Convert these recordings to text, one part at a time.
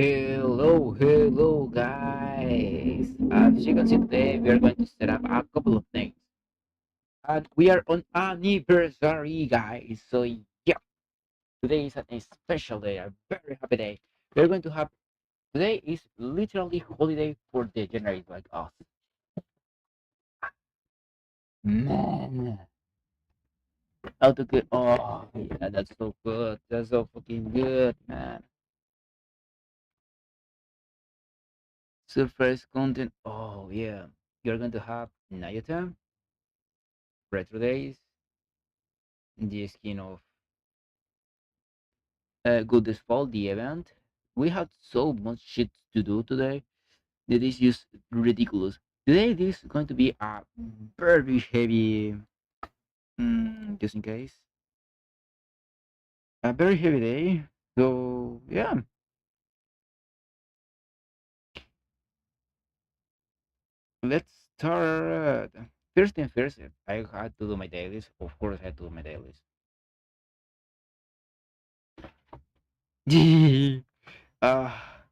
Hello, guys. As you can see today, we are going to set up a couple of things. And we are on anniversary, guys. So yeah, today is a special day, a very happy day. We're going to have today is literally holiday for degenerates like us. Man, how to get? Oh yeah, that's so good. That's so fucking good, man. Surprise content. Oh yeah, you're going to have Nayuta, retro days, the skin of good as fall the event. We had so much shit to do today that is just ridiculous. Today this is going to be a very heavy, just in case, a very heavy day. So yeah, let's start. First thing first, I had to do my dailies. Of course, I had to do my dailies. Ah,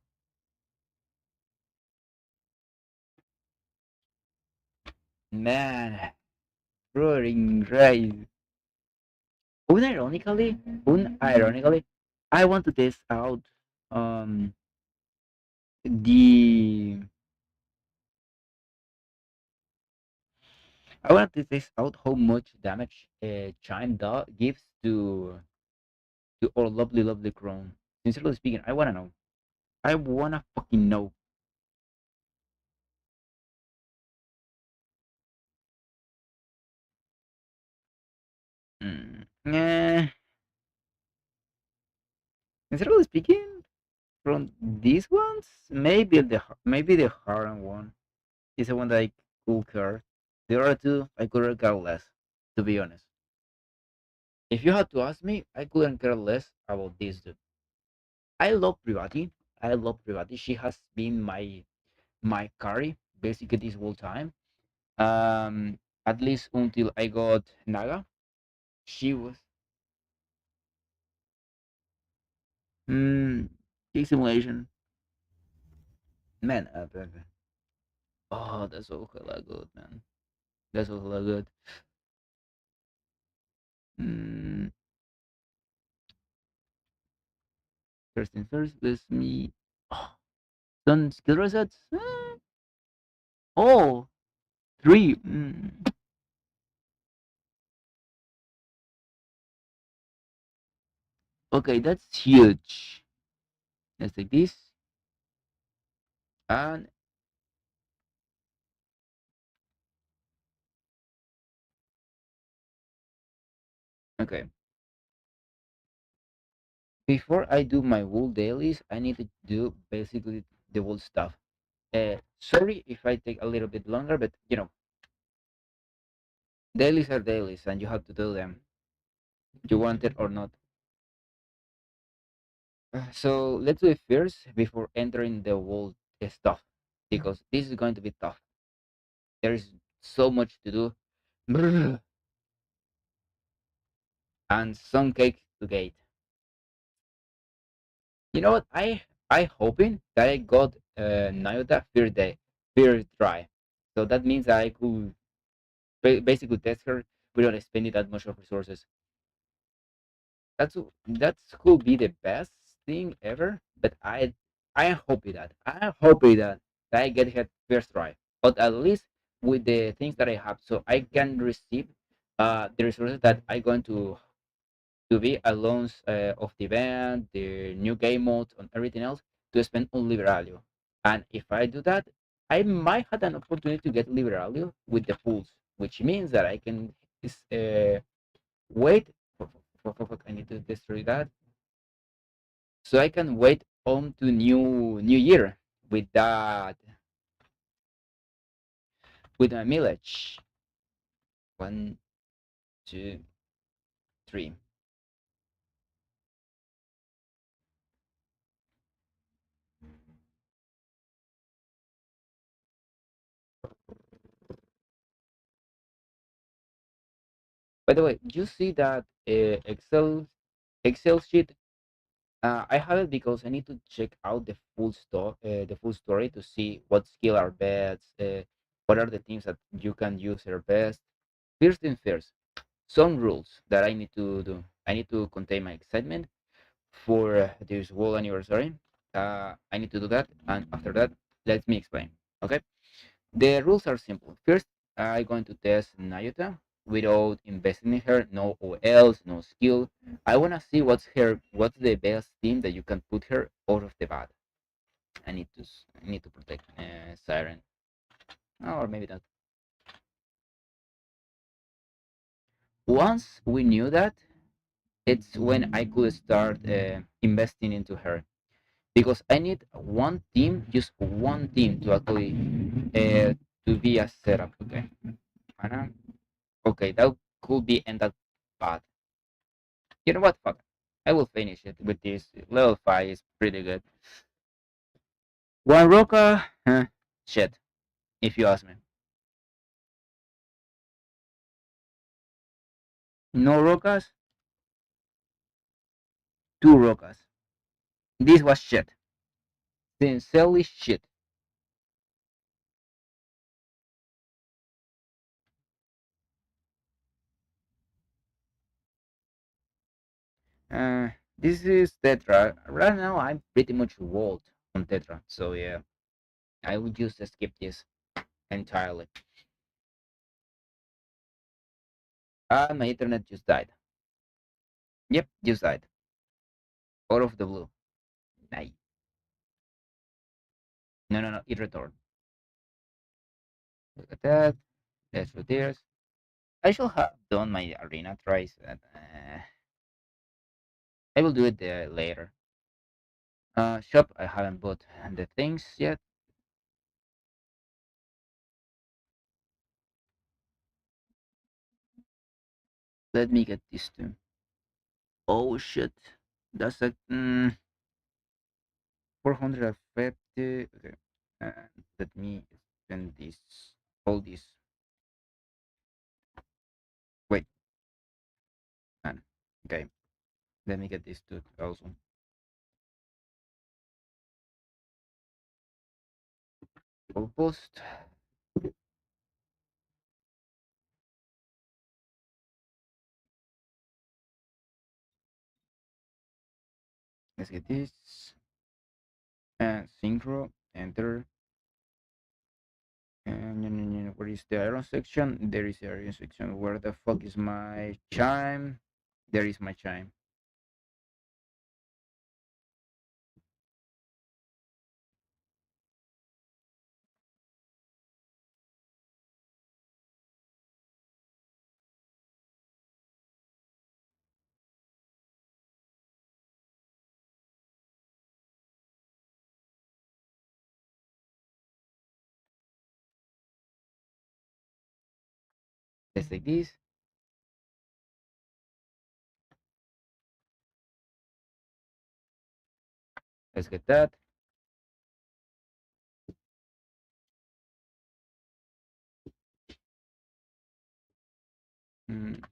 man, roaring right. Unironically, I want to test out um the I want to test out how much damage Chime gives to our lovely crown. Sincerely speaking, I wanna know. I wanna fucking know. Eh, sincerely speaking, from these ones, maybe the Harem one is the one that I could care. The other two, I couldn't care less. To be honest, if you had to ask me, I couldn't care less about these two. I love Privati. I love Privati. She has been my carry basically this whole time. At least until I got Naga. She was mm, kick simulation. Man, oh, that's so hella good, man. That's so hella good. Mm, first things first, let me. Oh, some skill resets. Oh, three. Okay, that's huge. Let's take this and okay. Before I do my wool dailies, I need to do basically the wool stuff. Sorry if I take a little bit longer, but dailies are dailies, and you have to do them, you want it or not. So let's do it first before entering the wool stuff, because this is going to be tough. There is so much to do, brr, and some cake to get. You know what? I hoping that I got Nayuta first try. So that means I could basically test her without spending that much of resources. That could be the best thing ever. But I hope that I get her first try. But at least with the things that I have, so I can receive the resources that I going to be alone of the event, the new game modes, and everything else to spend on Liberalia. And if I do that, I might have an opportunity to get Liberalia with the pools, which means that I can wait. I need to destroy that, so I can wait on to new year with that with my village. One, two, three. By the way, you see that Excel sheet? I have it because I need to check out the full story to see what skill are best, what are the things that you can use are best. First thing first, some rules that I need to do. I need to contain my excitement for this world anniversary. I need to do that, and after that, let me explain. Okay, the rules are simple. First, I'm going to test Nayuta without investing in her. No OLs, no skill. I wanna see what's the best team that you can put her out of the bat. I need to protect Siren. Or maybe not. Once we knew that, it's when I could start investing into her because I need one team, just one team to actually to be a setup. Okay, Mana. Okay, that could be ended bad. You know what? Fuck. I will finish it with this. Level 5 is pretty good. One Roka, shit, if you ask me. No Rokas, two Rokas. This was shit. Sincerely shit. This is Tetra. Right now, I'm pretty much walled on Tetra. So yeah, I would just skip this entirely. My internet just died. Yep, just died. Out of the blue. Nah. No, no, no. It returned. Look at that. Let's do this. I should have done my arena tries. I will do it later. Shop. I haven't bought the things yet. Let me get this too. Oh shit. That's like 450. Okay. Uh, Let me spend this. All this. Wait, man. Okay. Let me get this too also. Post. Let's get this. Synchro. Enter. And where is the iron section? There is the iron section. Where the fuck is my chime? There is my chime. Let's take this. Let's get that.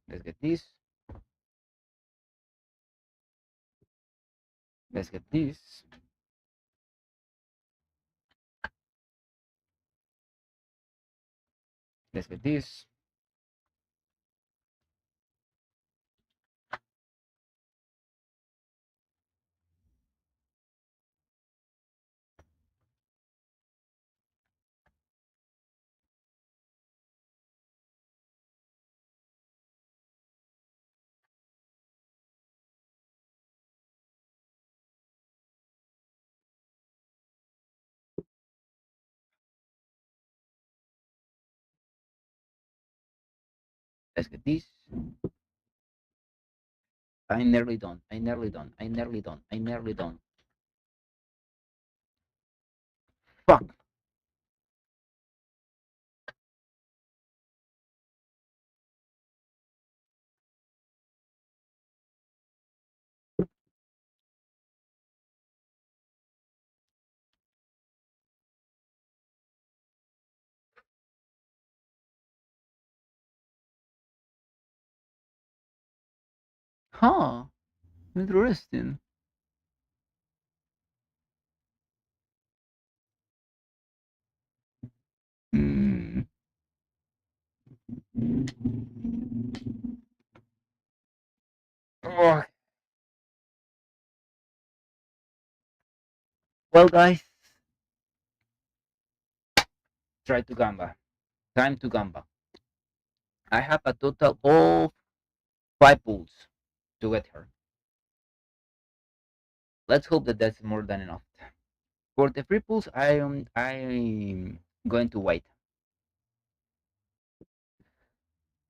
Let's get this. Let's get this. Let's get this. Let's get this. I nearly done. I nearly done. I nearly done. I nearly done. Fuck. Huh. Interesting. Mm. Oh. Well, guys, try to gamba. Time to gamba. I have a total of 5 pulls to get her. Let's hope that that's more than enough. For the free pulls, I'm going to wait.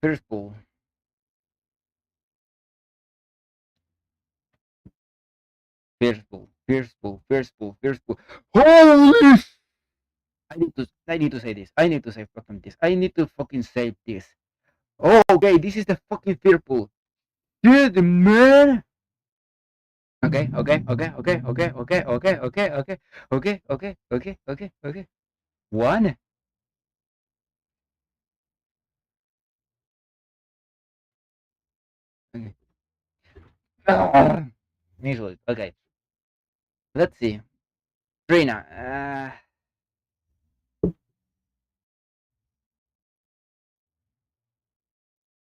First pull, first pull, first pull, first pull, first pull. Holy! I need to say this. I need to say fucking this. I need to fucking say this. Oh, okay, this is the fucking third pull. Dude, man. Okay, okay, okay, okay, okay, okay, okay, okay, okay, okay, okay, okay, okay, okay. One. Okay. Usually, okay. Let's see. Trina.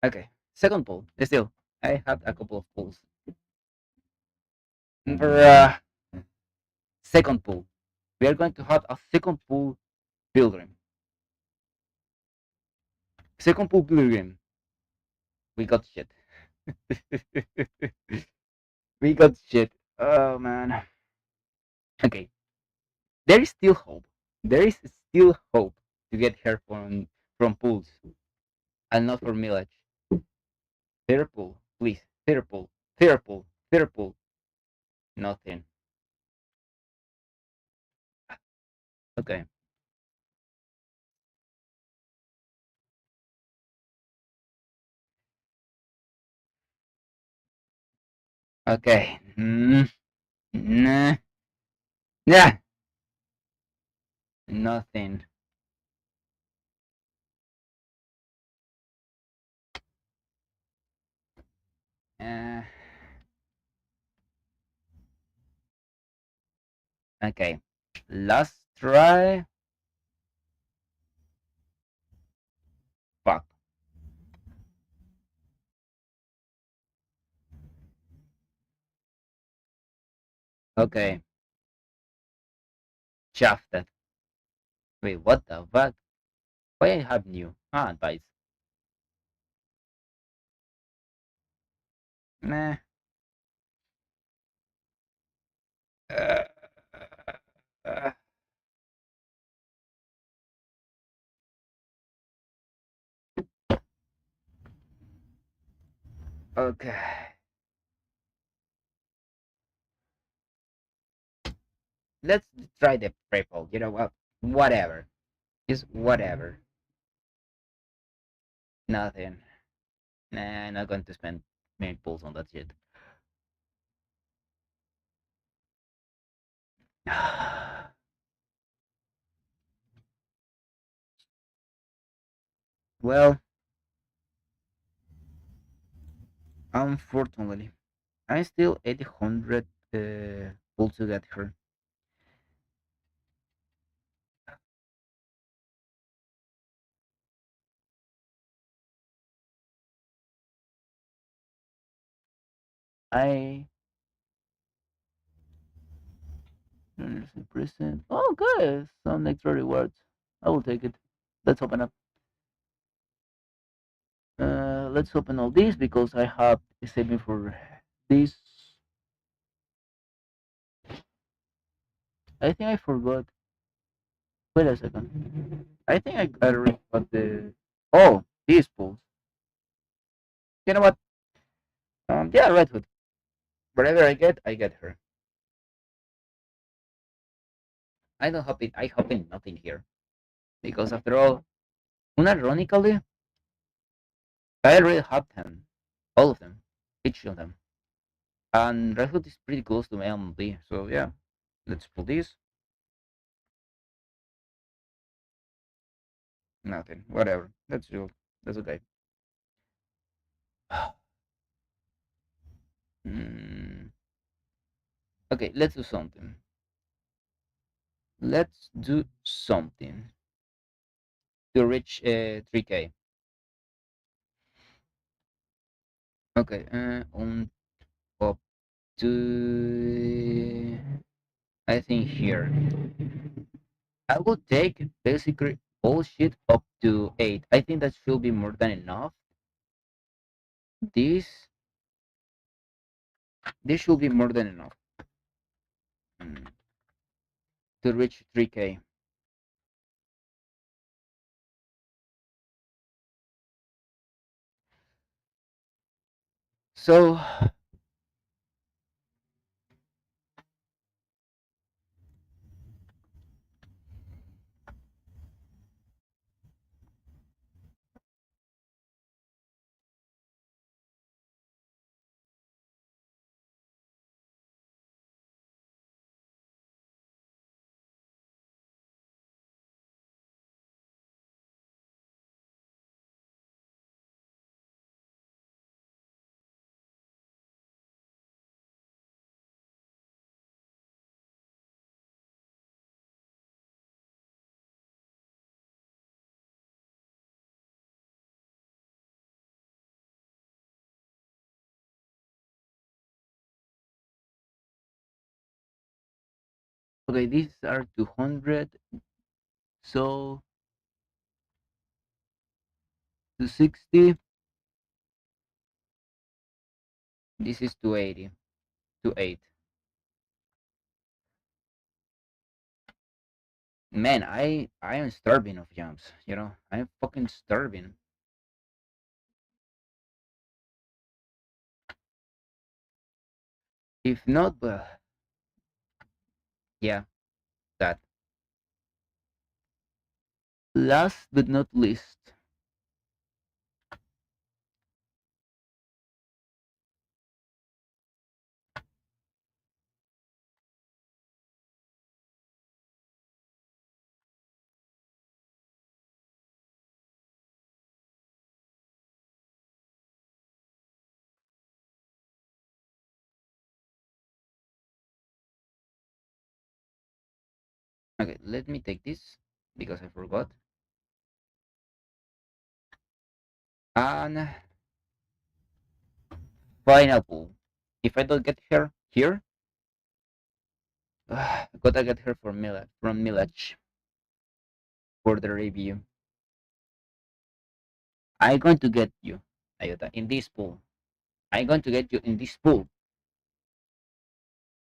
Okay. Second pull. Still, I had a couple of pulls. For second pull, we are going to have a second pull pilgrim. Second pull pilgrim. We got shit. We got shit. Oh man. Okay. There is still hope. There is still hope to get her from pools and not from millage. Third pull, please. Third pull. Third pull. Third pull. Nothing. Okay. Okay. Nah. Yeah. Nothing. Uh, okay. Last try. Fuck. Okay. Shafted. Wait, what the fuck? Why I have new? Ah, advice. Meh. Uh, uh, okay. Let's try the purple. You know what? Whatever. Just whatever. Nothing. Nah, I'm not going to spend many pulls on that shit. Well, unfortunately, I'm still 800 pulls to get her. I present. Oh, good. Some extra rewards. I will take it. Let's open up. Let's open all these because I have a saving for this. I think I forgot. Wait a second. I think I already got the. Oh, these pulls. You know what? Yeah, Red Hood. Whatever I get her. I don't hope it. I hope in nothing here because after all, unironically, I already have them, all of them, each of them, and Red Hood is pretty close to MLB. So yeah, let's pull this. Nothing. Whatever. That's real. That's okay. Mm, okay, let's do something. Let's do something. to reach 3K. Okay, on up to I think here. I will take basically all shit up to 8. I think that should be more than enough. This this should be more than enough mm, to reach 3K. So okay, these are 200. So 260. This is 280. 28. Man, I am starving of jumps. I'm fucking starving. If not, well, yeah, that. Last but not least. Okay, let me take this because I forgot. And final pool. If I don't get her here, gotta get her from Milage for the review. I'm going to get you, Nayuta, in this pool. I'm going to get you in this pool.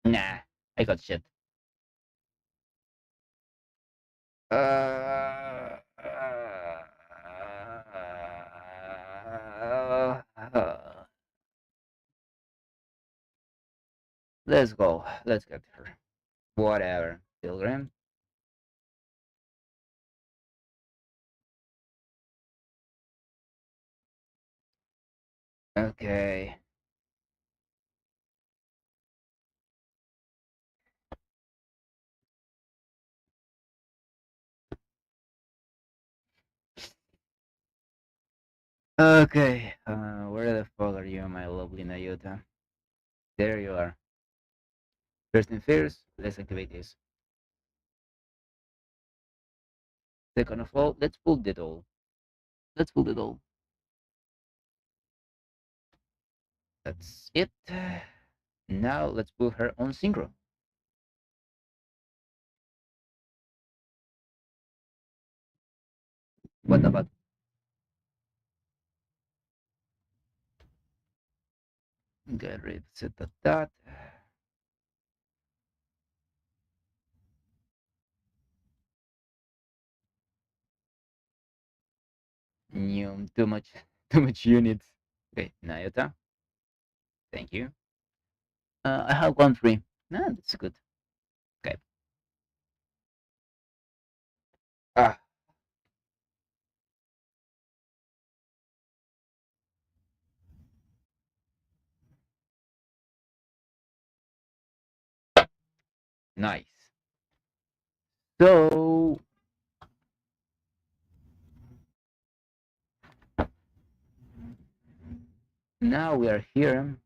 Nah, I got shit. Let's go. Let's get her. Whatever, Pilgrim. Okay. Okay. Where the fuck are you, my lovely Nayuta? There you are. First thing first, let's activate this. Second of all, let's pull the doll. Let's pull the doll. That's it. Now let's put her on synchro. What about get rid set of that? New too much too much units. Okay, Nayuta, thank you. I have one free. Nah, that's good. Okay. Ah, nice. So now we are here.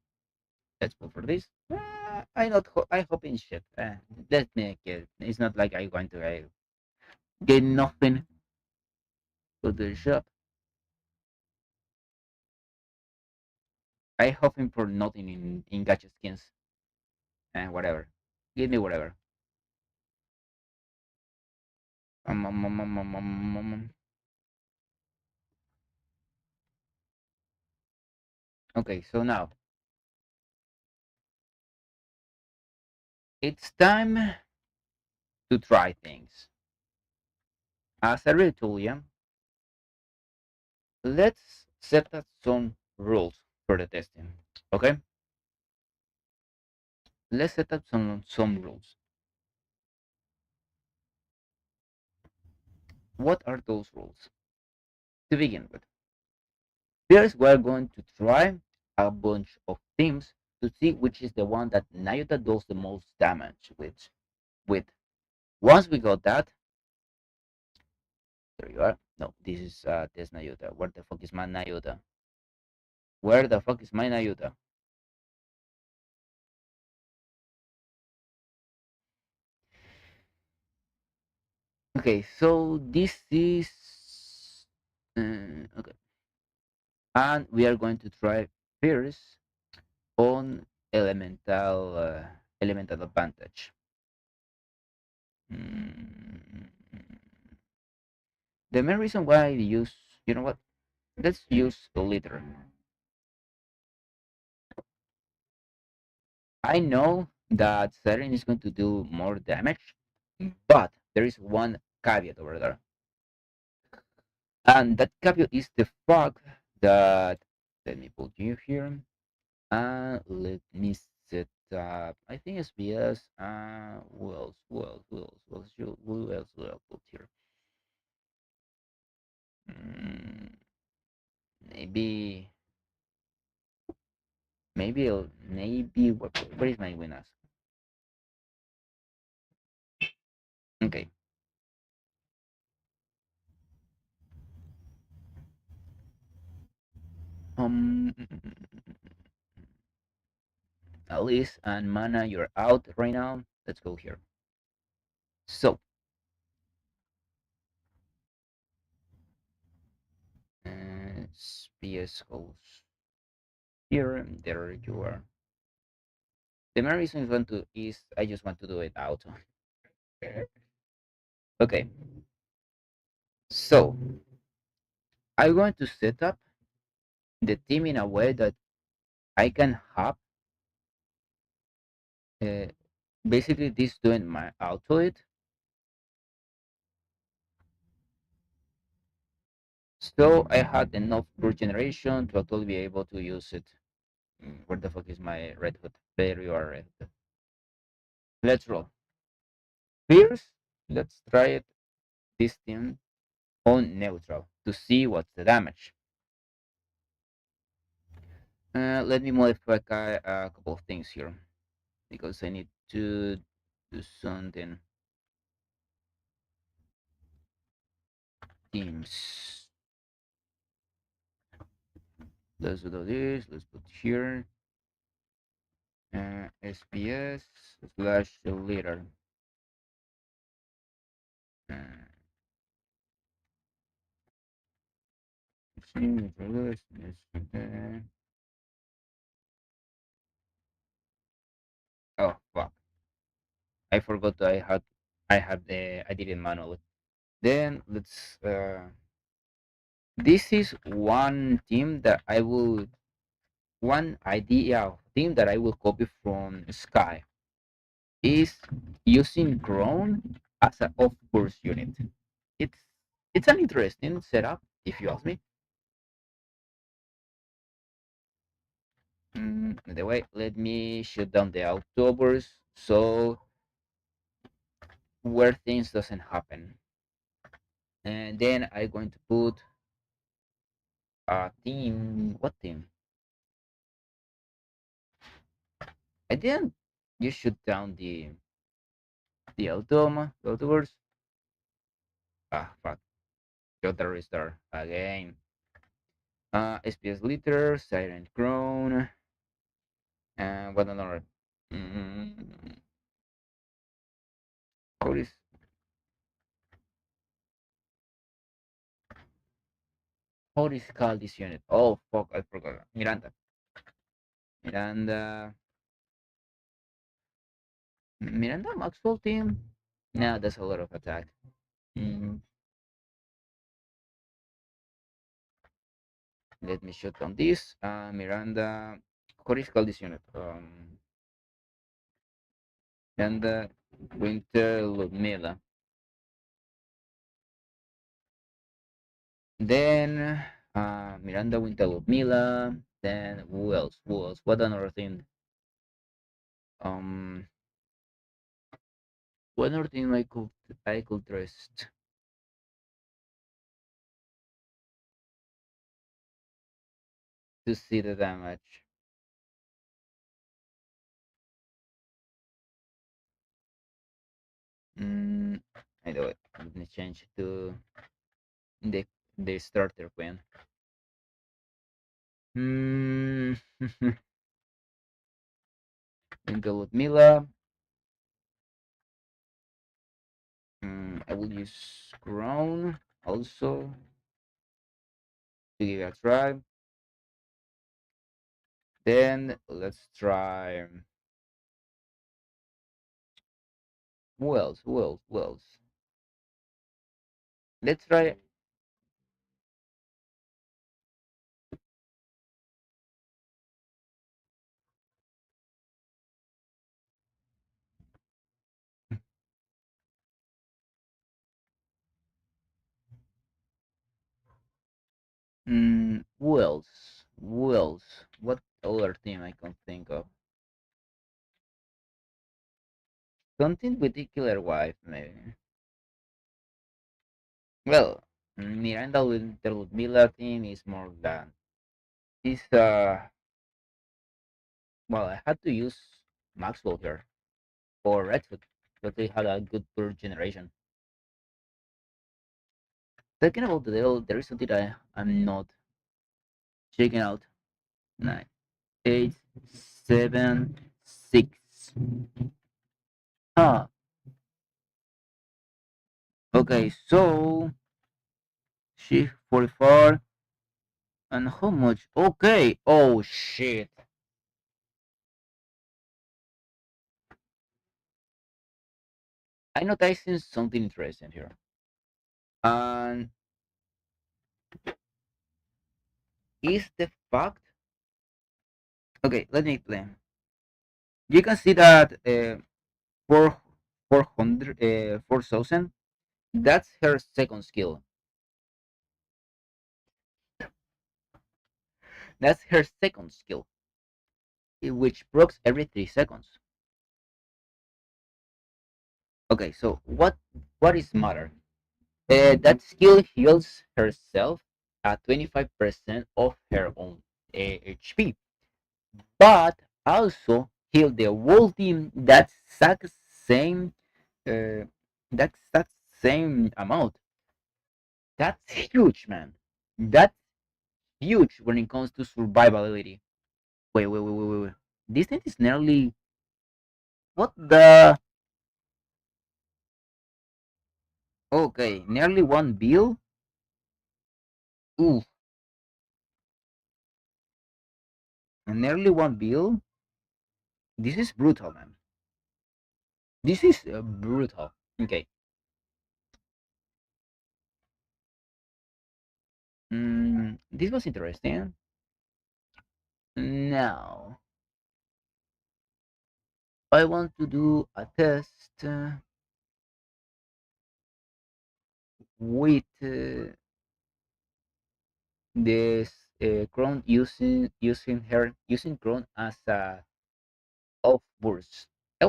Let's go for this. I hope in shit. Let me get. It's not like I want to get nothing. go to the shop. I hoping for nothing in gacha skins and whatever. Give me whatever. Um, um, um, um, um, um, um, um. Okay, so now it's time to try things. As I already told you, let's set up some rules for the testing. Okay, let's set up some rules. What are those rules? To begin with, first we're going to try a bunch of teams to see which is the one that Nayuta does the most damage with. With once we got that, there you are. No, this Nayuta. Where the fuck is my Nayuta? Where the fuck is my Nayuta? Okay, so this is okay, and we are going to try first on elemental advantage. Mm, the main reason why I use, you know what? Let's use a liter. I know that Siren is going to do more damage, but there is one caveat over there, and that caveat is the fact that let me put you here. Let me set up. I think SBS. Who else will I put here? Mm, maybe, maybe. Where is my winners? Okay. Um, Alice and Mana, you're out right now. Let's go here. So, SPS goes here, and there you are. The main reason is I just want to do it out. Okay, so I'm going to set up the team in a way that I can have uh, basically this doing my auto it. So I had enough root generation to actually be able to use it. Where the fuck is my red hood? There you are, red hood. Let's roll. First, let's try it this team on neutral to see what's the damage. Let me modify a couple of things here because I need to do something. Teams. Let's do this. Let's put here SPS slash leader. Uh, oh fuck! I forgot that I did it manually. Then let's. This is one team that I will one idea of team that I will copy from Sky is using Grown as an off-course unit. It's it's an interesting setup, if you ask me. The way, let me shut down the Octobers so where things doesn't happen. And then I'm going to put a team. What team? I didn't. You shut down the Octobers. Ah, fuck. Got the restart again. SPS Litter, Siren Crown, and what another? Mm, what is How is called this unit? Oh fuck, I forgot. Miranda. Miranda. Miranda Maxwell team? No, that's a lot of attack. Mm, let me shut down this. Miranda. What is called this unit? Miranda Winter Ludmila. Then Miranda Winter Ludmila. Then who else? Who else? What another thing? Um, what other thing I could trust to see the damage? Mm, I do it. Let me change it to the the starter queen. Hmm. Winter Ludmila. I will use Crown also to give it a try. Then let's try. Who else? Who else? Who else? Let's try. Who else? Who else? What other team I can think of? Something with the killer wife, maybe. Well, Miranda Winter Ludmila team is more than this. Well, I had to use Maxwell here for Redfoot, but they had a good third generation. Talking about the deal, there is something I'm not checking out. Nine, eight, seven, six. Ah, okay, so shift 44 and how much? Okay, oh shit. I noticing something interesting here. And is the fact okay, let me explain. You can see that four 400 4,000, that's her second skill. That's her second skill, which procs every 3 seconds. Okay, so what is matter? That skill heals herself at 25% of her own HP, but also heal the whole team that exact same uh, that same amount. That's huge, man. That's huge when it comes to survivability. Wait. This thing is nearly what the okay, nearly 1 bill. Ooh, nearly 1 bill. This is brutal, man. This is brutal. Okay. This was interesting. Now, I want to do a test with this Chrome using Chrome as a off burst. I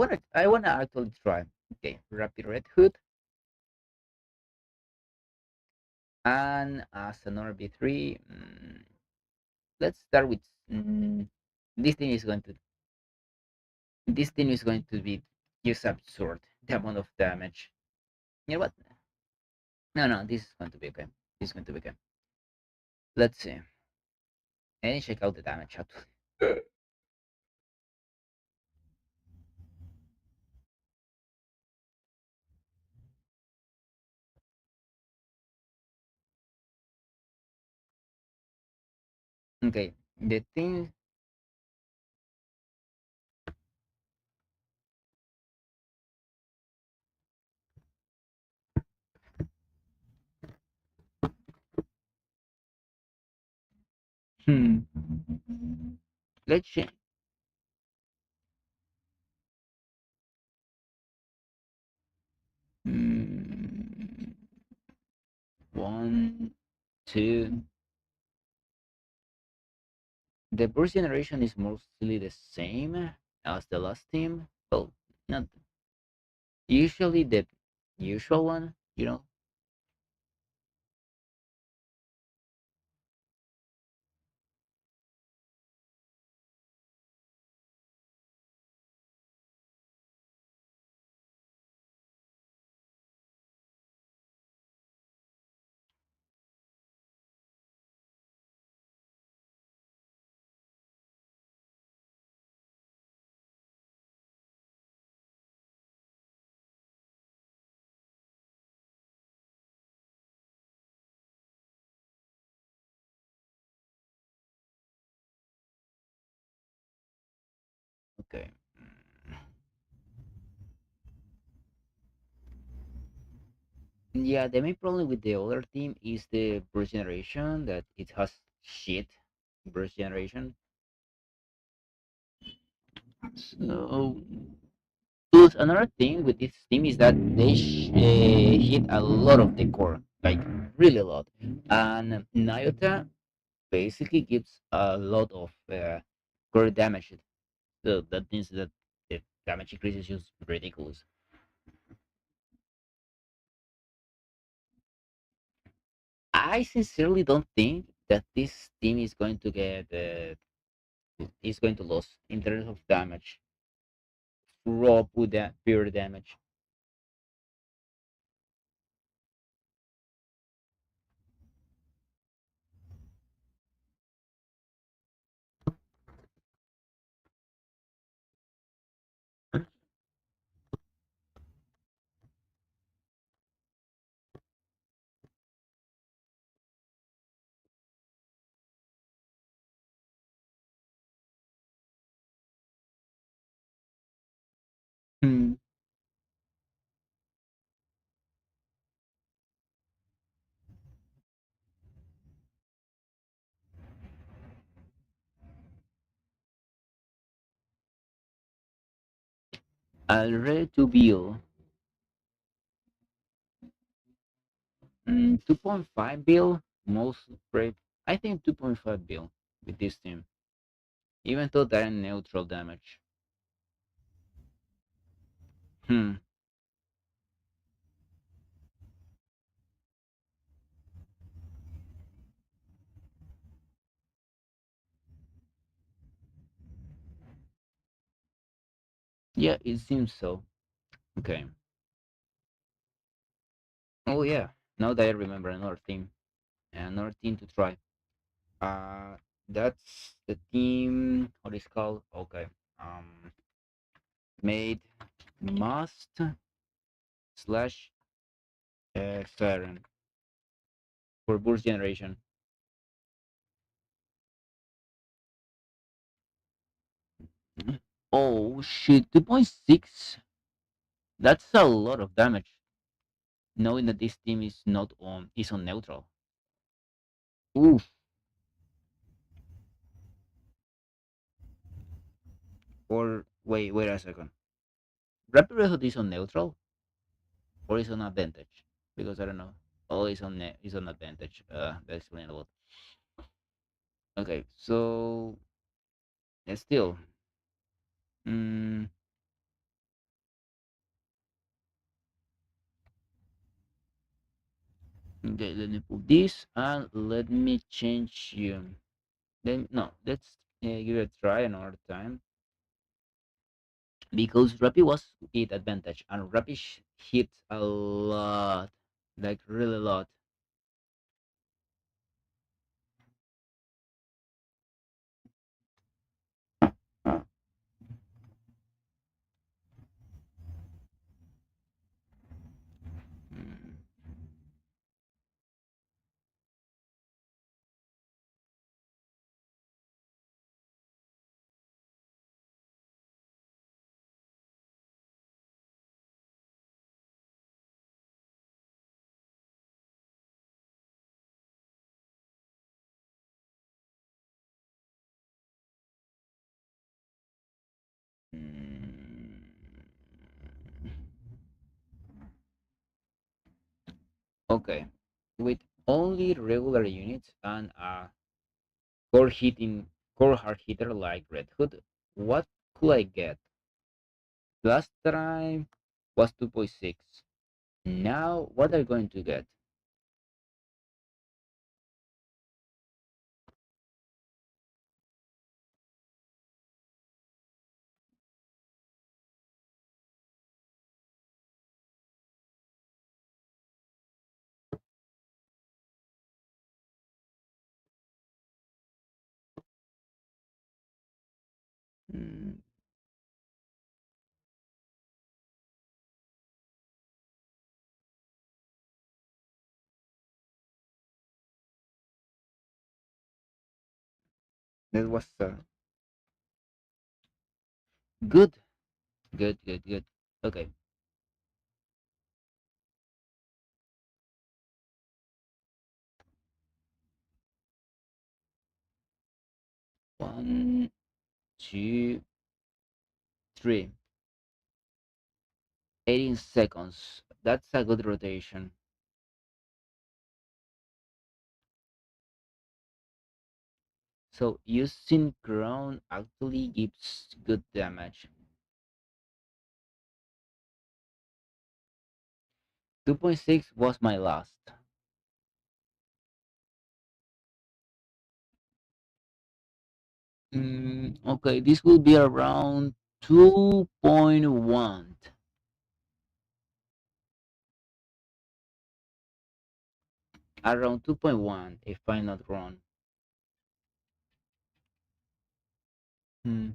wanna actually try. Okay, Rapid Red Hood and as another B3. Let's start with this thing is going to this thing is going to be just absurd the amount of damage. You know what? No, this is going to be okay. This is going to be okay. Let's see. And check out the damage actually. Okay, the thing. Hmm. Let's change. Hmm. One, two. The first generation is mostly the same as the last team. Well, not usually the usual one, you know. Okay. Yeah, the main problem with the other team is the first generation that it has shit first generation. So, plus another thing with this team is that they hit a lot of the core, like really a lot, and Nayuta basically gives a lot of core damage. So that means that the damage increase is just ridiculous. I sincerely don't think that this team is going to get is going to lose in terms of damage. Raw with that pure damage. Hmm. Already to bill 2.5 bill most brave. I think 2.5 bill with this team, even though they're neutral damage. Hmm. Yeah, it seems so. Okay. Oh yeah. Now that I remember another team to try. Uh, that's the team. What is called? Okay. Um, made must slash Siren for Burst Generation. Oh shit, 2.6. That's a lot of damage. Knowing that this team is not on is on neutral. Oof. Or wait a second. Rapid Rehoot is on neutral or is on advantage? Because I don't know. Oh, is on advantage. That's explainable. Okay, so still. Mm, okay, let me put this and let me change you. Then no, let's give it a try another time because Rappi was it advantage and Rappi hits a lot, like really a lot. Mm, Okay, with only regular units and a core hitting core hard hitter like Red Hood, what could I get? Last time was 2.6. Now what are you going to get? Mm, that was good, good. Okay, 1, 2, 3. 18 seconds. That's a good rotation. So using ground actually gives good damage. 2.6 was my last. Okay, this will be around 2.1. Around 2.1, if I'm not wrong. Hmm.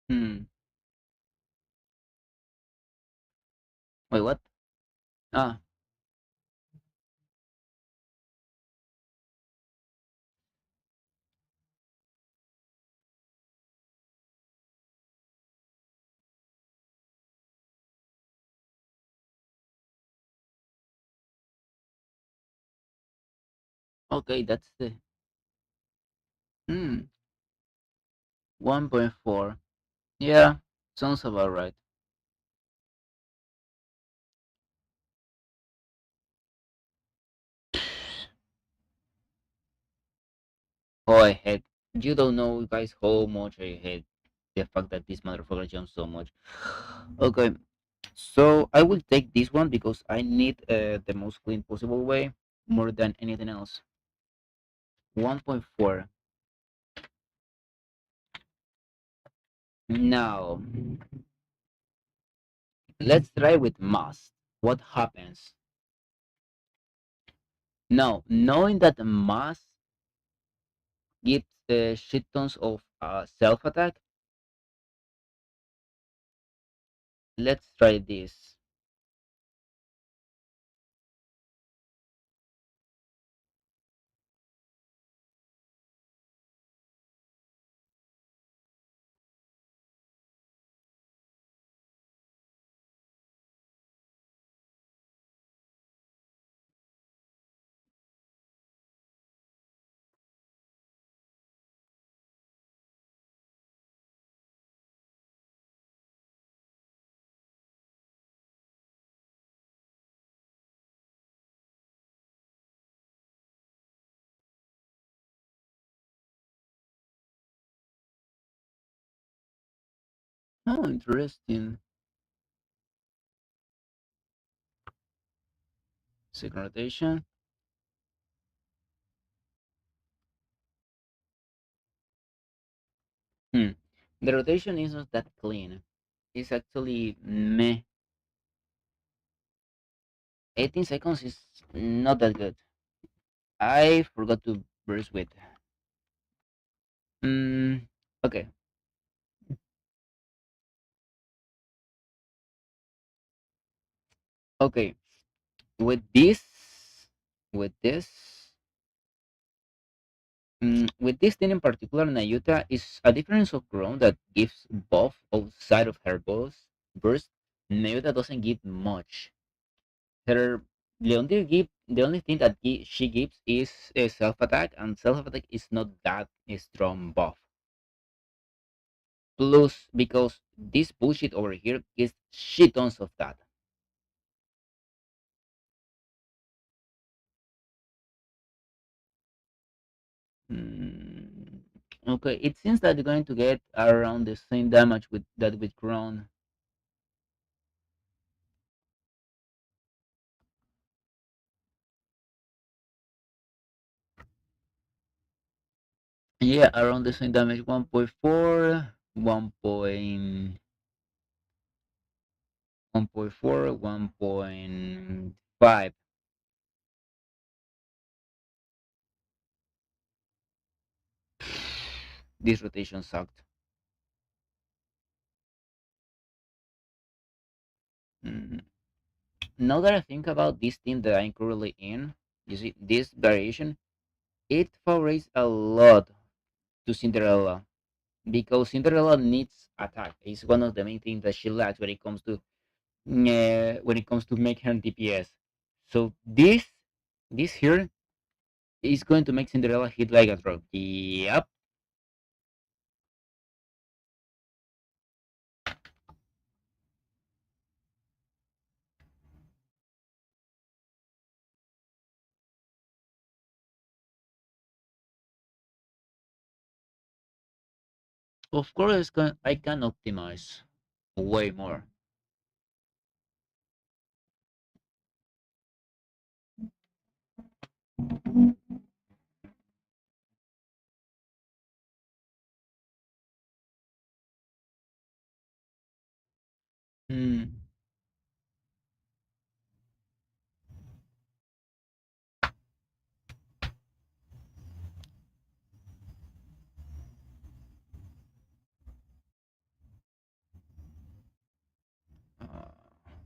Hmm. Wait, what? Ah, okay, that's the 1.4. Yeah, sounds about right. Oh, I hate. You don't know, guys, how much I hate the fact that this motherfucker jumps so much. Okay, so I will take this one because I need the most clean possible way more than anything else. 1.4. Now, let's try with mass. What happens? Now, knowing that mass gives shit tons of self attack, let's try this. Oh, interesting. Second rotation. Hmm. The rotation is not that clean. It's actually meh. 18 seconds is not that good. I forgot to burst with. Mm, okay, okay. With this, with this, with this thing in particular, Nayuta is a difference of ground that gives buff outside of her burst. Nayuta doesn't give much. Her the only thing that she gives is a self attack, and self attack is not that strong buff. Plus, because this bullshit over here gives shit tons of that. Mm, okay, it seems that you're going to get around the same damage with that with Crown. Yeah, around the same damage 1.4, 1.4, 1.5. This rotation sucked. Mm. Now that I think about this team that I'm currently in, you see, this variation, it favors a lot to Cinderella because Cinderella needs attack. It's one of the main things that she lacks when it comes to making her DPS. So this here is going to make Cinderella hit like a drop. Yep. Of course, I can optimize way more. Hmm.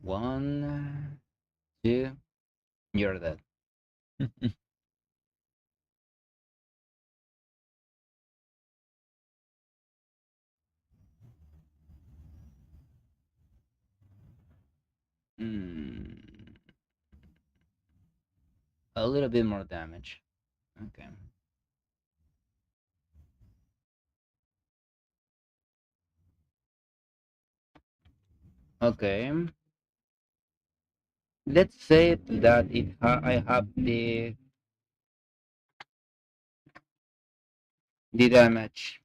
1, 2, you're dead. Hmm. A little bit more damage. Okay. Okay. Let's say that I have the damage.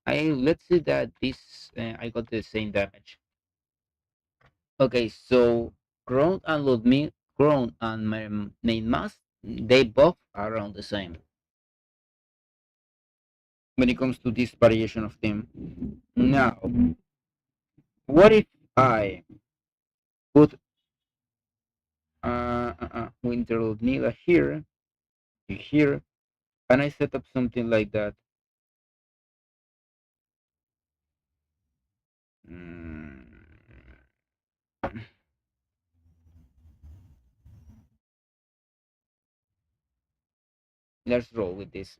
I let's say that this I got the same damage. Okay, so Crown and my main mass, they both are around the same when it comes to this variation of team. Now, what if I put Winter Ludmilla here, and I set up something like that? Mm, let's roll with this.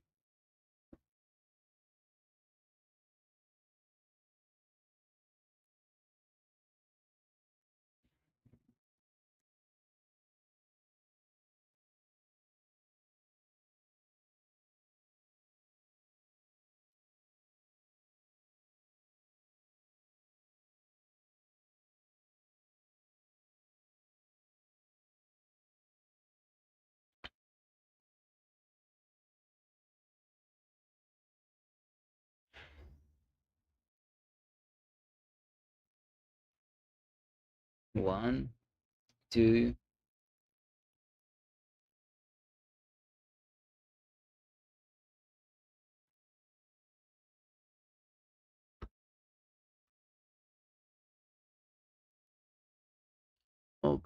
One, two.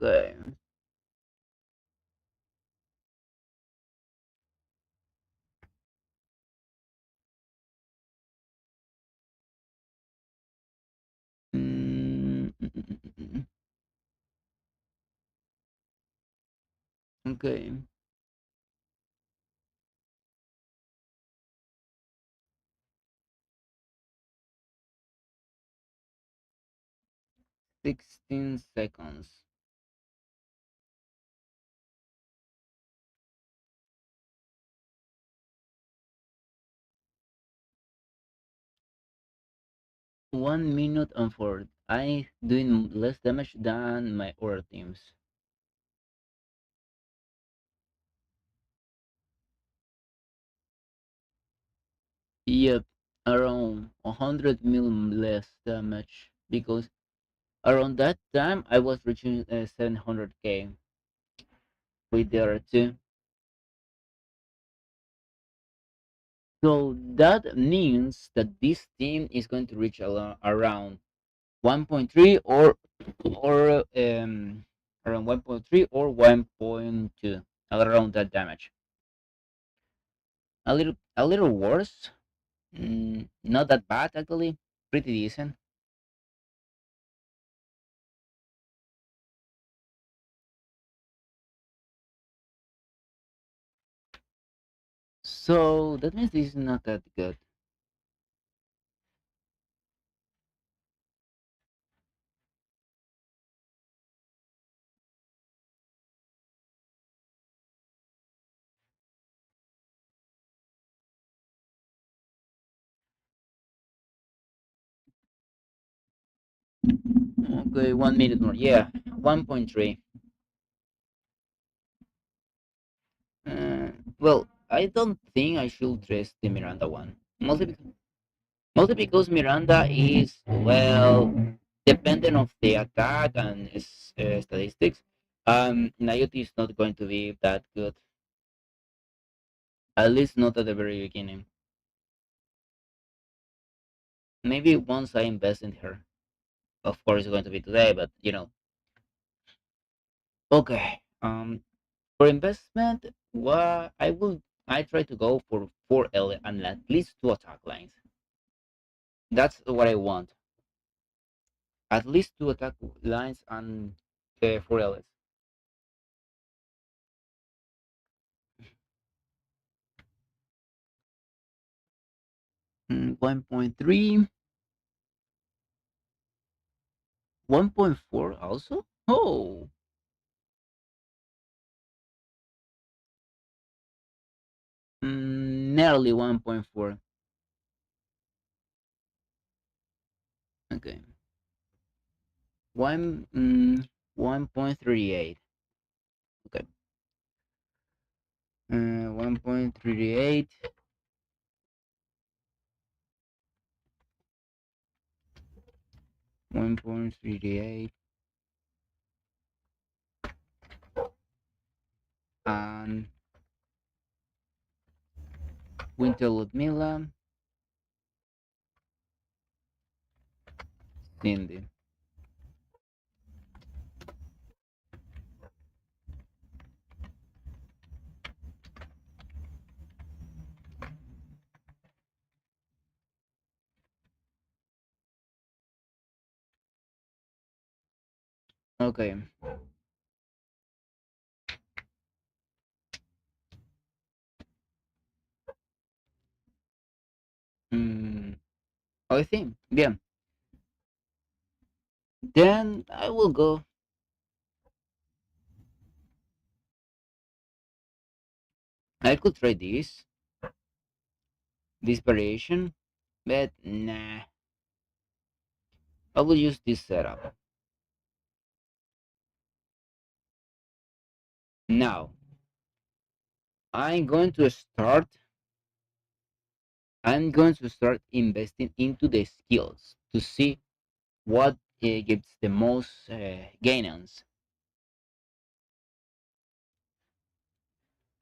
Okay. Okay. 16 seconds. 1 minute and 4. I doing less damage than my other teams. Yep, around 100 mil less damage because around that time I was reaching 700k with the other two. So that means that this team is going to reach around 1.3 or around 1.3 or 1.2 around that damage. A little worse. Not that bad actually. Pretty decent. So that means this is not that good. Okay, 1 minute more. Yeah, 1.3. Uh, well, I don't think I should trust the Miranda one. Mostly because Miranda is, well, dependent of the attack and statistics. Nayuta is not going to be that good. At least not at the very beginning. Maybe once I invest in her. Of course, it's going to be today, but you know. Okay. For investment, what I try to go for 4L and at least two attack lines. That's what I want. At least two attack lines and 4Ls. 1.3, 1.4 also. Oh, nearly 1.4. Okay, 1.38. Okay, 1.38, 1.38, and Winter Ludmilla, Cindy. Okay. Mm, I think. Yeah. Then I will go. I could try this variation, but nah. I will use this setup. Now, I'm going to start. I'm going to start investing into the skills to see what gives the most gains.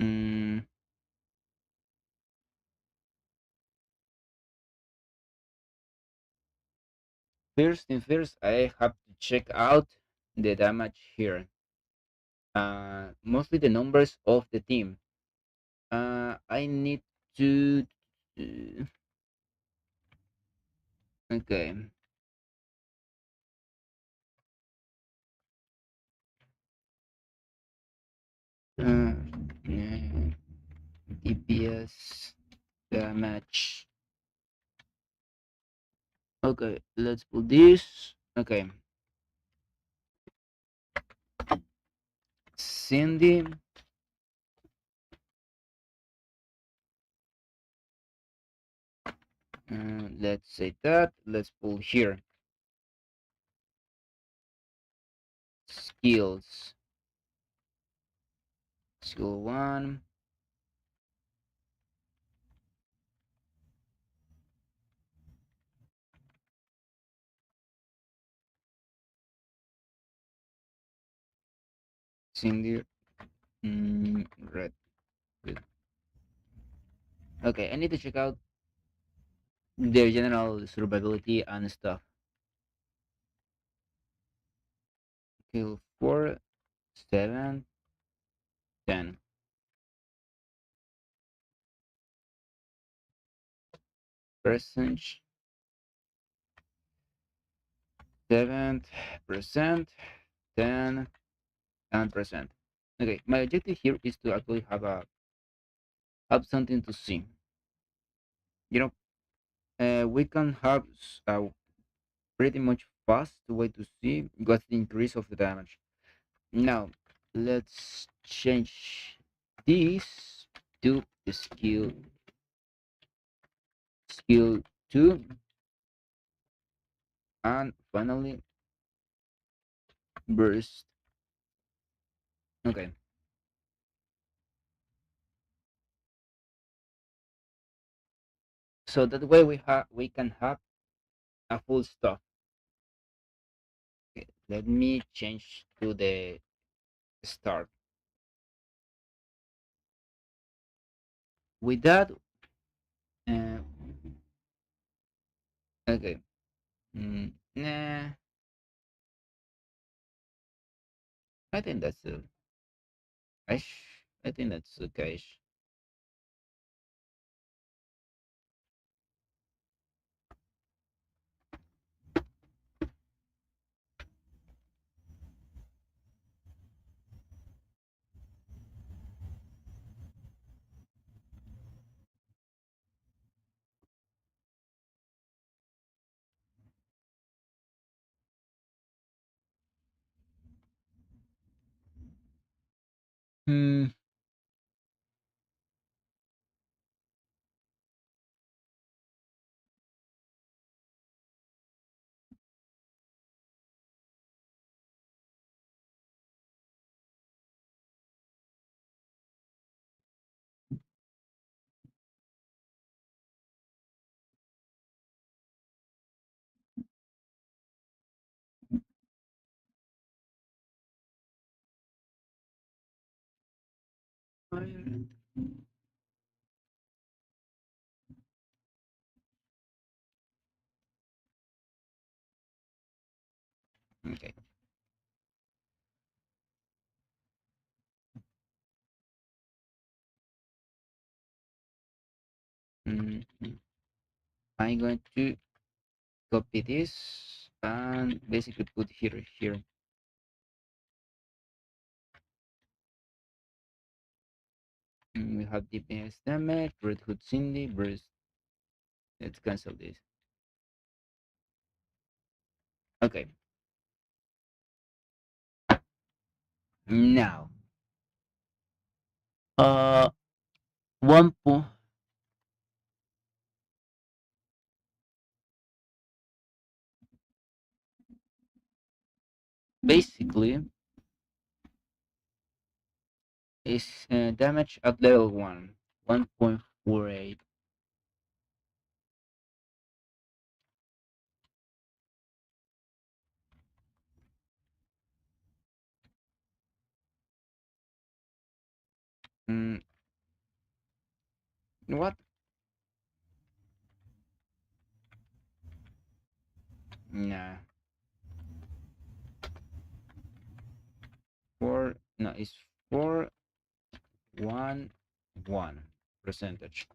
Mm, first thing first, I have to check out the damage here. mostly the numbers of the team. I need to. Okay. Uh, DPS damage. Okay, let's put this. Okay, Cindy. Let's say that. Let's pull here skills. Skill one. Cindy. Red. Good. Okay, I need to check out their general survivability and stuff. Skill 4, 7, 10. Percentage 7%, 10, 10%. Okay, my objective here is to actually have something to see. You know, we can have a pretty much fast way to see what's the increase of the damage. Now, let's change this to the skill 2, and finally burst. Okay, so that way we can have a full stop. Okay, let me change to the start. With that, uh, okay, nah, I think that's I think that's okay. Hmm. Okay. Mhm. I'm going to copy this and basically put here. We have DPS damage, Red Hood Cindy, burst. Let's cancel this. Okay. Now, uh, one point basically is damage at level 1, 1.48. Mm, what? Nah. 4. No, it's 411 percentage.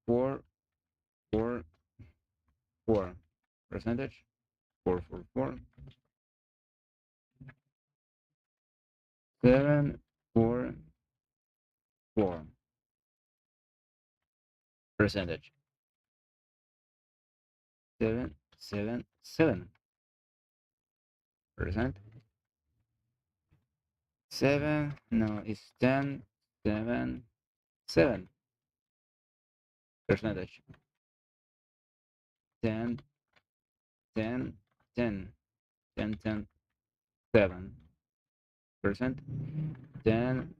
444 percentage. 444. 744 percentage. 777%. 7, no, it's 10, 7, 7 percentage. 10, 10, 10, 10, 10, 7%. Then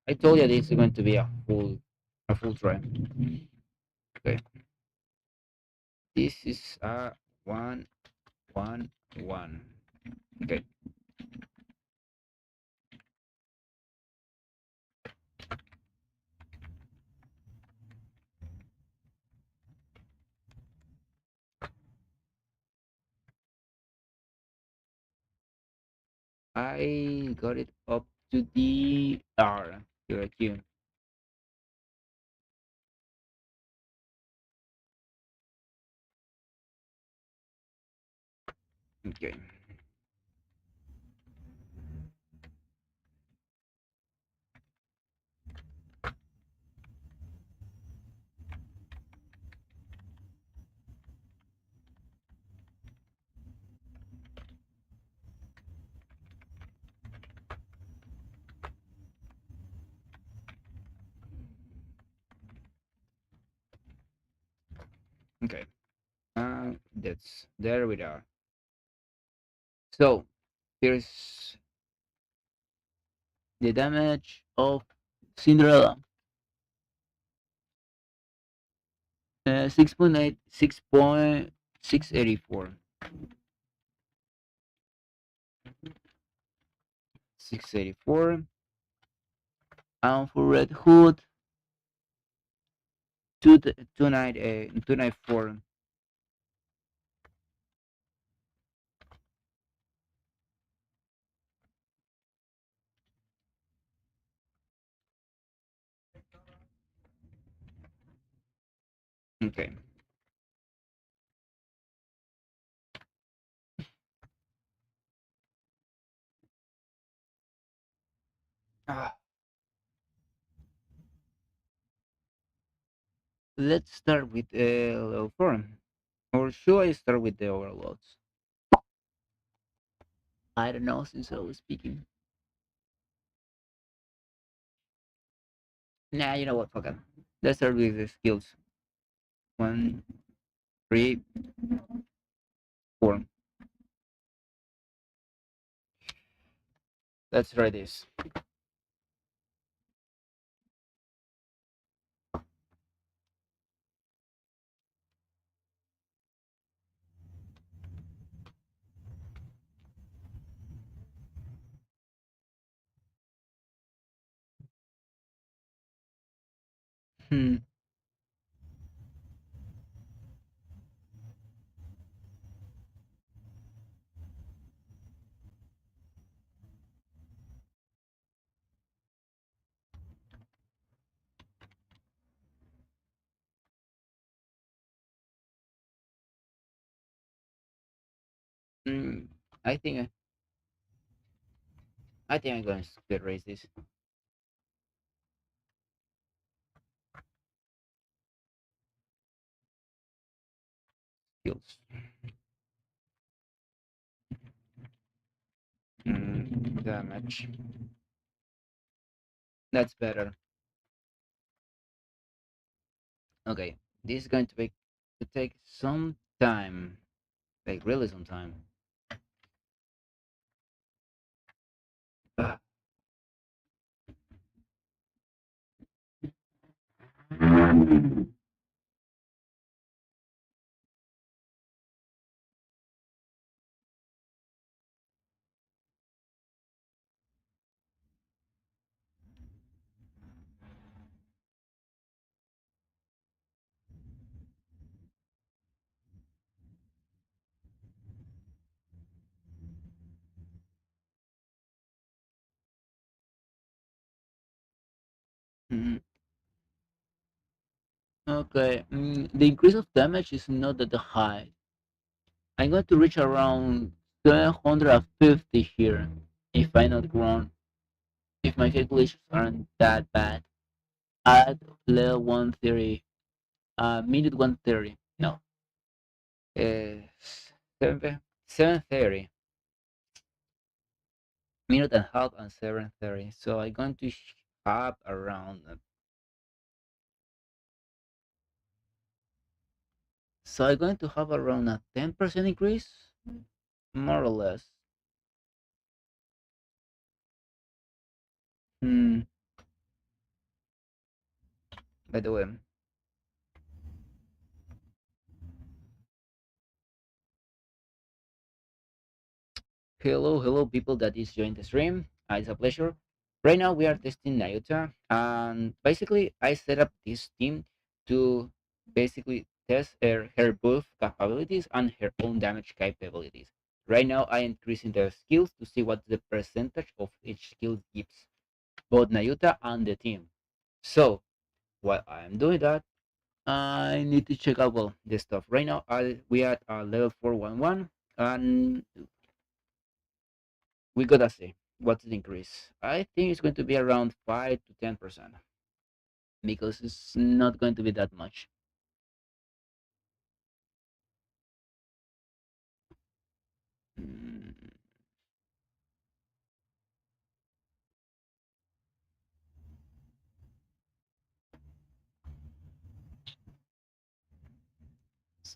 I told you this is going to be a full try. Okay, this is a 1, 1, 1. Okay, I got it up to the R. Here, Q. Okay. Okay. That's there we are. So here's the damage of Cinderella. 6.8, 6.684. 684. And for Red Hood, 294. Okay. Ah, let's start with level 4. Or should I start with the overloads? I don't know since I was speaking. Nah, you know what? Fuck it. Let's start with the skills. 1, 3, 4. Let's try this. Hmm. Mm, I think I think I'm going to erase this skills. Damage. That's better. Okay, this is going to take some time, like really some time. Ah. Mm, okay. The increase of damage is not that high. I'm going to reach around 750 here, if I'm not wrong. If my calculations aren't that bad. At level 130, minute 130. No, 730. Minute and a half and 730. So I'm going to have around. So I'm going to have around a 10% increase, more or less. Hmm. By the way, hello, people that is joining the stream. It's a pleasure. Right now we are testing Nayuta, and basically I set up this team to basically test her buff capabilities and her own damage capabilities. Right now I am increasing the skills to see what the percentage of each skill gives both Nayuta and the team. So while I am doing that, I need to check out well the stuff. Right now we are at level 411, and we gotta see what's the increase. I think it's going to be around 5 to 10% because it's not going to be that much. Mm,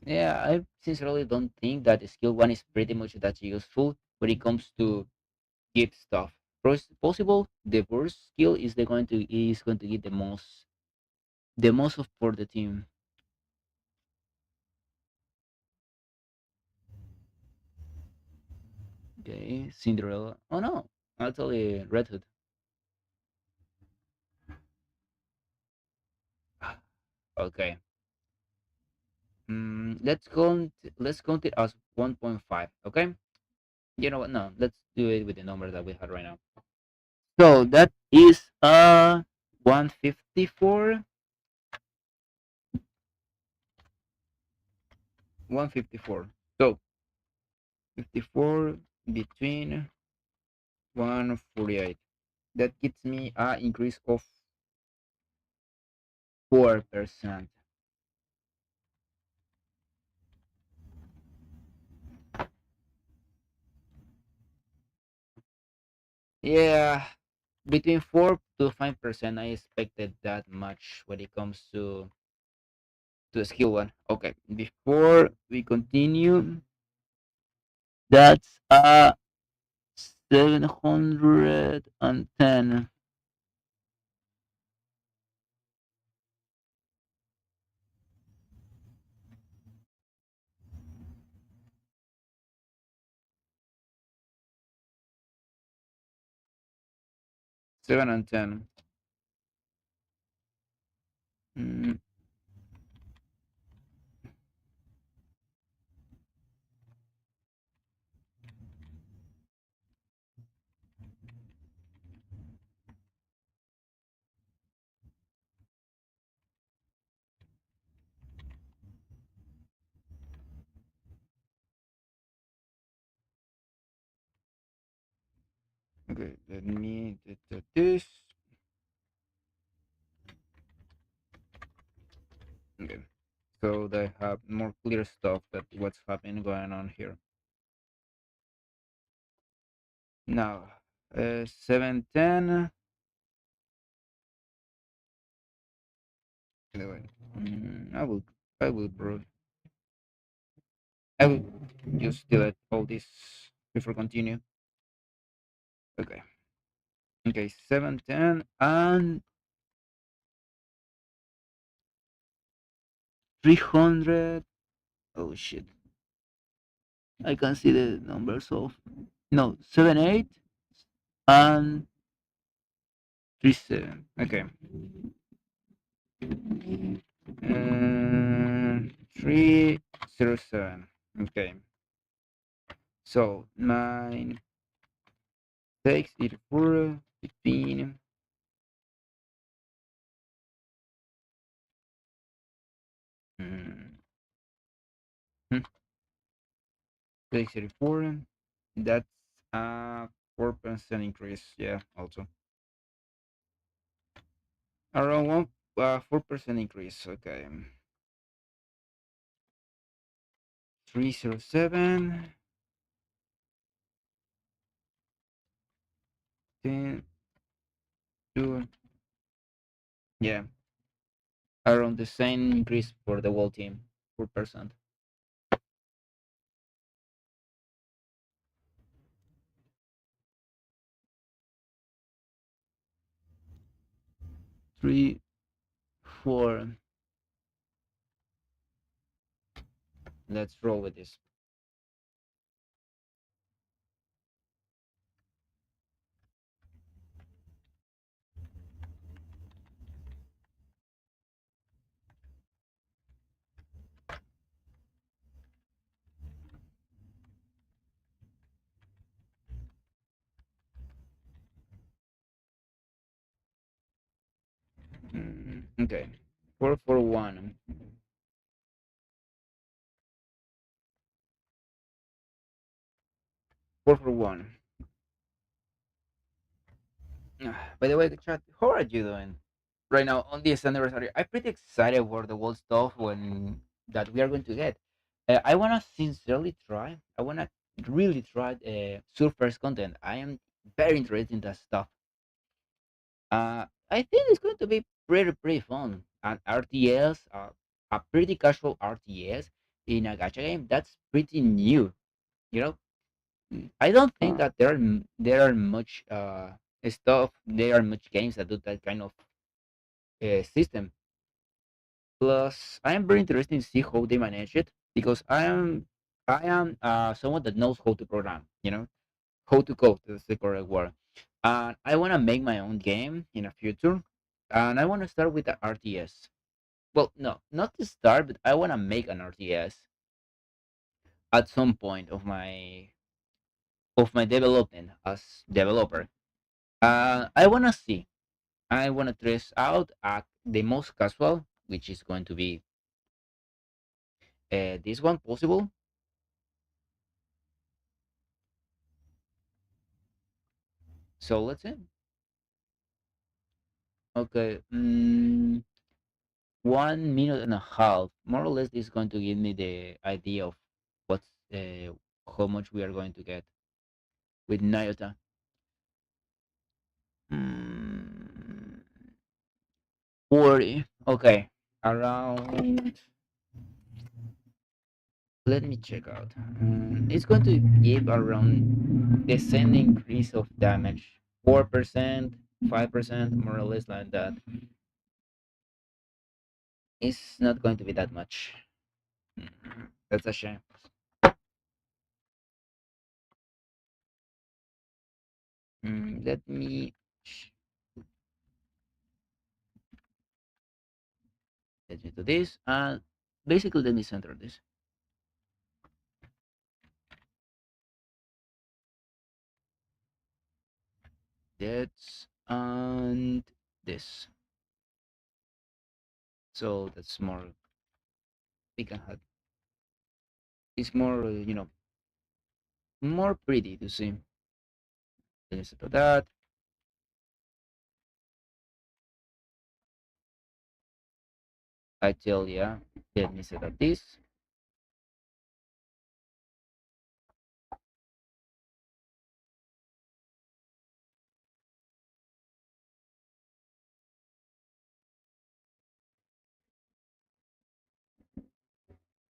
yeah, I sincerely don't think that the skill one is pretty much that useful when it comes to give stuff. First possible, the worst skill is going to get the most of for the team. Okay, Cinderella. Oh no, actually Red Hood. Okay. Let's count it as 1.5. Okay. You know what? No, let's do it with the number that we had right now. So that is 154, 154. So 54 between 148. That gives me an increase of 4%. Yeah, between 4 to 5%. I expected that much when it comes to skill one. Okay, before we continue, that's 710. 7 and 10. Mm, okay, let me do this. Okay, so they have more clear stuff that what's happening going on here. Now, 710. Anyway, I will, I will just delete all this before continue. Okay, okay, 710 and 300. Oh shit, I can see the numbers of no 78 and 37. Okay. 307. Okay. So 9 takes it for 15. Base 84. That's a 4% increase. Yeah, also around 4% increase. Okay. 307. 10, 2. Yeah, around the same increase for the whole team. 4%. 3, 4. Let's roll with this. Okay. 441. 441. By the way, chat, how are you doing right now on this anniversary? I'm pretty excited for the whole stuff when that we are going to get. I wanna sincerely try. I wanna really try surfers content. I am very interested in that stuff. I think it's going to be pretty fun. And RTS, a pretty casual RTS in a gacha game. That's pretty new. You know, I don't think that there are much stuff. There are much games that do that kind of system. Plus, I am very interested to see how they manage it because I am someone that knows how to program. How to code. That's the correct word. And I want to make my own game in the future, and I want to start with the RTS. Well, no, not to start, but I want to make an RTS at some point of my development as developer. I want to see. I want to trace out the most casual, which is going to be this one possible. So let's see. Okay, 1 minute and a half, more or less. This is going to give me the idea of what's how much we are going to get with Nayuta. Mm, 40. Okay, around. Let me check out. It's going to give around the same increase of damage, 4%, 5%, more or less like that. It's not going to be that much. That's a shame. Let me let me do this. Basically, let me center this. That's and this. So that's more. We can have. It's more, more pretty to see. Let me set that. I tell ya. Let me set up this.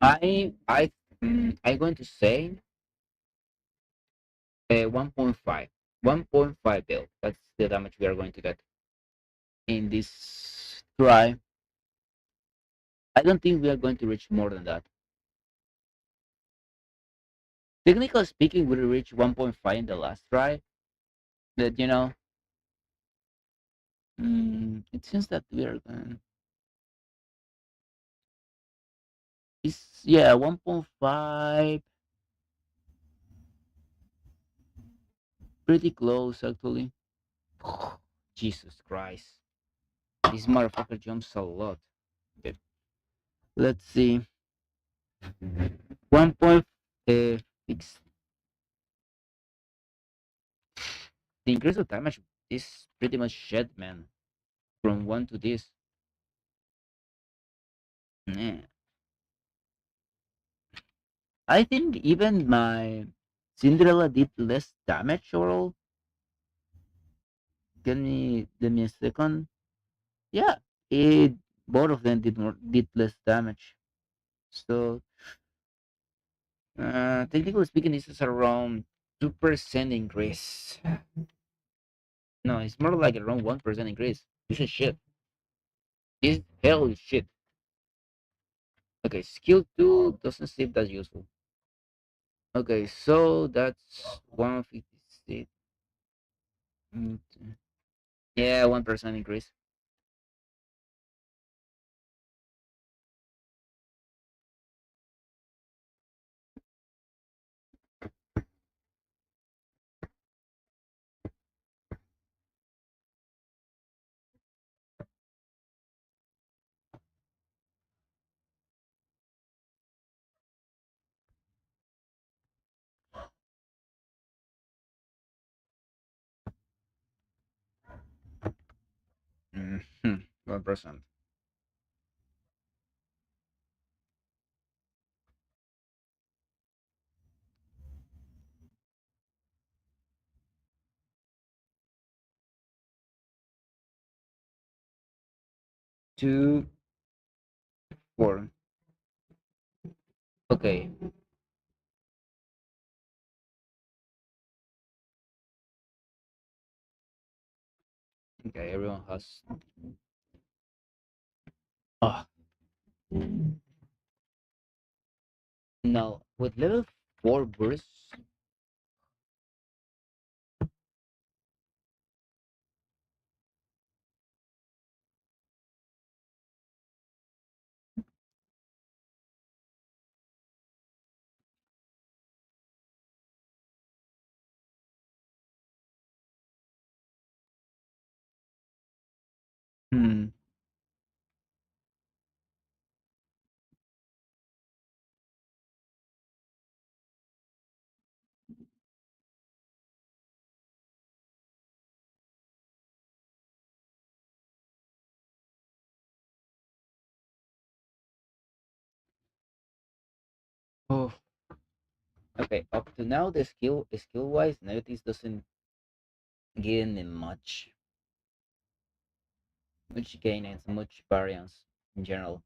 I'm going to say 1.5. 1.5 build. That's the damage we are going to get in this try. I don't think we are going to reach more than that. Technically speaking, we reached 1.5 in the last try, but it seems that we are going. It's yeah, 1.5, pretty close actually. Jesus Christ, this motherfucker jumps a lot. Okay, let's see. One point fix the increase of damage is pretty much shit, man. From one to this. Yeah. I think even my Cinderella did less damage overall. Give me a second. Yeah, it both of them did less damage. So technically speaking, this is around 2% increase. No, it's more like around 1% increase. This is shit. This hell is shit. Okay, skill two doesn't seem that useful. Okay, so that's 156. Mm, Yeah, 1% increase. Mhm, 1%. 2, 4. Okay, okay, everyone has. Oh, now with level 4 bursts. Hmm. Oh, okay. Up to now, the skill wise, Nayuta doesn't gain in much gain and much variance in general.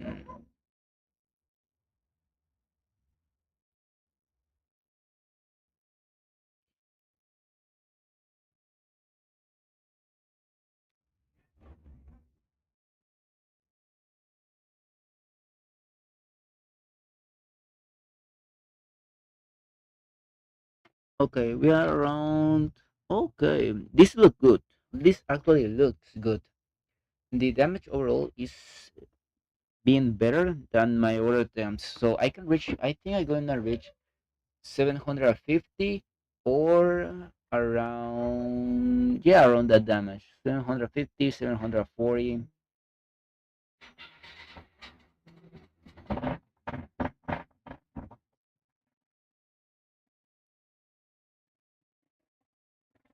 Mm. Okay, we are around. Okay, this look good. This actually looks good. The damage overall is being better than my other attempts, so I can reach. I think I'm gonna reach 750 or around, yeah, around that damage. 750, 740.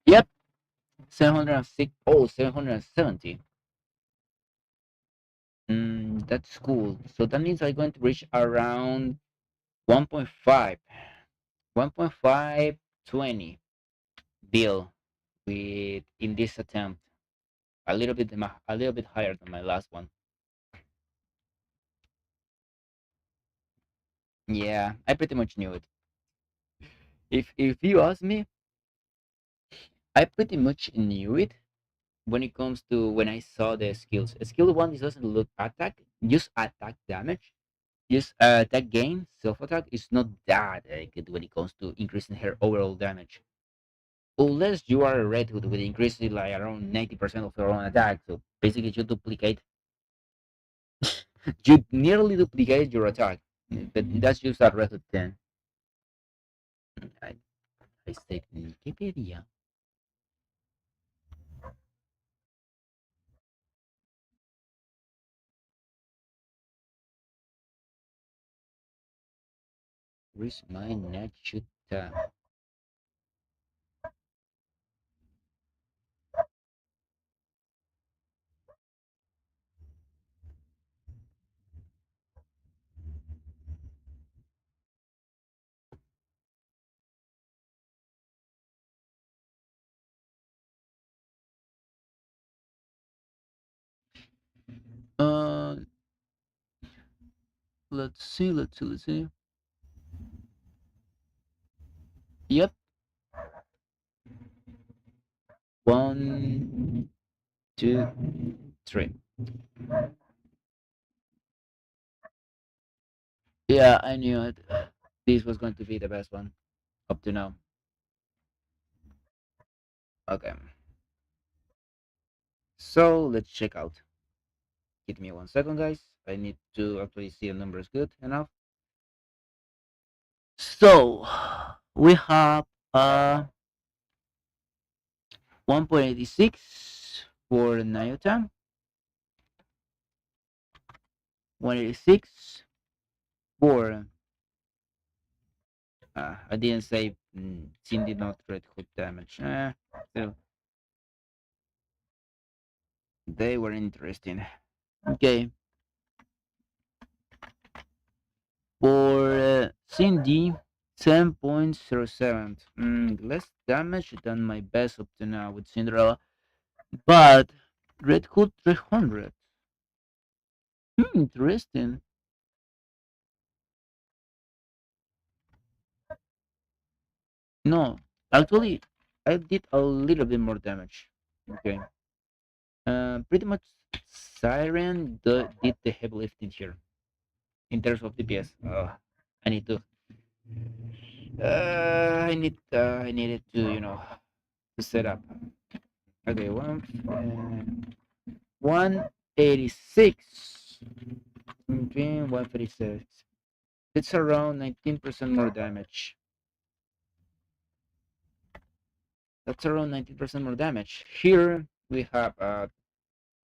Yep, 706. Oh, 770. That's cool. So that means I'm going to reach around 1.5. 1.520 bill with in this attempt. A little bit higher than my last one. Yeah, I pretty much knew it. If you ask me, I pretty much knew it when it comes to when I saw the skills. Skill one is doesn't look attack, just attack damage. Just attack gain, self attack is not that good when it comes to increasing her overall damage. Unless you are a red hood with increasing like around 90% of your own attack. So basically you nearly duplicate your attack. But that's just a red hood 10. I, I said Wikipedia. Where's my Nayuta? Uh, let's see. Yep, one, two, three. Yeah, I knew it. This was going to be the best one up to now. Okay, so let's check out. Give me 1 second, guys. I need to actually see the numbers good enough. So we have 1.86 for Nayuta, 186 for I didn't say Sin did not red hook damage. Still, they were interesting. Okay, for Cindy, 7.07. Less damage than my best up to now with Cinderella, but Red Hood 300. Interesting. No, actually, I did a little bit more damage. Okay. Pretty much Siren did the heavy lifting here in terms of DPS. I need to. I needed to, to set up. Okay, 186 between 136. It's around 19% more damage. That's around 19% more damage. Here we have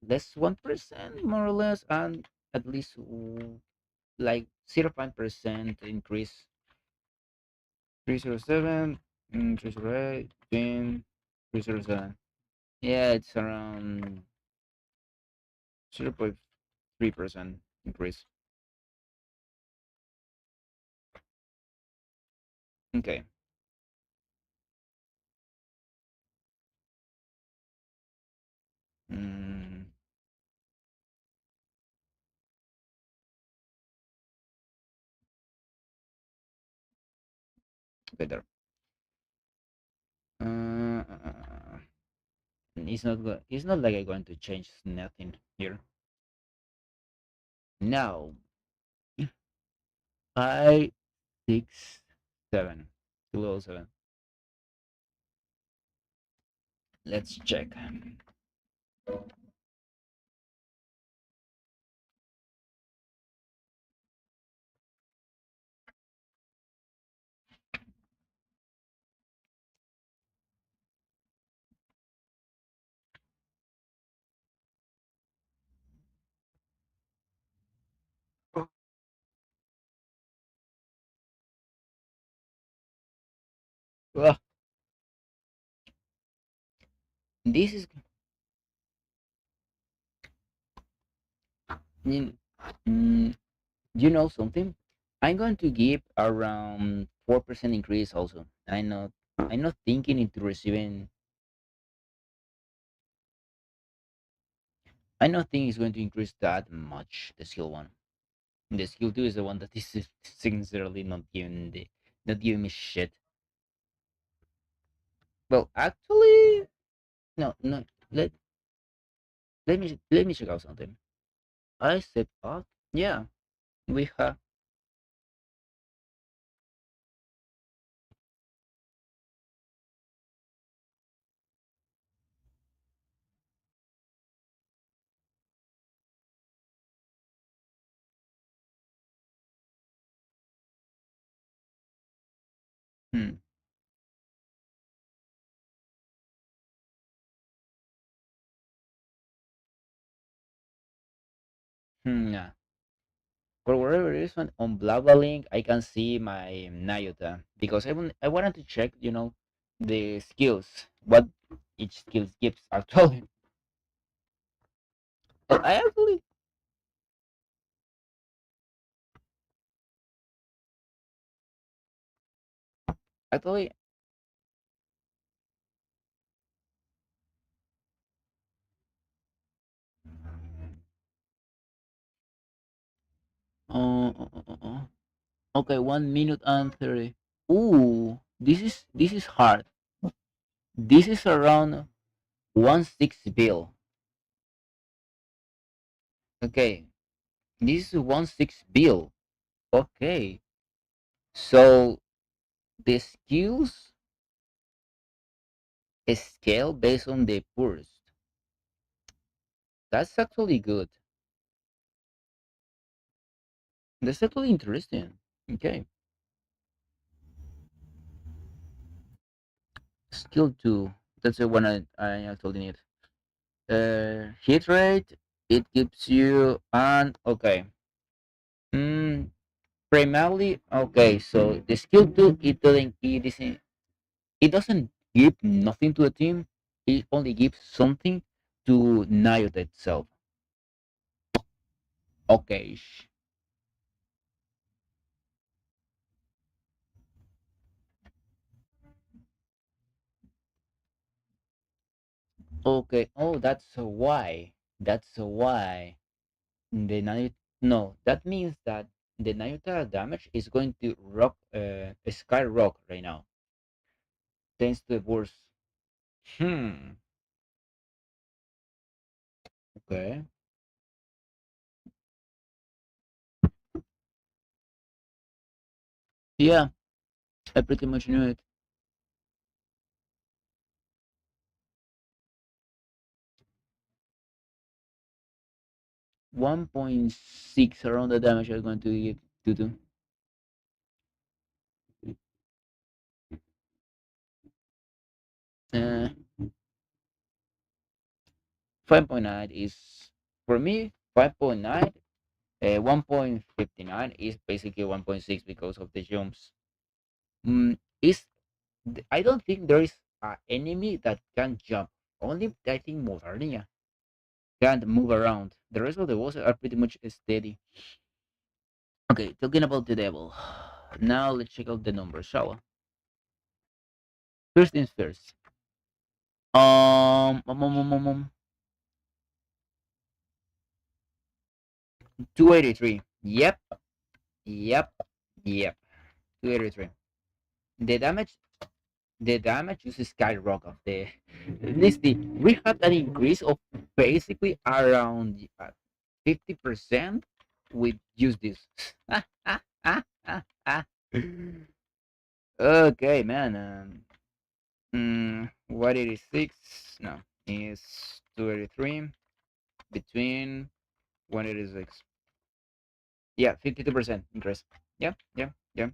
less 1% more or less, and at least like 0.5% increase. 307, 308, 307. Yeah, it's around 0.3% increase. Okay. Mm, better. It's not like I'm going to change nothing here. Now, 5, 6, 7, 207. Let's check. Well, this is mm, mm, you know something? I'm going to give around 4% increase also. I'm not thinking into receiving. I don't think it's going to increase that much, the skill one. The skill two is the one that is sincerely not giving me shit. Well, actually, no, no. Let me check out something. I said, oh, yeah, we have. Hmm. Yeah. For whatever reason, on Blabla link, I can see my Nayuta because I wanted to check, the skills, what each skill gives actually. I actually, okay, 1 minute and 30. Ooh, this is hard. This is around 1/6 bill. Okay, this is 1/6 bill. Okay, so the skills scale based on the burst. That's actually good. That's actually interesting. Okay, skill two. That's the one I actually need. Hit rate. It gives you an okay. Mm, primarily okay. So the skill two, it doesn't give nothing to the team. It only gives something to Nayot itself. Okay. Okay. Oh, that's why. That's why the Nayot. No, that means that the Nayuta damage is going to rock, sky rock right now, thanks to the burst. Hmm. Okay. Yeah, I pretty much knew it. 1.6 around the damage I'm going to get to do. 5.9 is for me 5.9. 1.59 is basically 1.6 because of the jumps. Is I don't think there is an enemy that can jump. Only I think Modernia can't move around. The rest of the walls are pretty much steady. Okay, talking about the devil. Now let's check out the numbers, shall we? First things first. 283. Yep, yep, yep. 283. The damage the damage is skyrocket. Listen, we had an increase of basically around 50% with use this. Okay, man. What 86? No, is 283 between 186. Yeah, 52% increase. Yeah, yeah, yeah.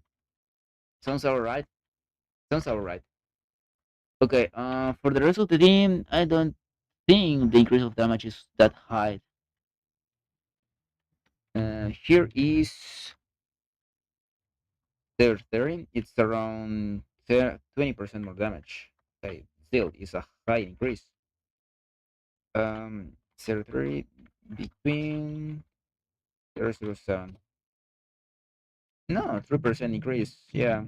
Sounds alright. Sounds alright. Okay, for the rest of the team, I don't think the increase of damage is that high. Here is their 30. It's around 20% more damage. Okay, still, it's a high increase. 03 between 007. No, 3% increase. Yeah.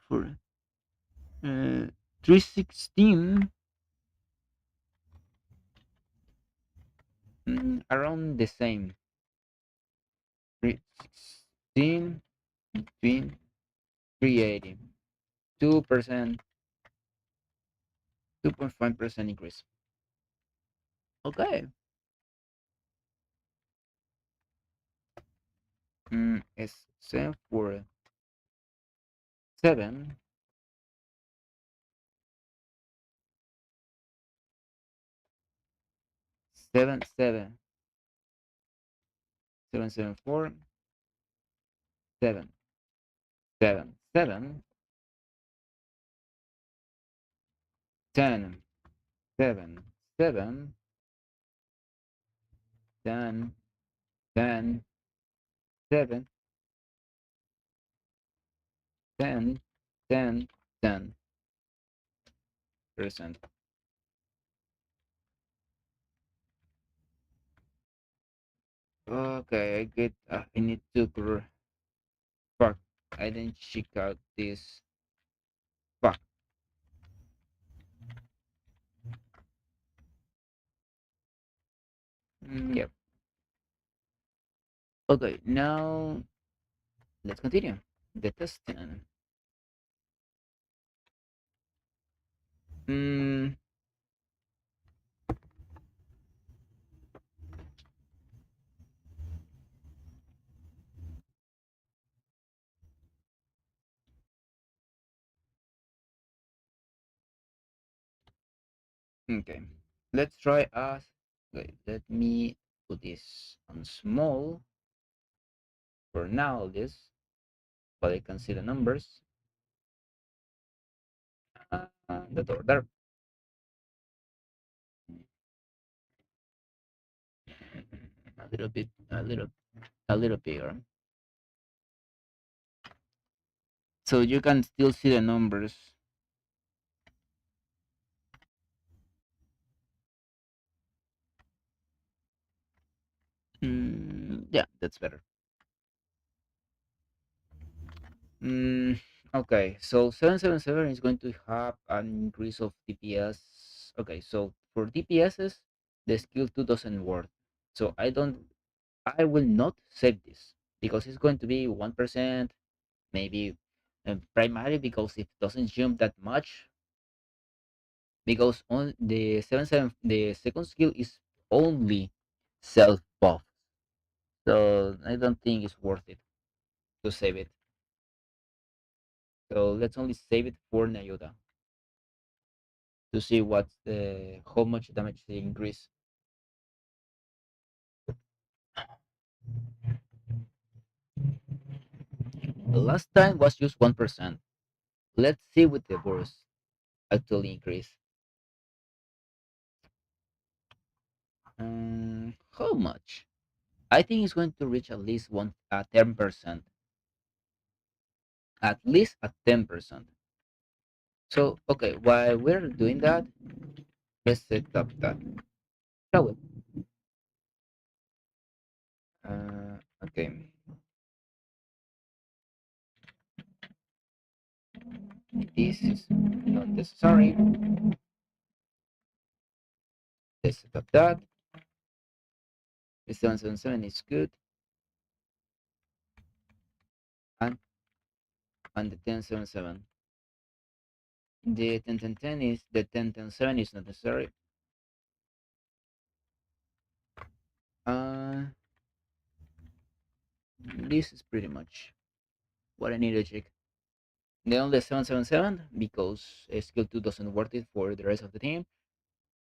For 316, around the same. 316 between 380. 2%, 2.5% increase. Okay. It's set for 7, 7, 7, 7, 7, 4, 7, 7, 7, 10. 7, 7, 10, 10, 7, 10, 10, 10%. Okay, I get. I need to fuck. I didn't check out this. Fuck. Yep. Okay, now let's continue the testing. Mm, okay, let's try us. Wait, let me put this on small for now. This, but I can see the numbers. The door there. A little bit, a little bigger, so you can still see the numbers. Yeah, that's better. Mm, okay, so 777 is going to have an increase of DPS. Okay, so for DPSs, the skill 2 doesn't work. So I will not save this because it's going to be 1%, maybe primarily because it doesn't jump that much. Because on the 77, the second skill is only self buff. So I don't think it's worth it to save it. So let's only save it for Nayuta to see what's the how much damage they increase. The last time was just 1%. Let's see with the burst actually increase. How much? I think it's going to reach at least 10%. At least at 10%. So okay, while we're doing that, let's set up that. Shall we? Okay. This is not necessary. Let's set up that. The 777 is good, and the 1077. The 1010 is the 1077 is not necessary. Uh, this is pretty much what I need to check. The only 777 because skill 2 doesn't worth it for the rest of the team.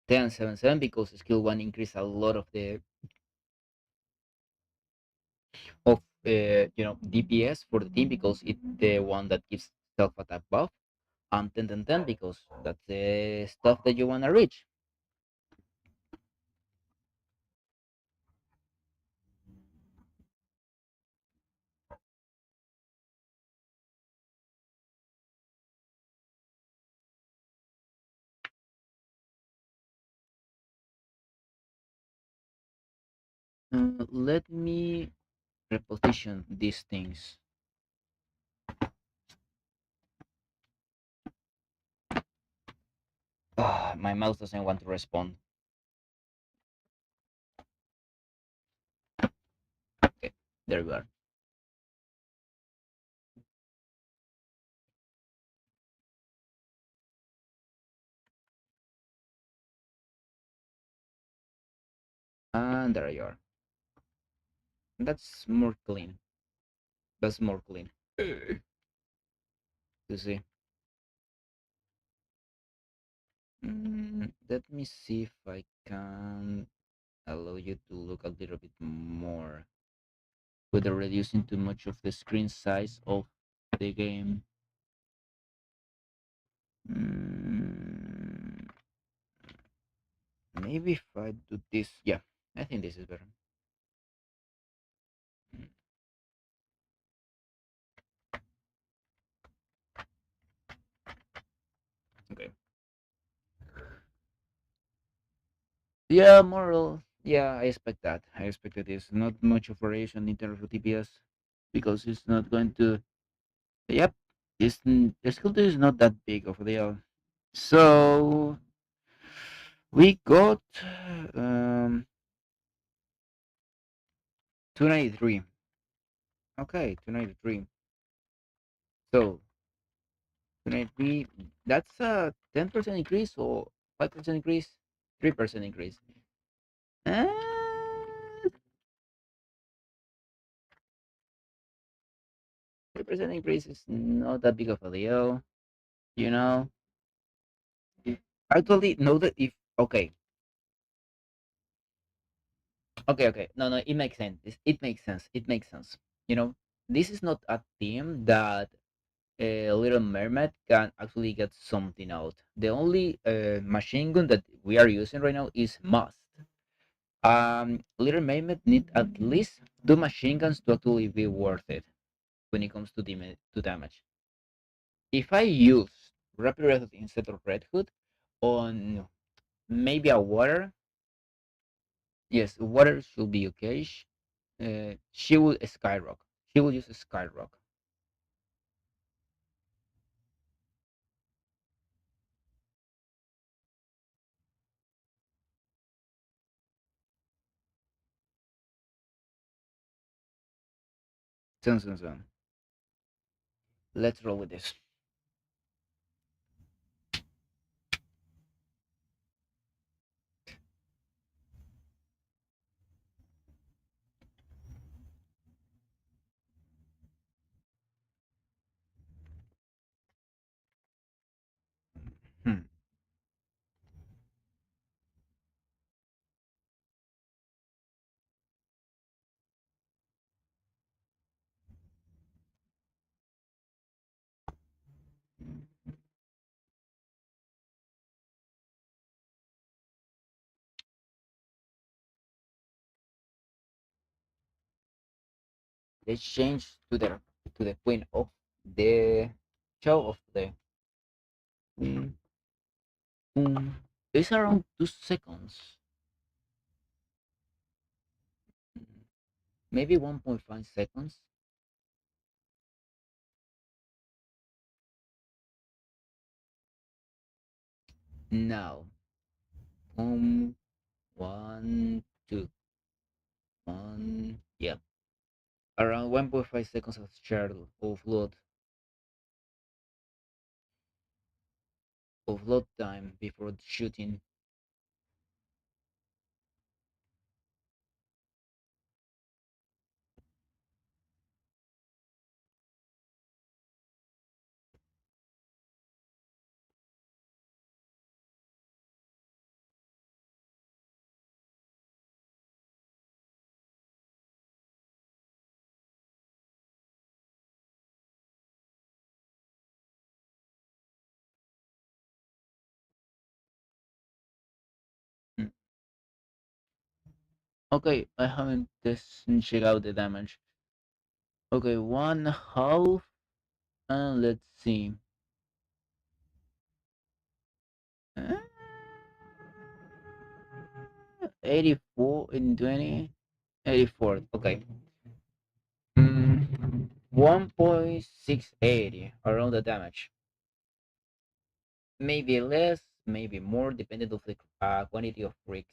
1077 because skill 1 increase a lot of the of DPS for the team because it's the one that gives self attack buff. 10 because that's the stuff that you wanna reach. Let me reposition these things. My mouse doesn't want to respond. Okay, there we are. And there you are. That's more clean. That's more clean. You see. Let me see if I can allow you to look a little bit more without reducing too much of the screen size of the game. Mm, Maybe if I do this, yeah, I think this is better. Mm, okay. Yeah, moral. Yeah, I expect that. I expected this. Not much of variation in terms of DPS because it's not going to. Yep, the skill tree is not that big of a deal. So we got um 293. Okay, 293. So 293. That's a 10% increase or 5% increase, 3% increase. Uh, 3% increase is not that big of a deal. You know, I totally know that if okay, okay. No, no, it makes sense. It makes sense. It makes sense. You know, this is not a team that Little Mermaid can actually get something out. The only machine gun that we are using right now is Must. Little Mermaid need at least two machine guns to actually be worth it when it comes to damage. If I use Rapid Red Hood instead of Red Hood on maybe a water, yes, water should be okay. She will Skyrock. She will use a Skyrock. Soon. Let's roll with this. Hmm. Let's change to the queen of the show of the mm, it's around 2 seconds. Mm, maybe 1.5 seconds. Now, um, one, two, one, yeah, around 1.5 seconds of share of load time before shooting. Mm. Okay, I haven't checked out the damage. Okay, one half, and let's see. Uh, 84 in 20, 84. Okay. 1.680 around the damage. Maybe less, maybe more, depending of the quantity of crits.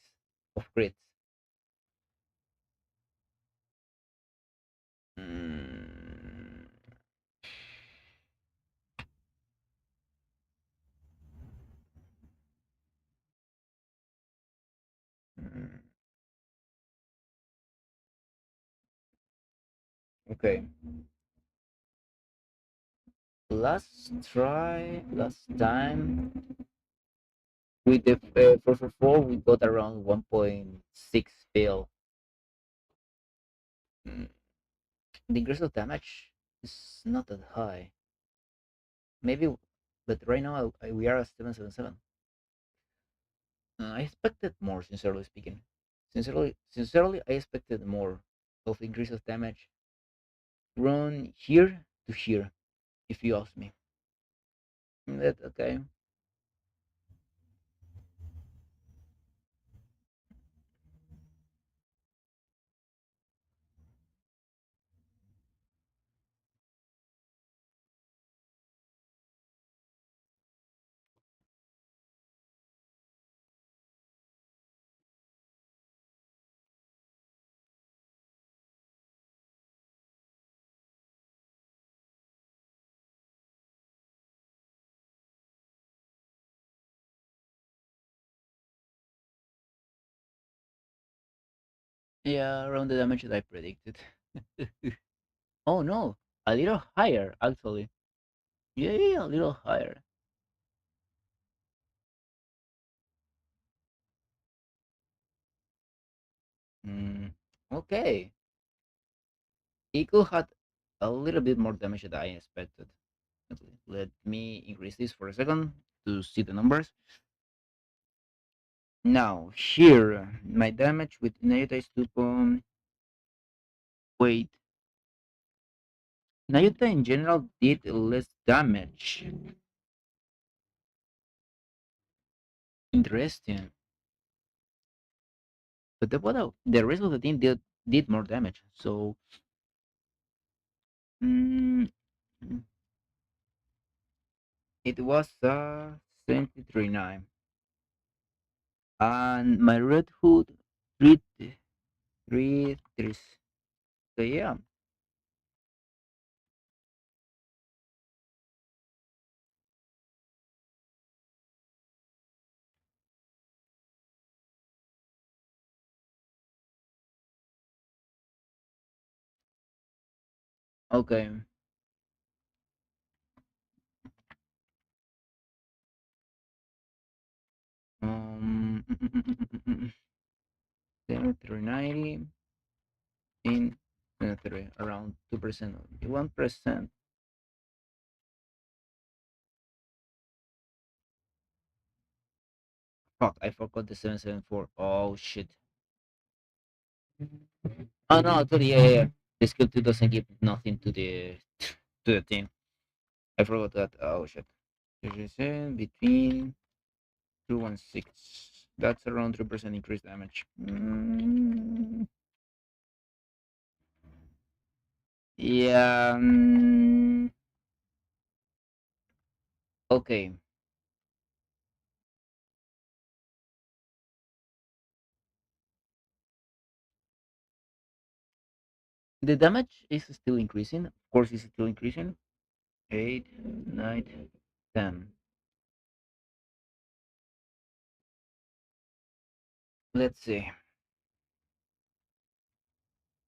Mm, mm, okay. Last time with the 444, we got around 1.6 bill. Mm, the increase of damage is not that high. Maybe, but right now we are at 777. I expected more, sincerely speaking. Sincerely, I expected more of increase of damage from here to here, if you ask me. That okay. Yeah, around the damage that I predicted. Oh no, a little higher actually. Yeah, yeah, yeah, a little higher. Mm, okay, it could have a little bit more damage than I expected. Okay, let me increase this for a second to see the numbers. Now here, my damage with Nayuta is 2 point. Wait, Nayuta in general did less damage. Interesting, but the rest of the team did more damage. So mm, it was 73.9, and my Red Hood 3 3 3. So yeah, okay. Um, 390 in 3 around 2%, 1%. Fuck, I forgot the 774. Oh shit. Oh no, actually, yeah, yeah, yeah. The skill 2 doesn't give nothing to the team. I forgot that. Oh shit. Between 2 and 6. That's around 3% increased damage. Yeah. Okay. The damage is still increasing. Of course, it's still increasing. 8, 9, 10. Let's see.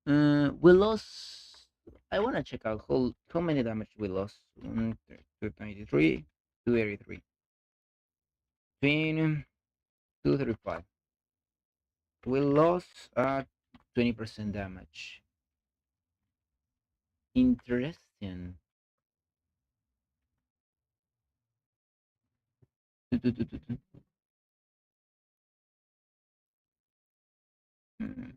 We lost. I want to check out how many damage we lost. 293, 283, 235. We lost 20% damage. Interesting. Mm,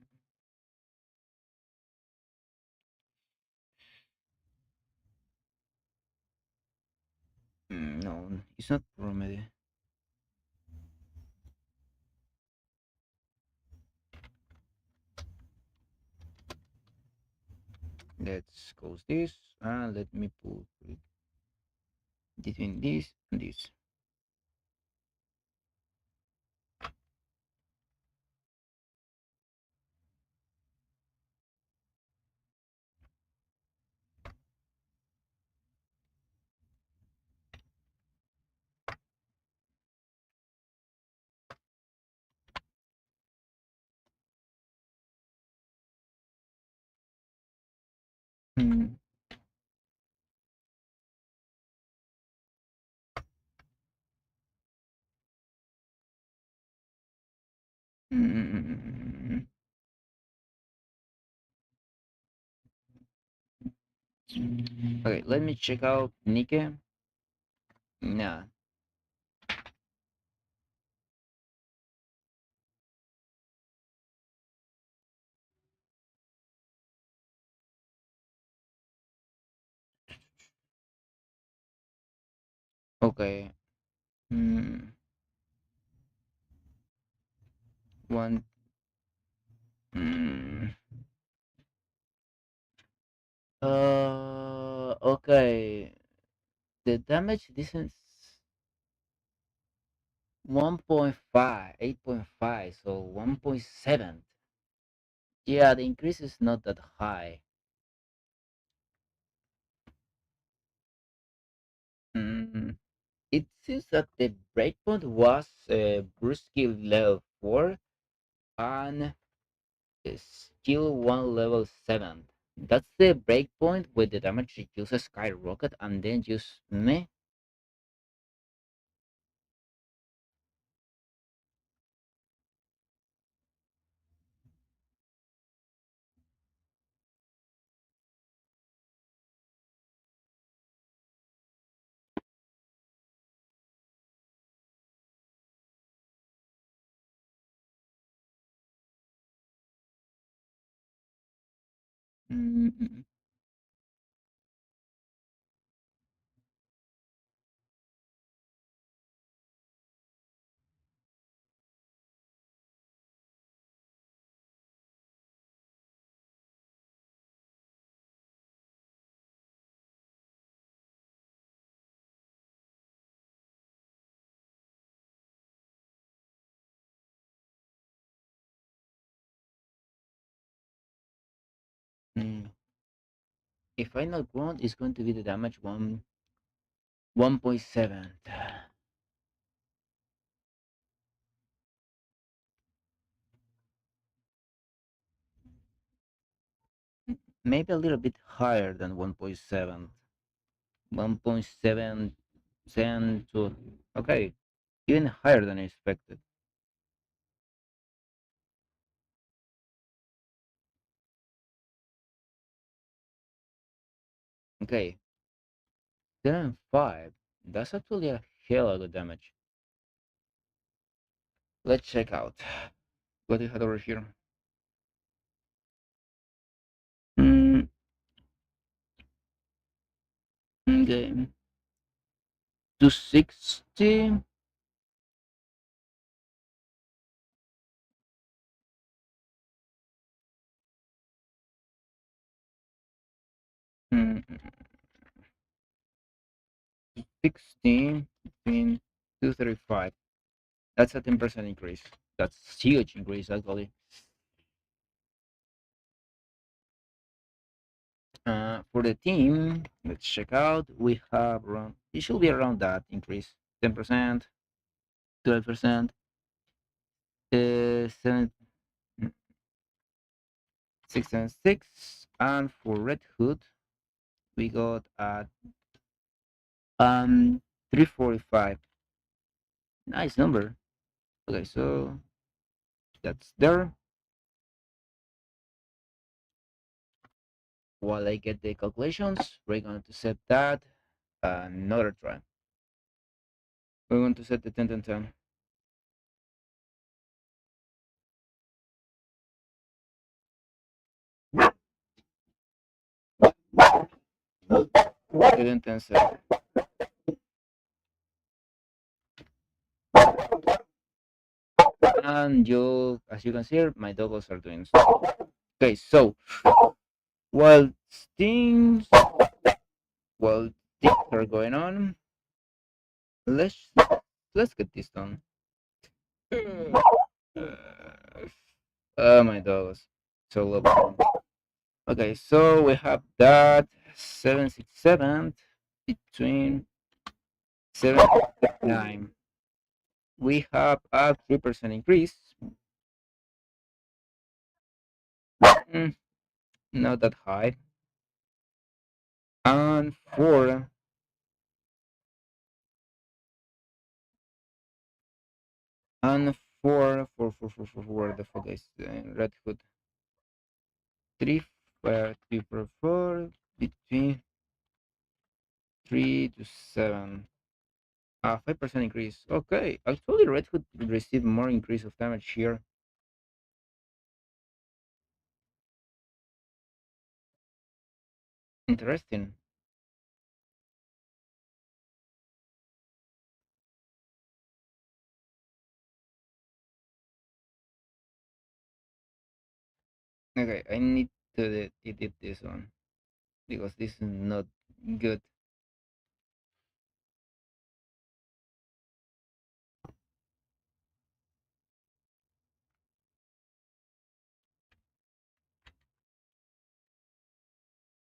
no, it's not remedy. Let's close this and let me put it between this and this. Mm, mm. Okay, let me check out Nike. Nah, Okay. Mm, one. Mm, okay. The damage distance 1.5, 8.5, so 1.7. Yeah, the increase is not that high. Mm, it seems that the breakpoint was skill level 4 and skill 1 level 7. That's the breakpoint where the damage reduces skyrocket and then just meh. Mm, mm. If final ground is going to be the damage 1.7. Maybe a little bit higher than 1.7. 1.7 10 to, okay, even higher than I expected. Okay, 7.5. That's actually a hell of a damage. Let's check out what we had over here. Mm, okay, 260. Mm, 16 between 235. That's a 10% increase. That's huge increase actually. For the team, let's check out. We have around, it should be around that increase, 10%, 12%, 7, 6 and 6. And for Red Hood, we got at 345. Nice number. Okay, so that's there. While I get the calculations, we're going to set that another try. We're going to set the 10 10 10. Didn't answer. And you, as you can see here, my doggos are doing so. Okay, so while things while things are going on, let's let's get this done. Oh my doggos, so lovely. Okay, so we have that 767 between 7 9. We have a 3% increase. Mm, not that high. And and for where the fuck is Red Hood? 3 4 between 3 to 7. 5% increase. Okay, actually Red Hood received more increase of damage here. Interesting. Okay, I need to edit this one because this is not good.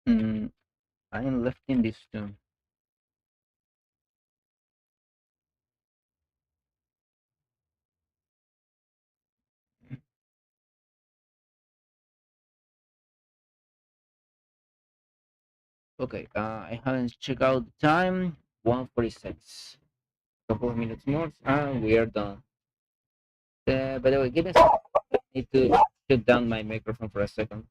Mm, I am left in this too. Okay, I haven't checked out the time. 1:46. Couple of minutes more, and we are done. By the way, give me a second. I need to shut down my microphone for a second.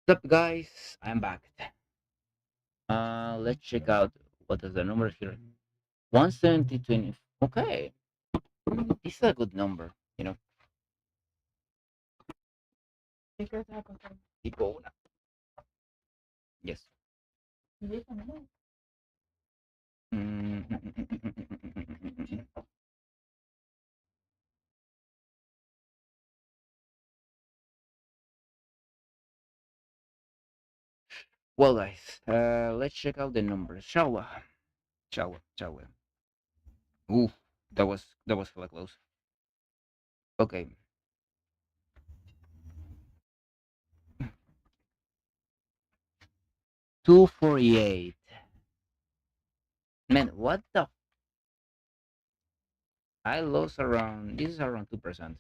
What's up, guys? I'm back. Let's check out what is the number here. 170.20. Okay, this is a good number. You know, tipo una. Yes. Well, guys, let's check out the numbers, shall we? Shall we? Ooh, that was hella close. Okay, 248. Man, what the? I lost around. This is around 2%.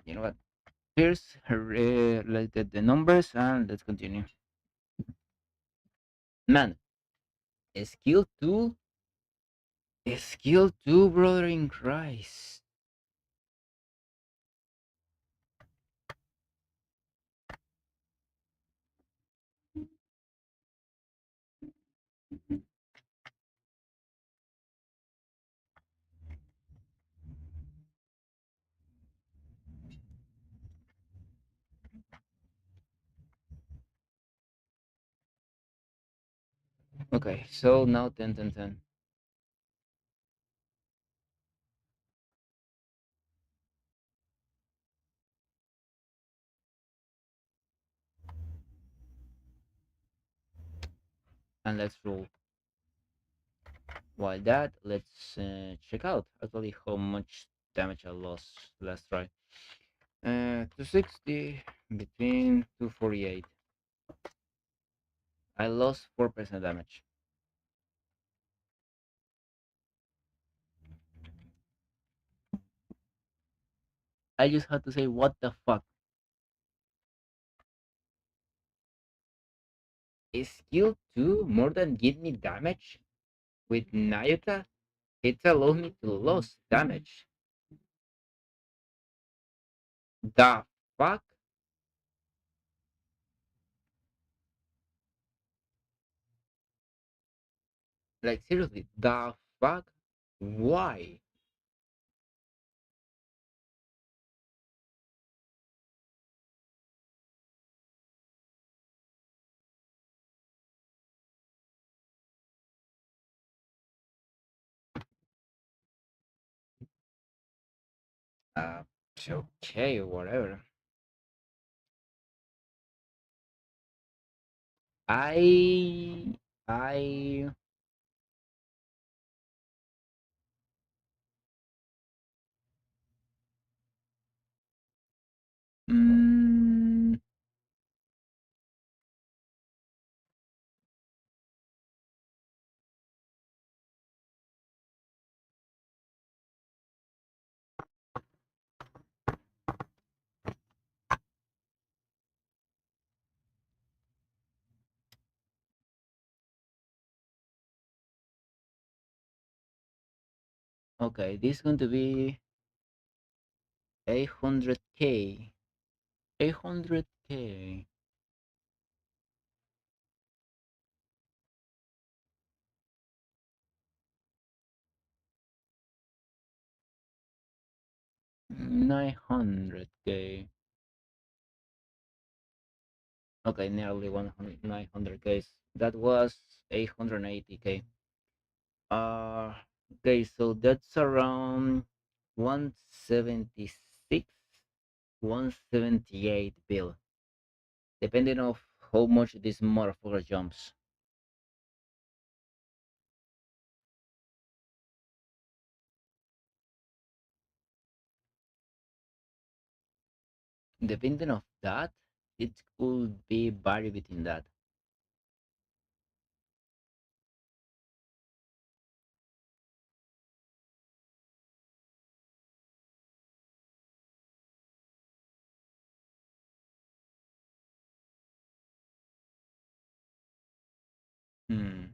You know what? Here's like the numbers, and let's continue. Man, skill two, brother in Christ. Okay, so now 10, 10, 10. and let's roll. While that, let's check out actually how much damage I lost last try. 260 between 248. I lost 4% damage. I just had to say, what the fuck? Is skill 2 more than give me damage? With Nayuta, it allows me to lose damage. The fuck? Like seriously, the fuck? Why? Uh, okay, whatever. I, I, mm, okay, this is going to be 800k. 800k. 900k. Okay, nearly 100, 900k. That was 880k. Uh, okay, so that's around 176, 178 bill, depending of how much this motherfucker jumps. Depending of that, it could be vary between that. Hmm.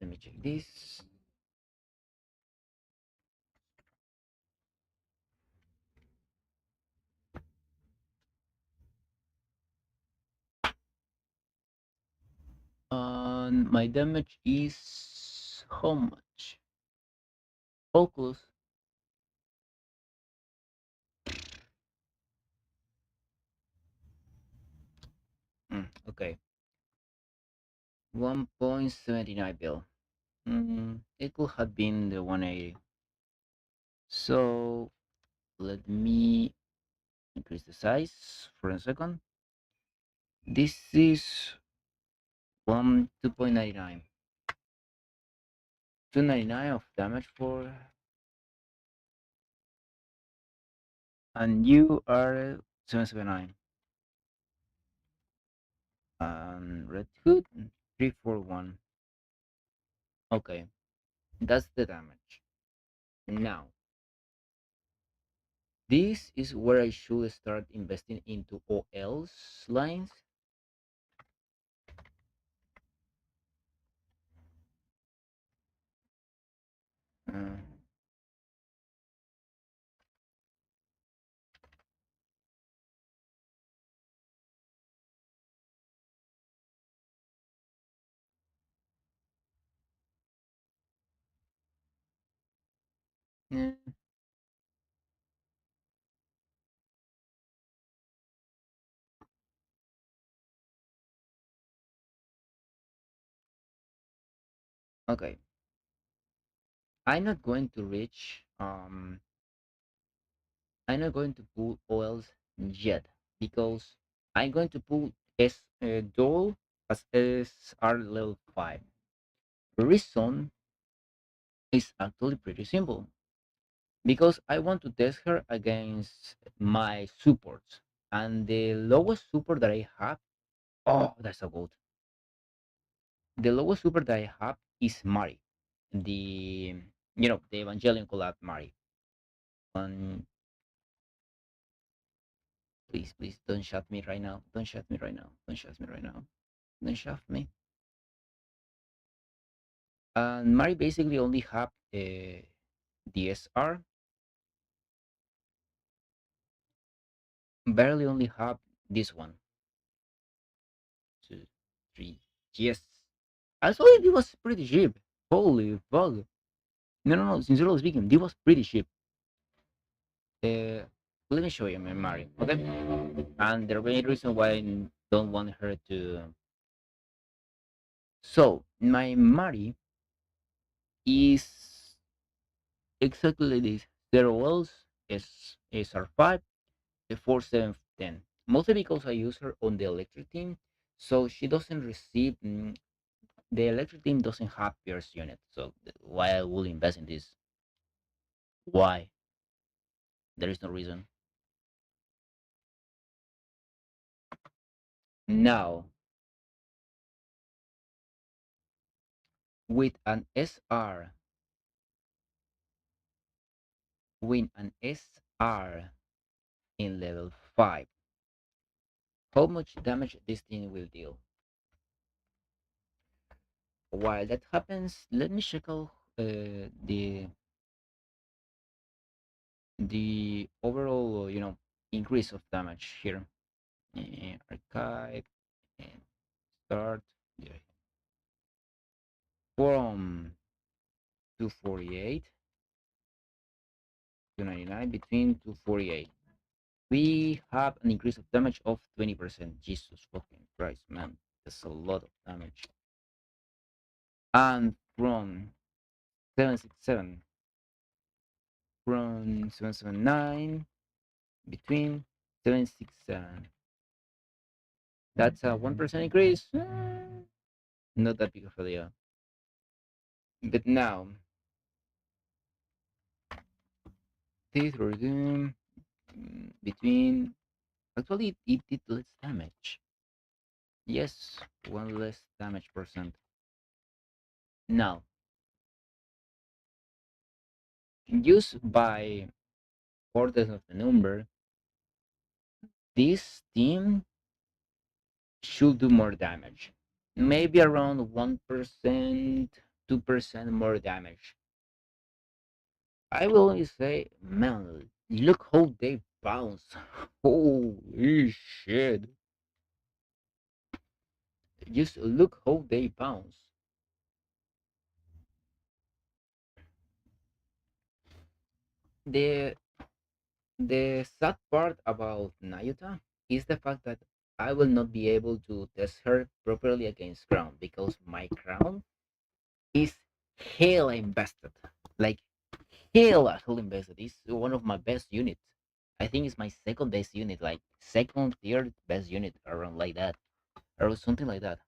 Let me check this. My damage is how much? Focus. Okay, 1.79 bill. It could have been the 180. So let me increase the size for a second. This is 2.99. 299 of damage for, and you are 779. And red hood 341. Okay, that's the damage. Now, this is where I should start investing into OL's lines. Uh, Eh, okay, I'm not going to reach. I'm not going to pull oils yet because I'm going to pull S Dole as SR level 5. The reason is actually pretty simple because I want to test her against my supports. And the lowest support that I have, oh, that's so good. The lowest super that I have is Mari, the the Evangelion collab Mari. And please, please don't shut me right now. Don't shut me right now. Don't shut me right now. Don't shut me. And Mari basically only have DSR, barely only have this one, two, three. Yes, also it was pretty cheap. Holy fuck! No, no, no. Sincerely speaking, it was pretty cheap. Uh, Let me show you my Mari, okay? And the main reason why I don't want her to. So my Mari is exactly this. Zero wells is R5, the 4710. Mostly because I use her on the electric team, so she doesn't receive. The electric team doesn't have Pierce unit, so why I will invest in this? Why? There is no reason. Now with an SR, with an SR in level 5, how much damage this thing will deal? While that happens, let me check out the overall increase of damage here. Archive and start, yeah, from 248 to 99, between 248. We have an increase of damage of 20%. Jesus fucking Christ, man, that's a lot of damage. And from 767, from 779, between 767. That's a 1% increase. Not that big of a deal. But now, this resume between. Actually, it did less damage. Yes, one less damage percent. Now, used by orders of the number, this team should do more damage. Maybe around 1%, 2% more damage. I will only say, man, look how they bounce. Holy shit. Just look how they bounce. The the sad part about Nayuta is the fact that I will not be able to test her properly against Crown because my Crown is hell invested. Like hell invested. It's one of my best units. I think it's my second best unit, like second, third best unit around like that. Or something like that.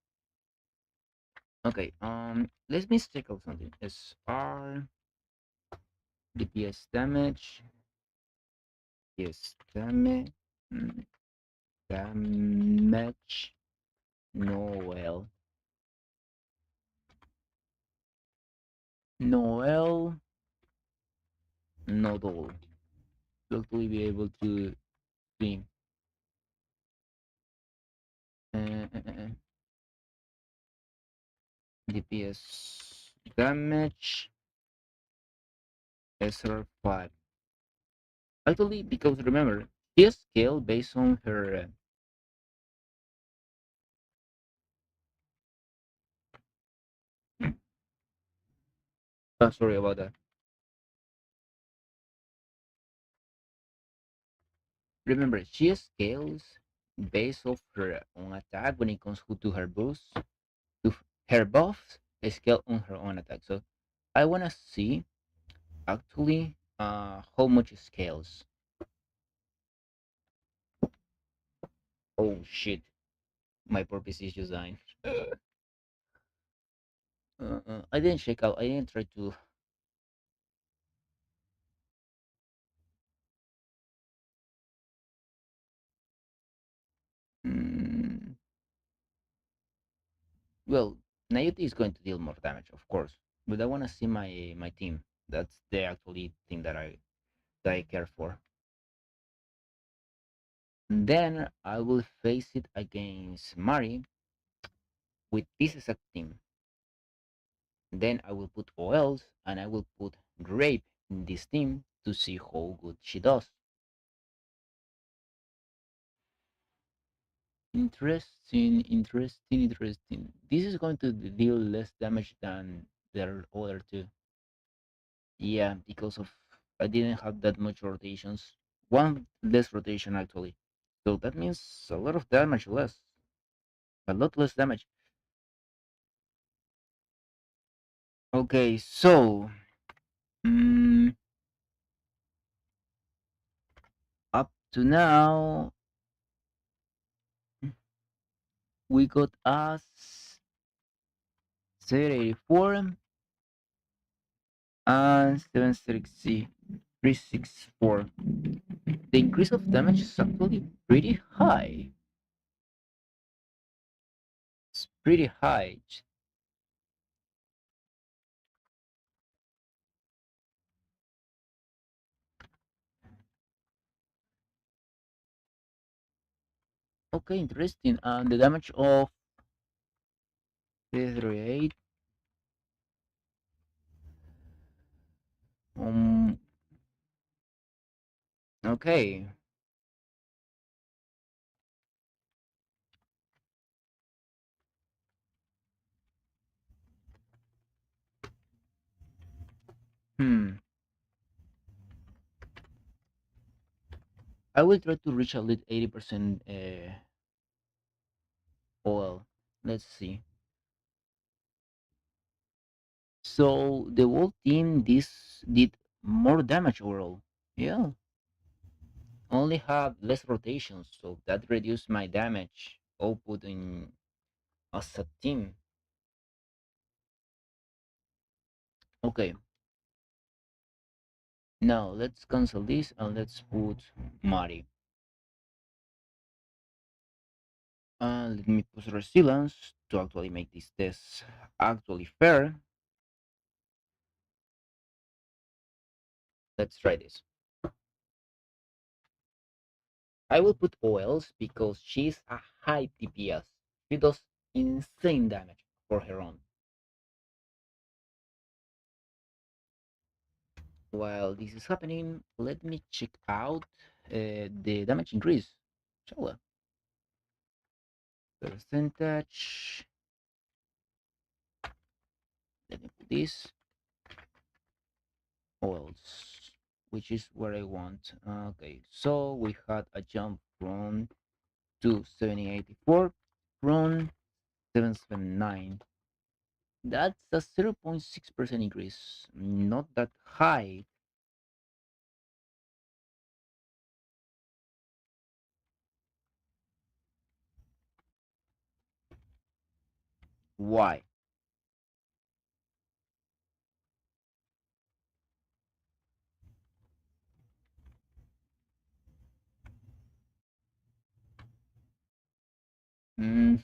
Okay, let me check out something. SR DPS damage. Yes, damage. Damage. Noel. Noel. Nodal. Hopefully be able to stream. DPS damage. SR5. Actually, because remember, she scale based on her. Sorry about that. Remember, she scales based off her own attack when it comes to her boost. To her buffs scale on her own attack. So I wanna see actually how much it scales. Oh shit, my purpose is just dying. I didn't check out. I didn't try to. Mm, well, Nayuta is going to deal more damage, of course, but I want to see my team. That's the actually thing that I care for. Then I will face it against Mari with this exact team. Then I will put oils and I will put grape in this team to see how good she does. Interesting. This is going to deal less damage than the other two. Yeah, because of I didn't have that much rotations. One less rotation actually. So that means a lot of damage less. A lot less damage. Okay, so mm, up to now we got us 784 and 760 364. The increase of damage is actually pretty high. It's pretty high. Okay, interesting. And the damage of 338. Um. Okay. Hmm. I will try to reach at least 80%. Oil. Let's see. So the whole team this did more damage overall. Yeah. Only have less rotations, so that reduced my damage output in as a team. Okay. Now let's cancel this and let's put Mari. Let me put resilience to actually make this test actually fair. Let's try this. I will put oils because she's a high DPS. She does insane damage for her own. While this is happening, let me check out the damage increase. Shall we? Percentage. Let me put this oils, which is where I want. Okay, so we had a jump from 27084 from 779. That's a 0.6% increase. Not that high. Why? Mm,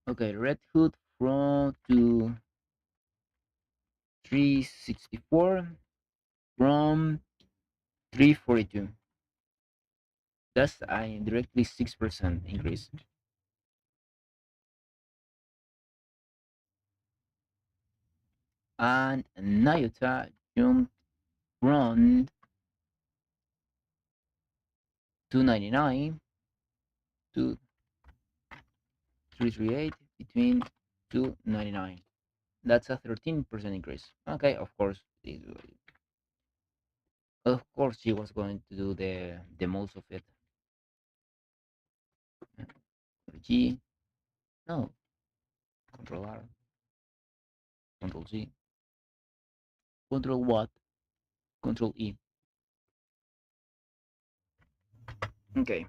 okay, Red Hood from to 364 from 342. That's a directly 6% increase. And Nayuta jumped from 299 to 338 between 299. That's a 13% increase. Okay, of course, she was going to do the most of it. G, no, Control R, Control Z, Control what? Control E. Okay.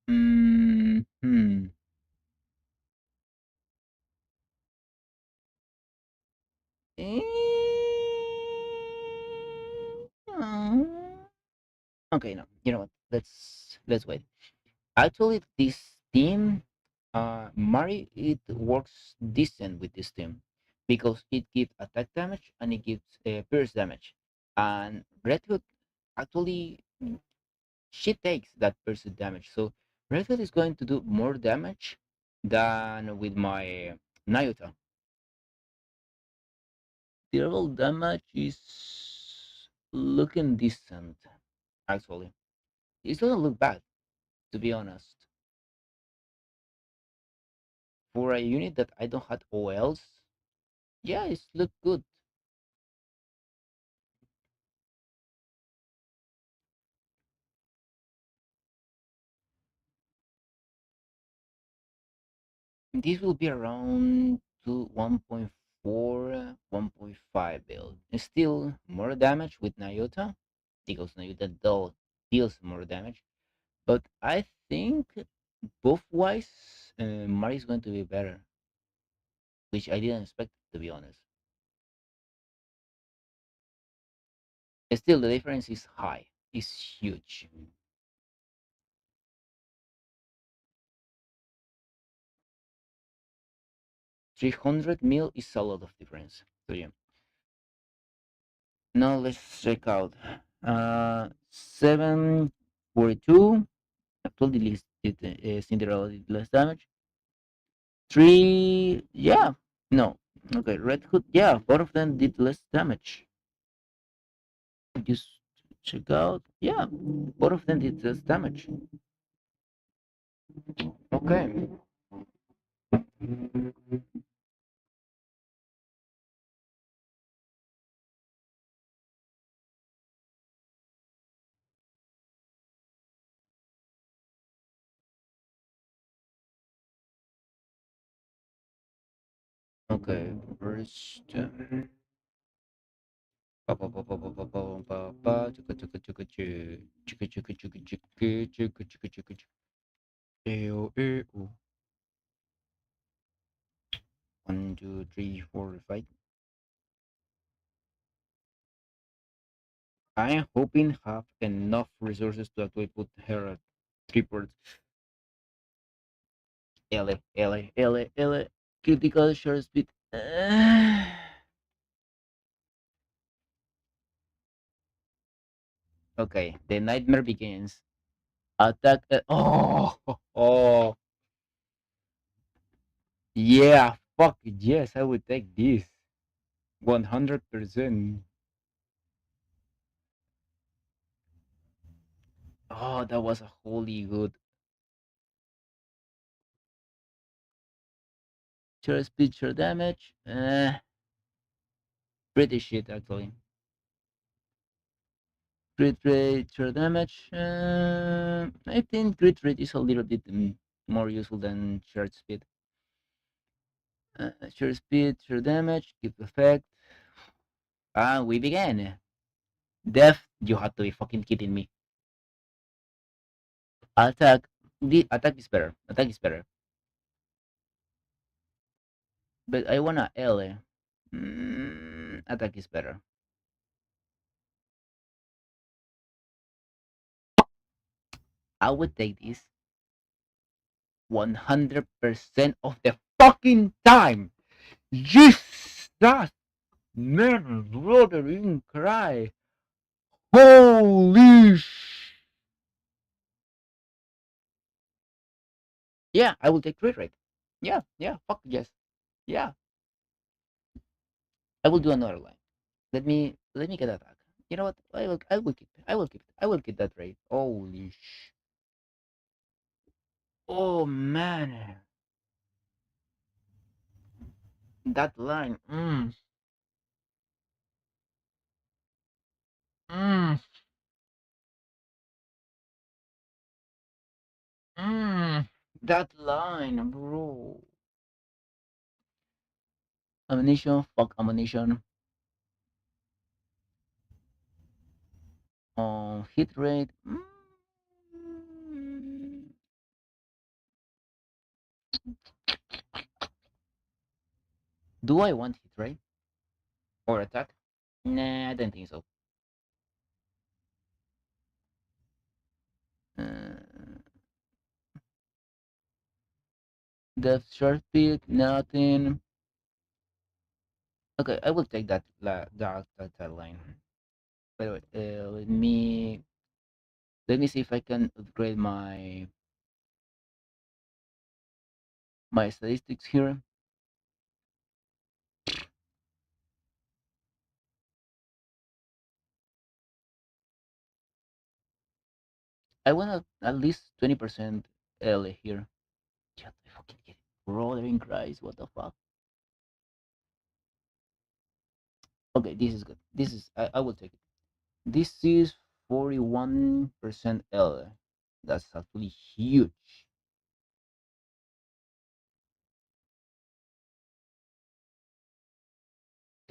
Hmm. Okay, no. You know what? Let's wait. Actually, this team, Mari, it works decent with this team because it gives attack damage and it gives pierce damage. And Red Hood actually she takes that pierce damage. So Red Hood is going to do more damage than with my Nayuta. The overall damage is looking decent, actually. It doesn't look bad, to be honest. For a unit that I don't have OLs, yeah, it's look good. This will be around to 1.4, 1.5 build. It's still more damage with Nayuta, because Nayuta deals more damage. But I think both wise, Mari is going to be better, which I didn't expect, to be honest. Still, the difference is high, it's huge. 300 mil is a lot of difference. So yeah. Now let's check out. 742. Actually, listed Cinderella did less damage. Three, yeah, no. Okay, Red Hood, yeah, both of them did less damage. Just check out. Yeah, both of them did less damage. Okay. Okay, first. Pa pa pa pa pa pa pa pa pa chuka chuka chuka chu chuka chuka chuka chuka chuka chuka chuka chuka ew ew. 1, 2, 3, 4, 5. I am hoping have enough resources to actually put her at 3 ports. L, L, L, L. Critical short speed. Okay, the nightmare begins. Attack. Oh, yeah. Fuck yes, I would take this. 100%. Oh, that was a holy good. Short speed, short damage. Pretty shit actually. Crit rate, short damage. I think crit rate is a little bit more useful than short speed. Short speed, short damage, keep effect. And we begin. Death, you have to be fucking kidding me. Attack. The attack is better. Attack is better. But I wanna L. Attack is better. I would take this 100% of the fucking time. Jesus, man, brother, in cry. Holy Yeah, I will take crit rate. Yeah, yeah, fuck yes. Yeah, I will do another line. Let me get attack. You know what? I will keep that rate. Holy sh! Oh man, that line. Mm, mm. That line, bro. Ammunition, fuck ammunition. Hit rate. Do I want hit rate or attack? Nah, I don't think so. Uh, Depth short speed, nothing. Okay, I will take that line. By the way, let me see if I can upgrade my statistics here. I want at least 20% L here. Just I fucking get it. Brother in Christ, what the fuck? Okay, this is good. I will take it. This is 41% L. That's actually huge.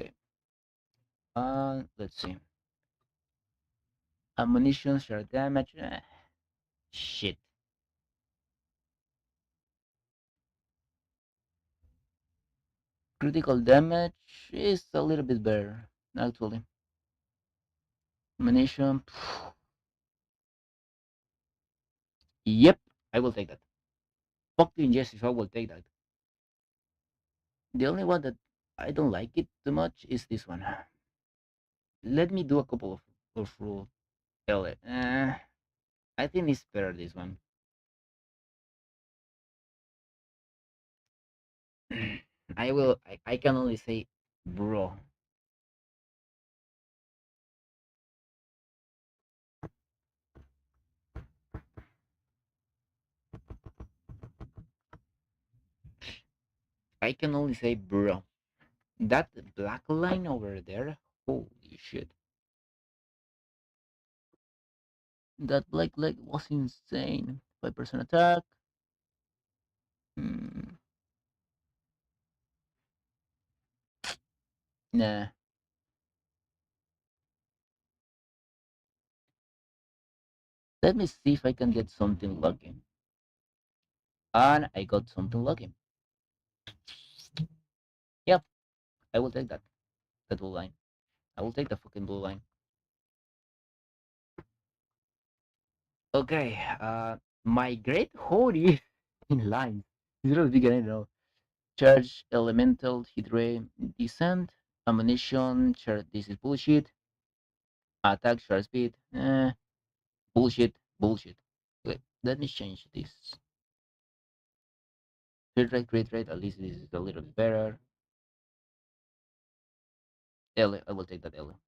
Okay. Let's see. Ammunition share damage. Shit. Critical damage is a little bit better, actually. Ammunition. Yep, I will take that. Fucking yes, if I will take that. The only one that I don't like it too much is this one. Let me do a couple of rule. L. I think it's better this one. I can only say, bro. I can only say, bro. That black line over there, holy shit. That black leg was insane. 5% attack. Hmm, nah. Let me see if I can get something lucky. And I got something lucky. Yep, I will take that. The blue line. I will take the fucking blue line. Okay, my great Hori in line. Zero beginning now. Charge elemental hit ray descent. Ammunition. Charge. This is bullshit. Attack charge speed. Bullshit. Bullshit. Wait, let me change this. Hit rate, crit rate. At least this is a little bit better. L. I will take that L.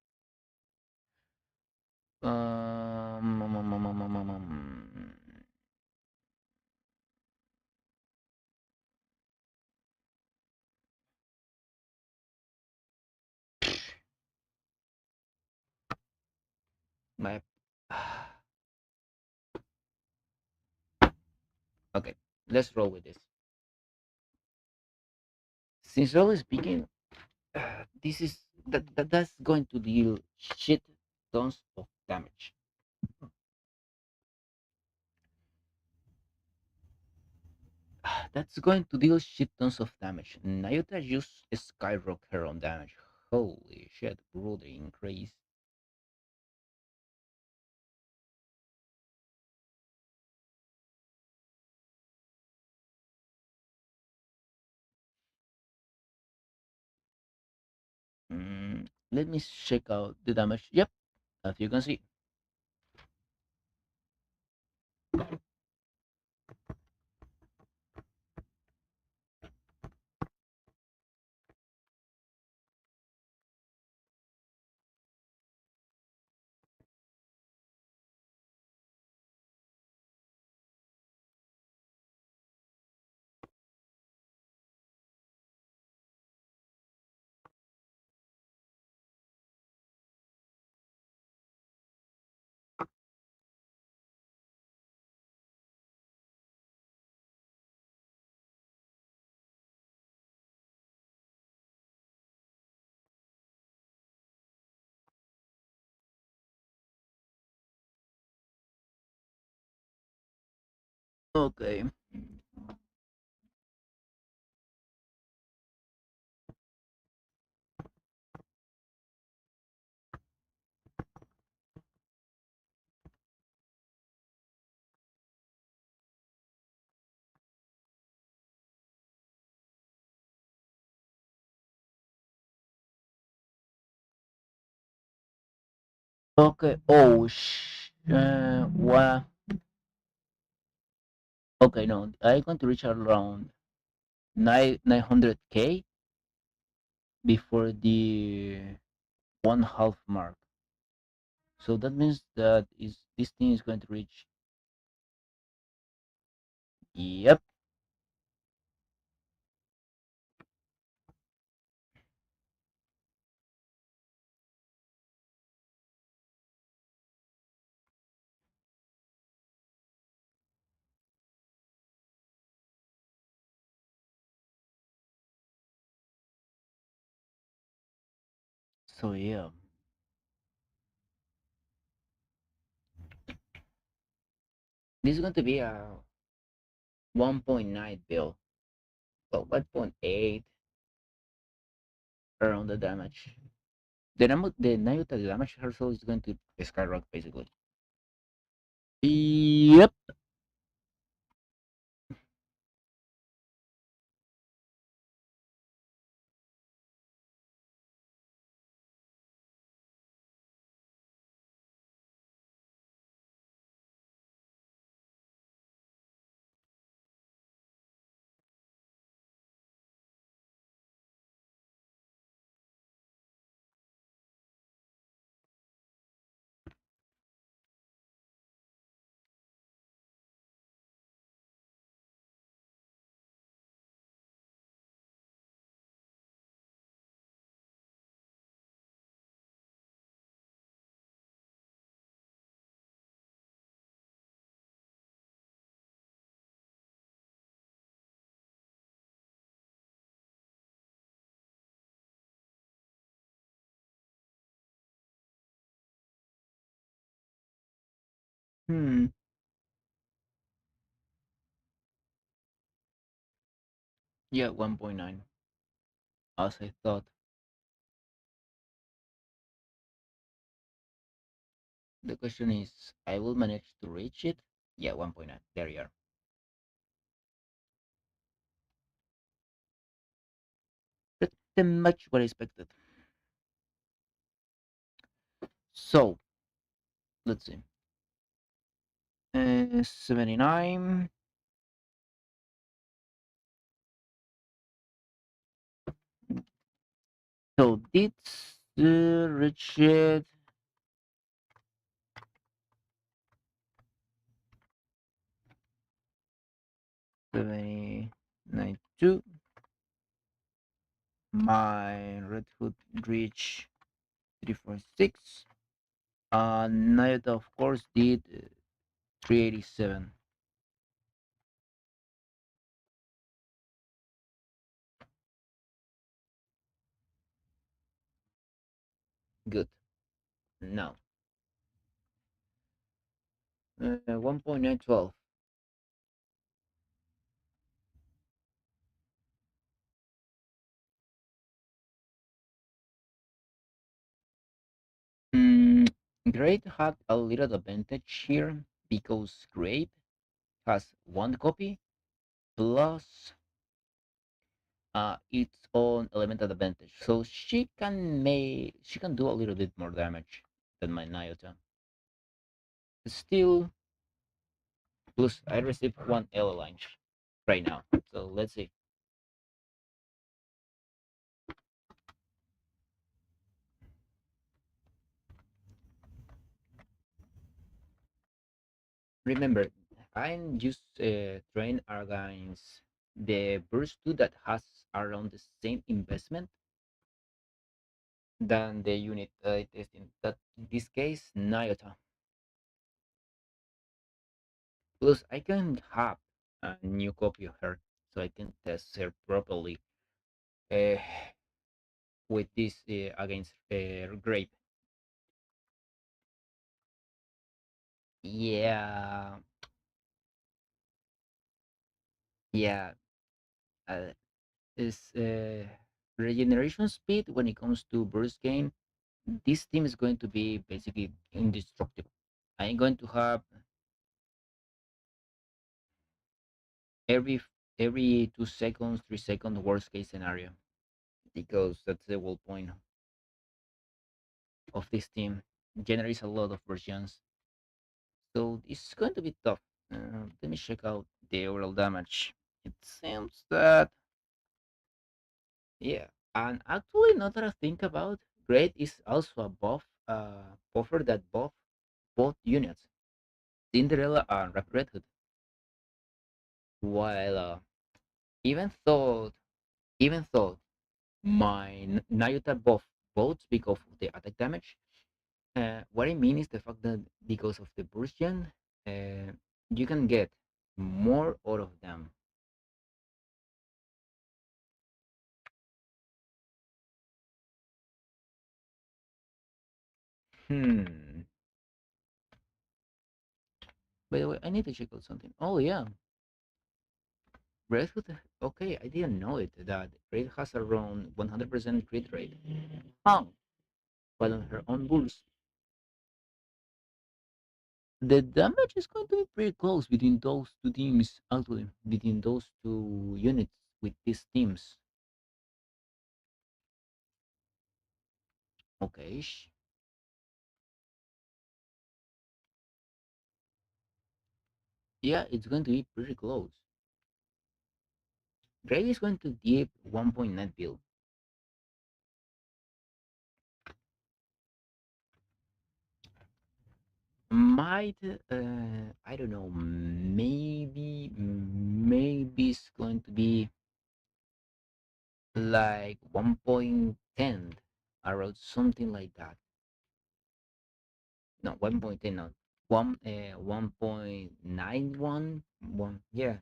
My. Okay, let's roll with this. Sincerely speaking, this is that's going to deal shit tons of damage. That's going to deal shit tons of damage. Nayuta just skyrocket her own damage. Holy shit, brother, increase. Let me check out the damage. Yep, as you can see. Okay. Okay. Oh, what? Okay, no, I'm going to reach around 900K before the 1/2 mark. So that means that is this thing is going to reach. Yep. So yeah, this is going to be a 1.9 bill. Well, 1.8 around the damage. The Nayuta the damage herself is going to skyrocket basically. Yep. Hmm. Yeah, 1.9. As I thought. The question is, I will manage to reach it. Yeah, 1.9. There you are. Pretty much what I expected. So let's see. 79. So this reach it 7092. My red hood reach 346. Nayuta of course did 387. Good. Now 1.912. Mm, Great had a little advantage here because Grape has one copy plus its own elemental advantage, so she can do a little bit more damage than my Nayuta. Still, plus I received one L launch right now, so let's see. Remember, I'm just trained against the burst 2 that has around the same investment than the unit testing. That in this case, Nayuta. Plus, I can have a new copy of her, so I can test her properly uh, with this against Grape. Yeah, Yeah, uh, is regeneration speed when it comes to burst gain. This team is going to be basically indestructible. I'm going to have every every 2 seconds, 3 seconds worst case scenario because that's the whole point of this team. Generates a lot of versions, so it's going to be tough. Let me check out the overall damage. It seems that yeah, and actually, now that I think about, Great is also a buffer that buff both units, Cinderella and Rapid Red Hood. While even though my Nayuta buff both because of the attack damage, what I mean is the fact that because of the burst uh, you can get more out of them. Hmm. By the way, I need to check out something. Oh yeah, Red Hood. Okay, I didn't know it that Red has around 100% crit rate. Oh, but on her own bulls, the damage is going to be pretty close between those two teams. Actually, between those two units with these teams. Okay, yeah, it's going to be pretty close. Gray is going to give 1.9 bill. Might I don't know. Maybe it's going to be like 1.10 around something like that. No, 1.10, not 1.91 one. Yeah,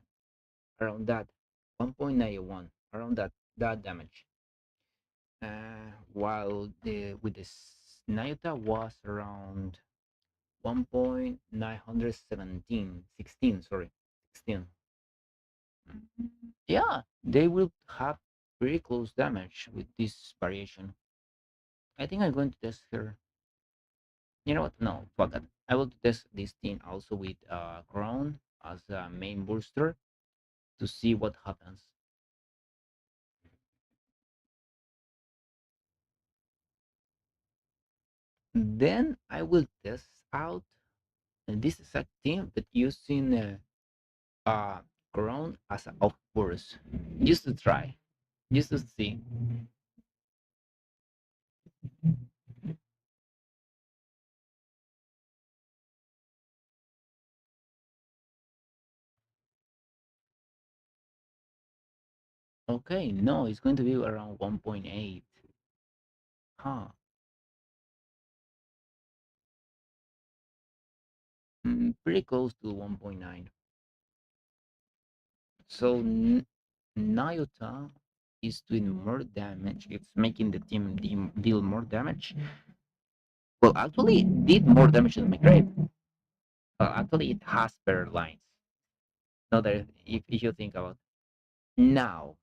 around that. 1.91 around that damage. While the with the Nayuta was around 1.917 16, sorry, 16. Yeah, they will have pretty close damage with this variation. I think I'm going to test her. You know what? No, fuck it. I will test this thing also with Crown as a main booster to see what happens. Then I will test out this exact team, but using uh, Crown as a off burst, just to try, just to see. Okay, no, it's going to be around 1.8. Huh. Pretty close to 1.9. So Nayuta is doing more damage. It's making the team deal more damage. Well, actually, it did more damage than my grave. Actually, it has better lines. Now that if you think about now,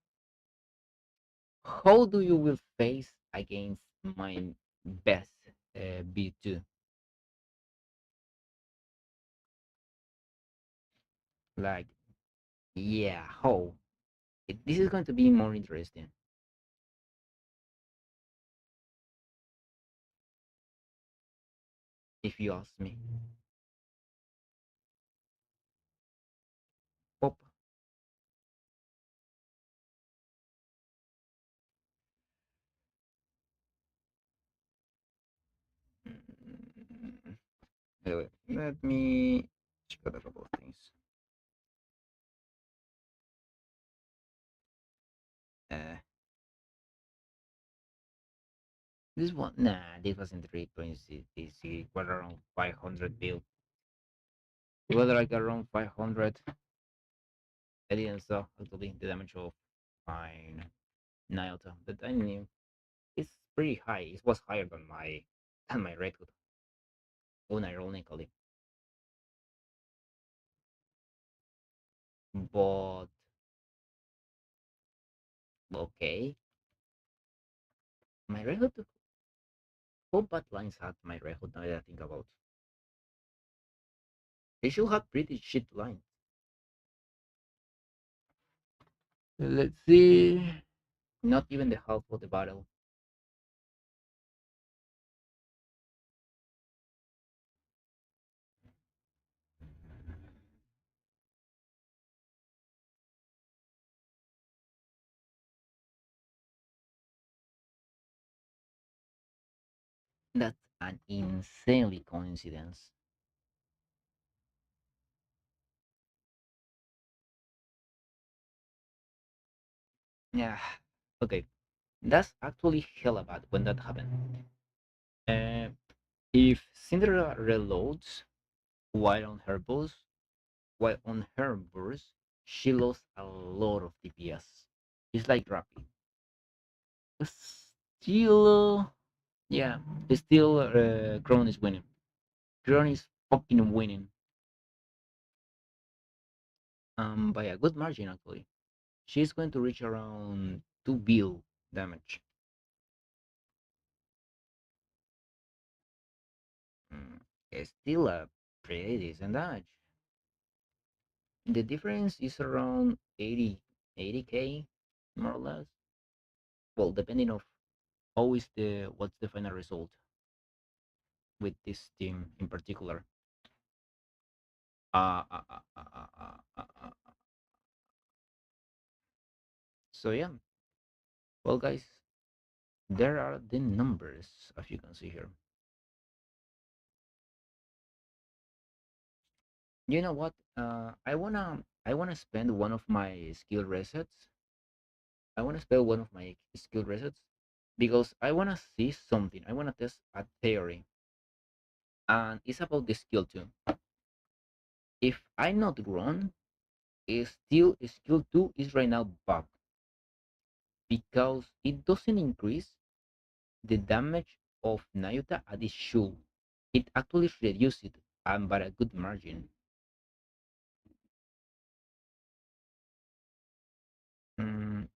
how do you will face against my best B2? Like, yeah, how? This is going to be more interesting if you ask me. Pop. Mm, Anyway, let me check out a couple of things. Uh, this one, nah, this wasn't 3.6. This was around 500 bill. It was like around 500. I didn't saw actually the damage of my Nayota, but I knew it's pretty high. It was higher than my Red Hood, unironically. But Okay, my record. How bad lines had my record now that I think about? They should have pretty shit lines. Let's see. Not even the half of the battle. That's an insanely coincidence. Yeah. Okay. That's actually hella bad when that happened. Uh, if Cinderella reloads while on her bus, she lost a lot of DPS. It's like Rappy. Still, yeah, still, Crown is winning. Crown is fucking winning. By a good margin actually. She's going to reach around 2 bill damage. It's still a pretty decent damage. The difference is around 80k, more or less. Well, depending of how is the what's the final result with this team in particular. Uh, uh, uh, uh, uh, uh, uh, uh. So yeah, well guys, there are the numbers as you can see here. You know what? I wanna spend one of my skill resets. I wanna spend one of my skill resets because I wanna see something. I wanna test a theory, and it's about the skill too. If I'm not wrong, is still skill 2 is right now bugged because it doesn't increase the damage of Nayuta as it should. It actually reduces it and by a good margin. Mm,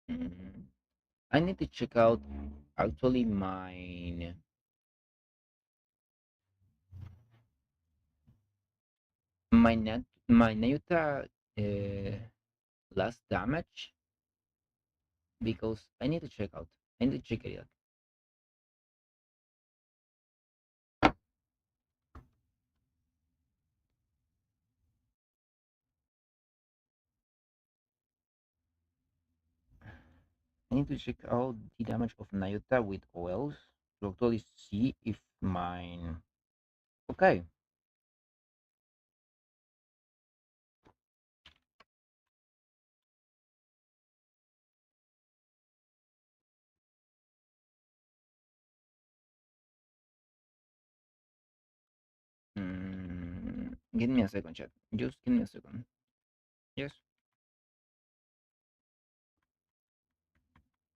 mm. I need to check out actually my Nayuta last damage because I need to check out. I need to check it out. I need to check out the damage of Nayuta with oils to actually see if mine. Okay. Give me a second, chat. Just give me a second. Yes,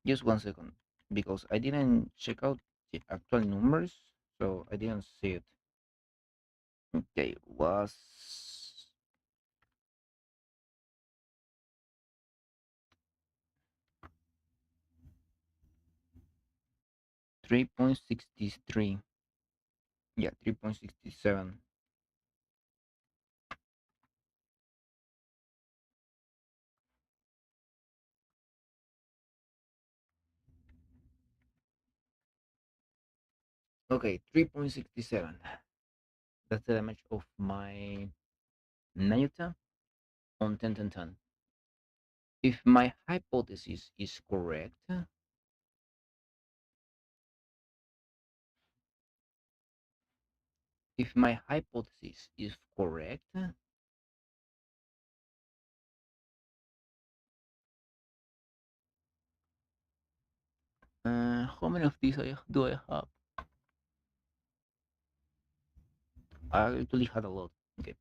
just 1 second. Because I didn't check out the actual numbers, so I didn't see it. Okay, was 3.63. Yeah, 3.67. Okay, 3.67. That's the damage of my Nayuta on 10. If my hypothesis is correct, if my hypothesis is correct, how many of these do I have? I actually had a lot. Okay.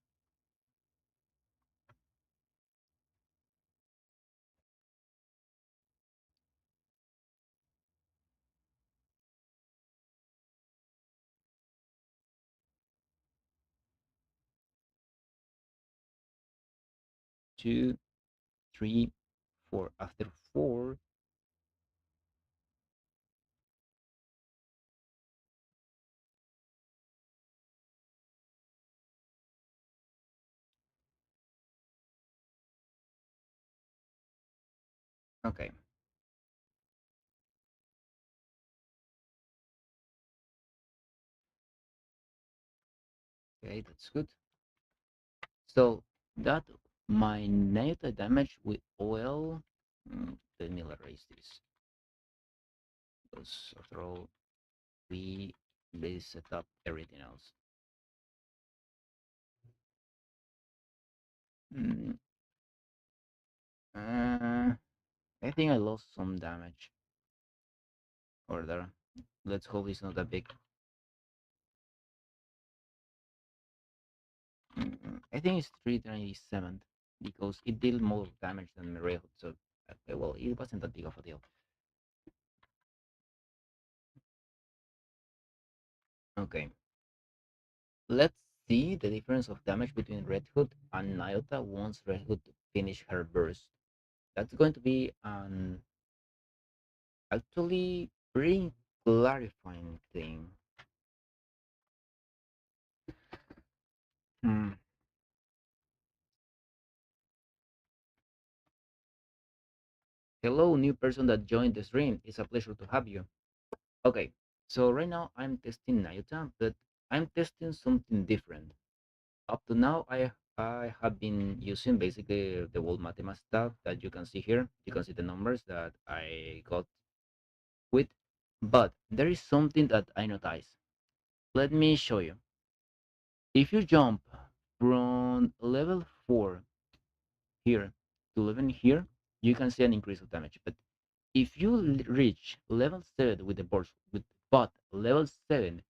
2, 3, 4. After 4, okay, okay, that's good. So that my Nayuta damage with oil. Let me erase this because after all, we set up everything else. Mm, uh, I think I lost some damage over there. Let's hope it's not that big. I think it's 397 because it did more damage than Mireille. So, okay, well, it wasn't that big of a deal. Okay, let's see the difference of damage between Red Hood and Nayuta once Red Hood finish her burst. That's going to be an actually pretty clarifying thing. Hmm. Hello, new person that joined the stream. It's a pleasure to have you. Okay, so right now I'm testing Nayuta, but I'm testing something different. Up to now, I have been using basically the whole mathematics stuff that you can see here. You can see the numbers that I got with, but there is something that I noticed. Let me show you. If you jump from level 4 here to 11 here, you can see an increase of damage. But if you reach level 7 with the burst, with but level 7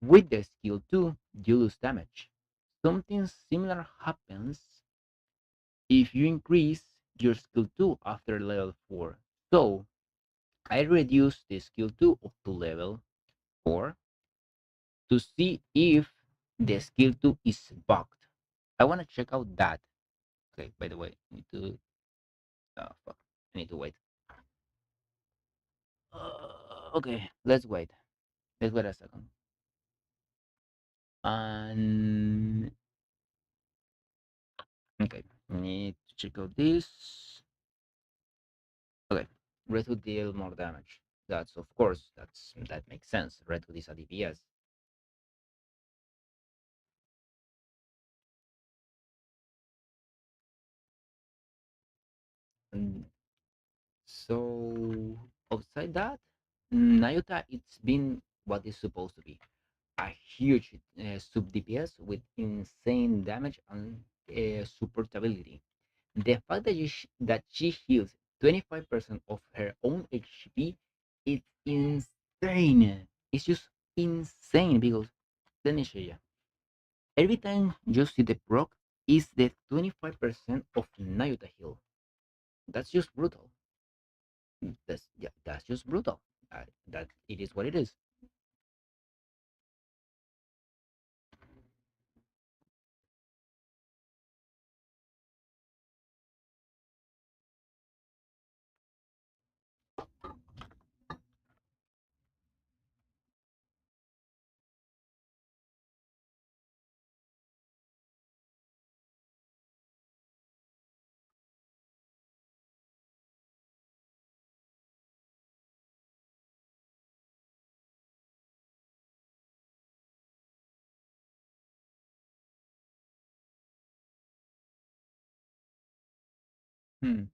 with the skill 2, you lose damage. Something similar happens if you increase your skill 2 after level 4. So I reduced the skill 2 up to level 4 to see if the skill 2 is bugged. I want to check out that. Okay, by the way, I need to fuck. I need to wait. Okay, let's wait. Let's wait a second. And okay, need to check out this. Okay, Red Hood deal more damage. That's of course that makes sense. Red Hood is a DPS. And so outside that, Nayuta it's been what it's supposed to be. A huge sub DPS with insane damage and supportability. The fact that that she heals 25% of her own HP is insane. It's just insane because let me show you. Every time you see the proc is the 25% of Nayuta heal. That's just brutal. That's yeah, that's just brutal. That it is what it is. Hmm.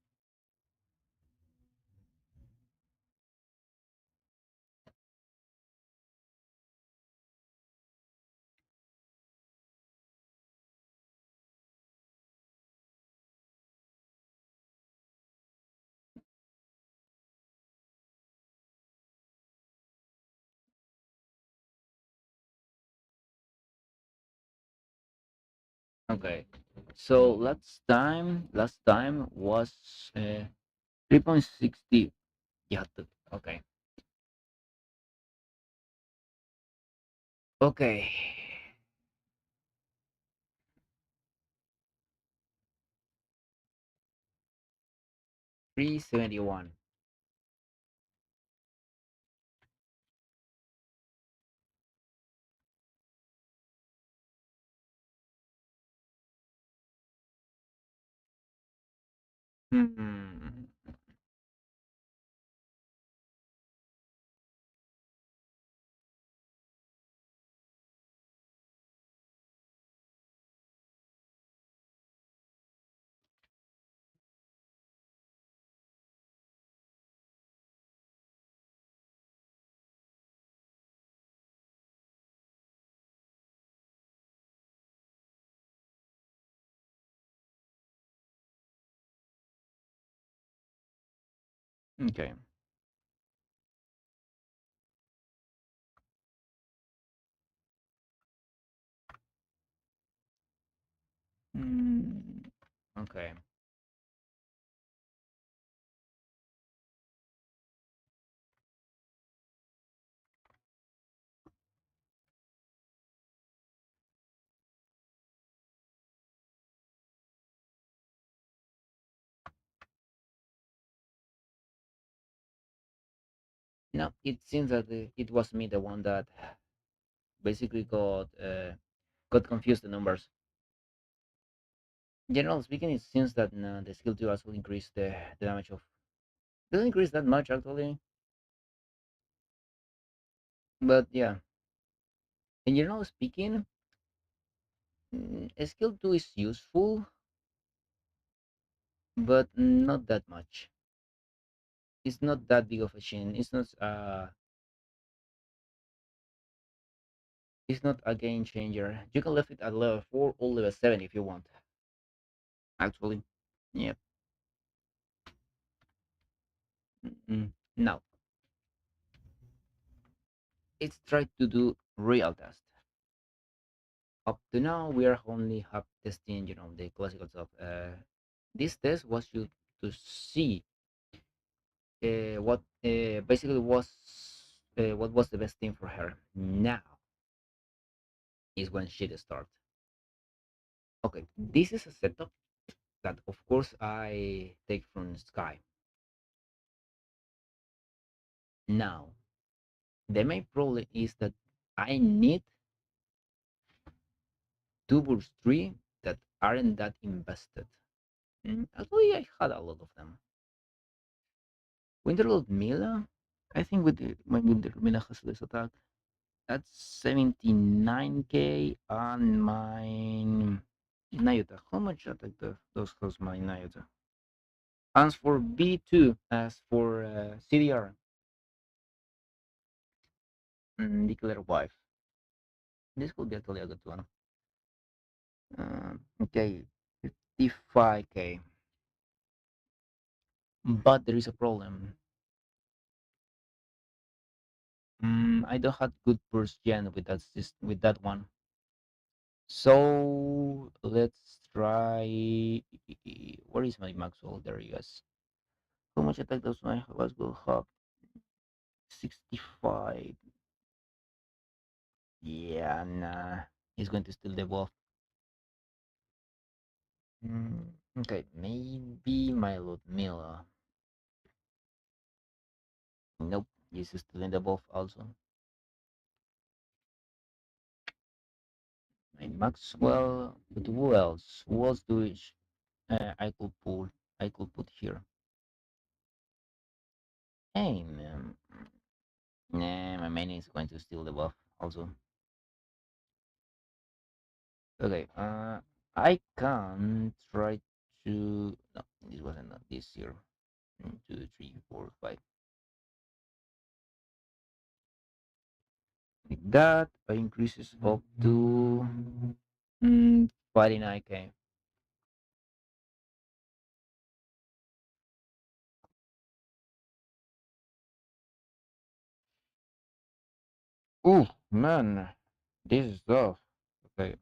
Okay. So last time was 3.60. Yeah. Okay. Okay. 371. Hmm. Okay. Hmm. Okay. No, it seems that it was me, the one that basically got confused the numbers. Generally speaking, it seems that the skill 2 also increase the damage of. Doesn't increase that much actually, but yeah. In general speaking, skill 2 is useful, but not that much. It's not that big of a chain. It's not a game changer. You can leave it at level 4 or level 7 if you want. Actually, yep. Now, it's tried to do real test. Up to now, we are only have testing, the classical stuff. This test was to see what basically was what was the best thing for her. Now is when she start. Okay, this is a setup that, of course, I take from Sky. Now, the main problem is that I need two burst three that aren't that invested. Actually, I had a lot of them. Winterlord Mila, I think my Winter Mila has less attack. That's 79k, and my Nayuta. How much attack does cost my Nayuta? As for B2, as for CDR, Declare Wife. This could be actually a good one. Okay, 55k. But there is a problem. I don't have good burst gen with with that one. So let's try. Where is my Maxwell? There he is. How much attack does my Glasgow have? 65. Yeah, nah. He's going to steal the buff. Okay, maybe my Ludmilla. Nope, he's stealing the buff also. My Maxwell, but who else? Who else do I could pull? I could put here. Hey, man. Nah, my main is going to steal the buff also. Okay, I can try to. No, this wasn't not this year. 2, 3, 4, 5. Like that, I increases up to 49k. Oh man, this is tough. Okay,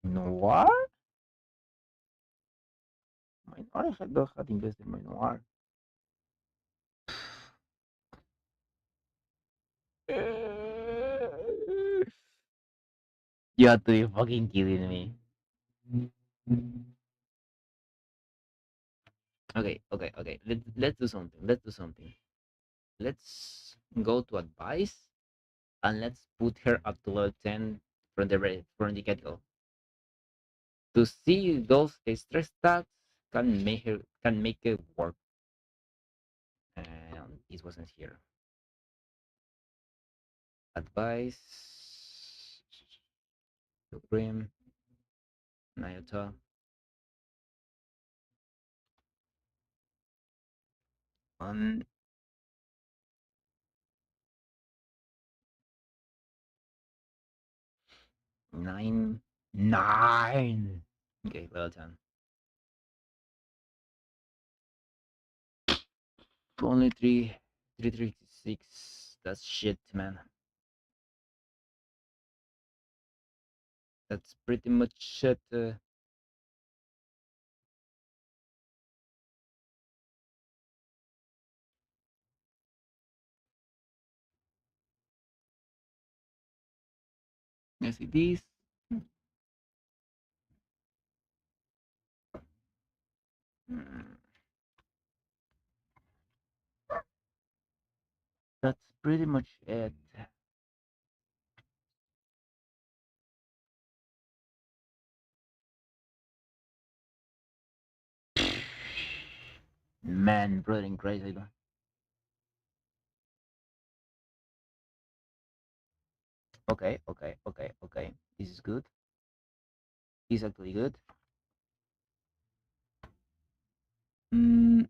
Noir? My Noir had invested in my Noir. You have to be fucking kidding me. Okay, okay, okay. Let's do something. Let's do something. Let's go to advice and let's put her up to level 10 from the get-go to see those stress stats can make it work. And it wasn't here. Advice, Supreme, Nayuta, 199. Okay, well done. Only 336. That's shit, man. That's pretty much shit. Yes, it is. Mm, That's pretty much it. Man, brother, crazy. Okay, okay, okay, okay. This is good. This is actually good. Mm,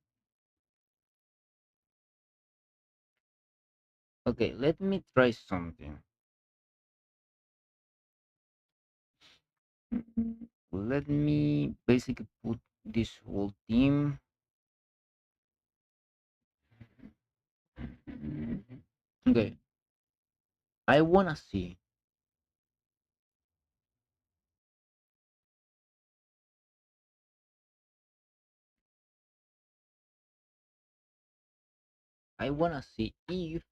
okay, let me try something. Let me basically put this whole team. Okay, I wanna see. I wanna see if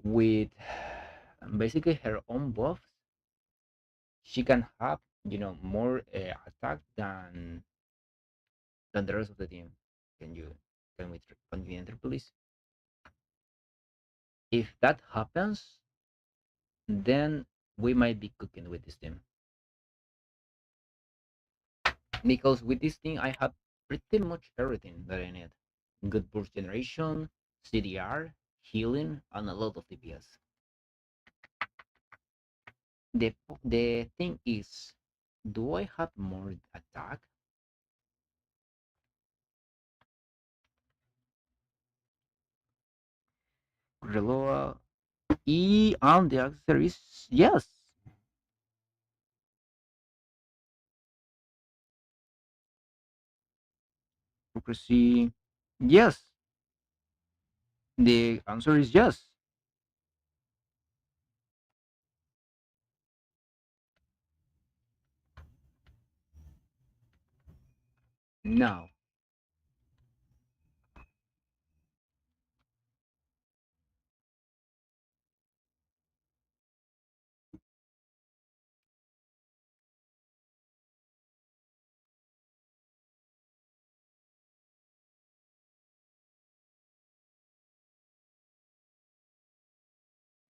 with basically her own buffs, she can have more attack than the rest of the team. Can you can we enter please? If that happens, then we might be cooking with this team because with this team I have pretty much everything that I need. Good burst generation, CDR, healing, and a lot of DPS. The thing is, do I have more attack? Reloa E and the accessories, yes. Accuracy, yes. The answer is yes. Now,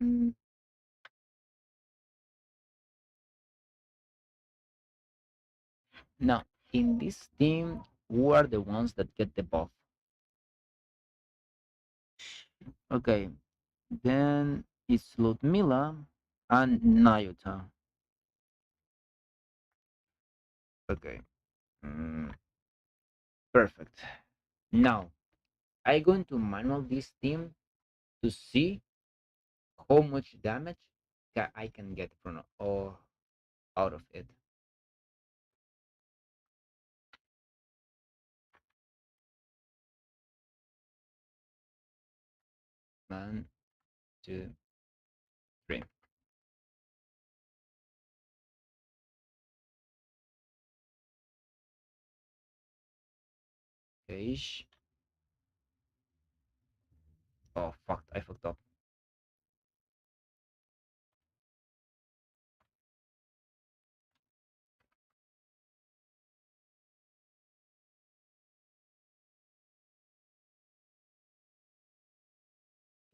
mm, now in this team, who are the ones that get the buff? Okay, then it's Ludmila and Nayuta. Okay, mm, perfect. Now, I'm going to manual this team to see how much damage I can get from or out of it. 1, 2, 3. Okay. Oh fuck! I fucked up.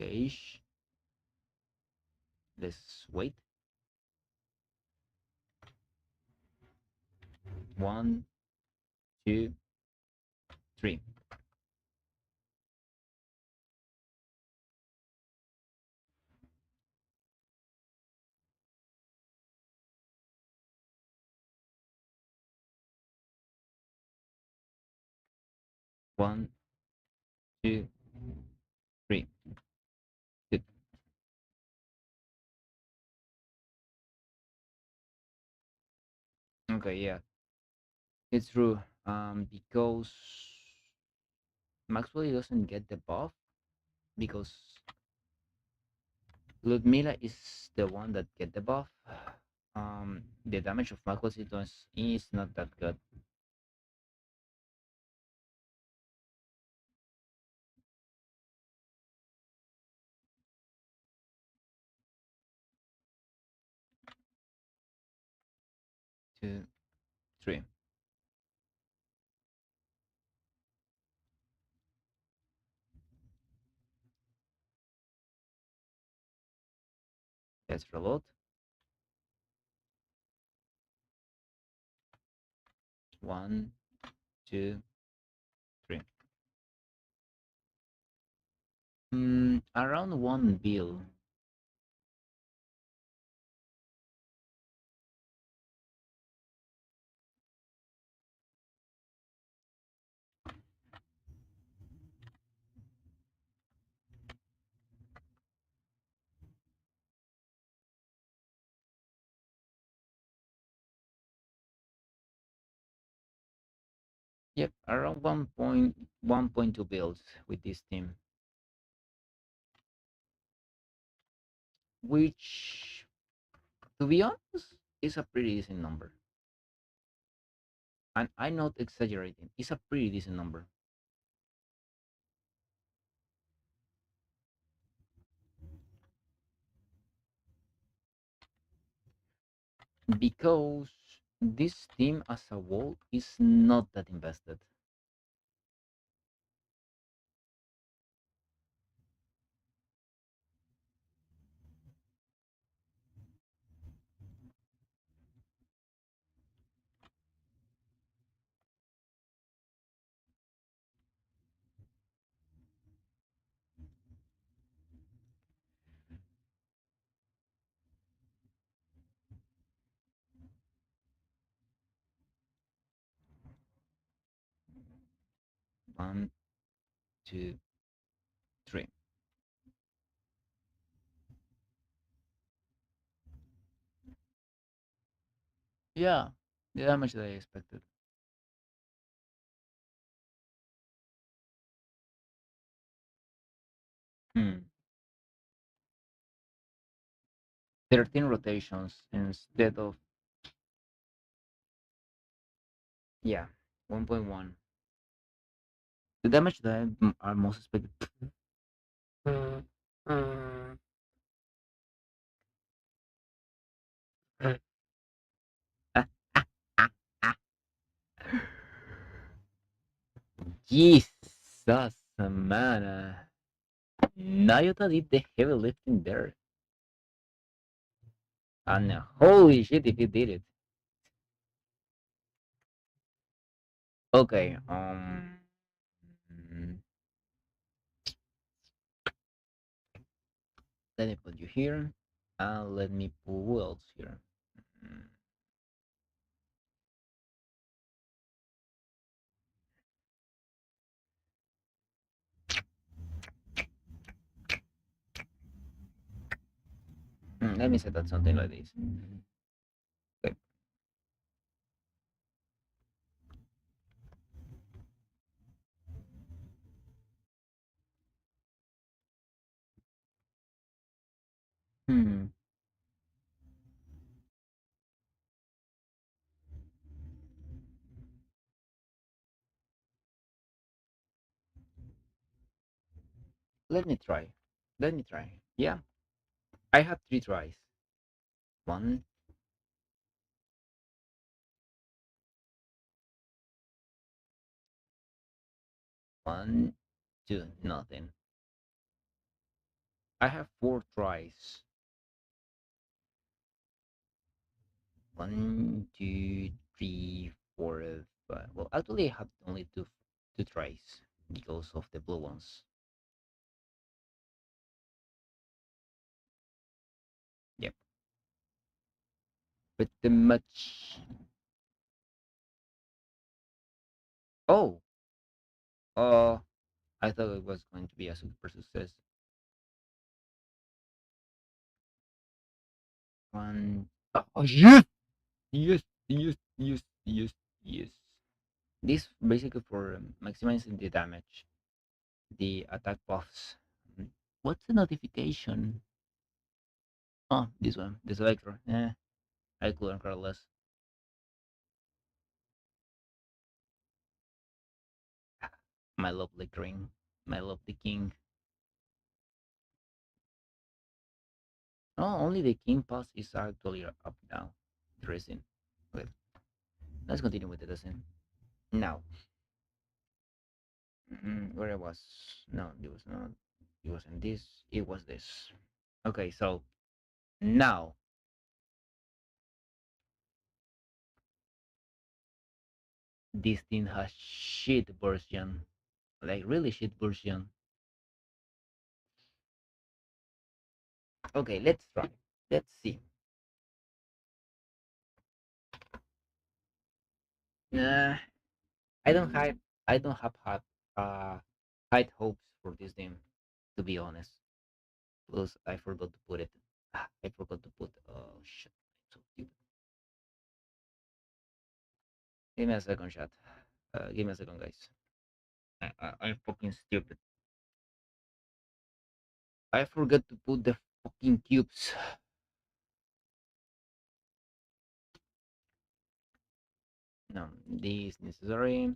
Okay, let's wait. One, two, three. One, two, three. Good. Okay, yeah, it's true. Because Maxwell doesn't get the buff because Ludmila is the one that get the buff. The damage of Maxwell is not that good. Two, three. Let's reload. One, two, three. Around one bill. Yep, around 1.2 bills with this team, which, to be honest, is a pretty decent number. And I'm not exaggerating. It's a pretty decent number because this team as a whole is not that invested. One, two, three. Yeah, the damage that I expected. Hmm. 13 rotations instead of, yeah, 1.1. The damage that I most expected. Mm, mm, mm. Ah, ah, ah, ah. Jesus, man. Nayuta did the heavy lifting there. And holy shit, if he did it. Okay, mm, let me put you here. And let me put who else here. Mm, let me set that something like this. Okay. Hmm. Let me try. Let me try. Yeah, I have three tries. One, one, two, nothing. I have four tries. One, two, three, four, five. Well, actually, I have only two tries because of the blue ones. Yep. But the much. Oh, uh, I thought it was going to be a super success. One. Oh, yes! Yes, yes, yes, yes, yes. This basically for maximizing the damage, the attack buffs. What's the notification? Oh, this one, the selector. I couldn't care less. My lovely king, my lovely king. Oh, only the king pass is actually up now. Interesting. Okay, let's continue with the lesson. Now, where I was? No, it was not. It wasn't this. It was this. Okay, so now this thing has shit version, like really shit version. Okay, let's try. Let's see. Nah, I don't have. I don't have uh high hopes for this game, to be honest. Plus, I forgot to put it. I forgot to put. Oh shit! So stupid. Give me a second, chat. Give me a second, guys. I'm fucking stupid. I forgot to put the fucking cubes. No, these necessary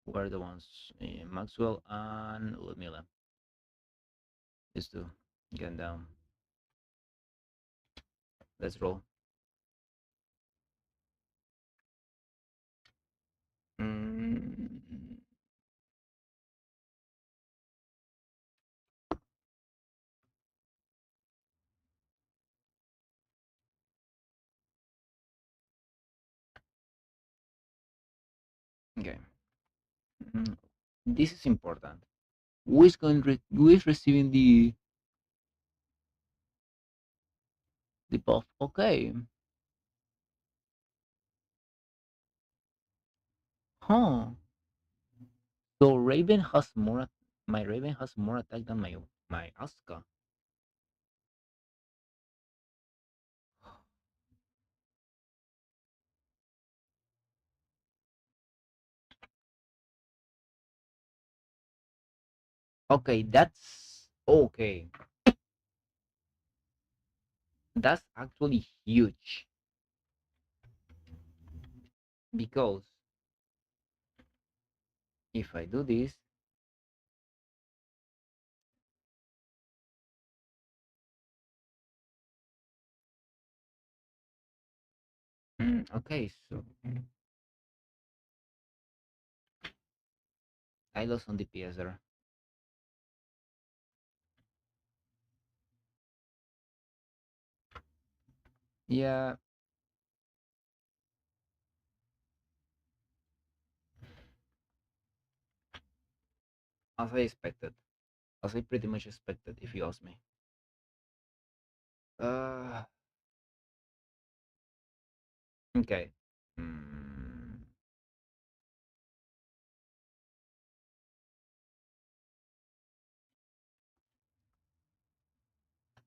were the ones Maxwell and Ludmilla. These two. Get down. Let's roll. Mm, okay. Mm, this is important. Who is receiving the buff? Okay. Huh. So Raven has more. My Raven has more attack than my Asuka. Okay, that's okay. That's actually huge because if I do this, okay, so I lost on DPS there. Yeah, as I expected, as I pretty much expected, if you ask me. Uh, okay. Mm,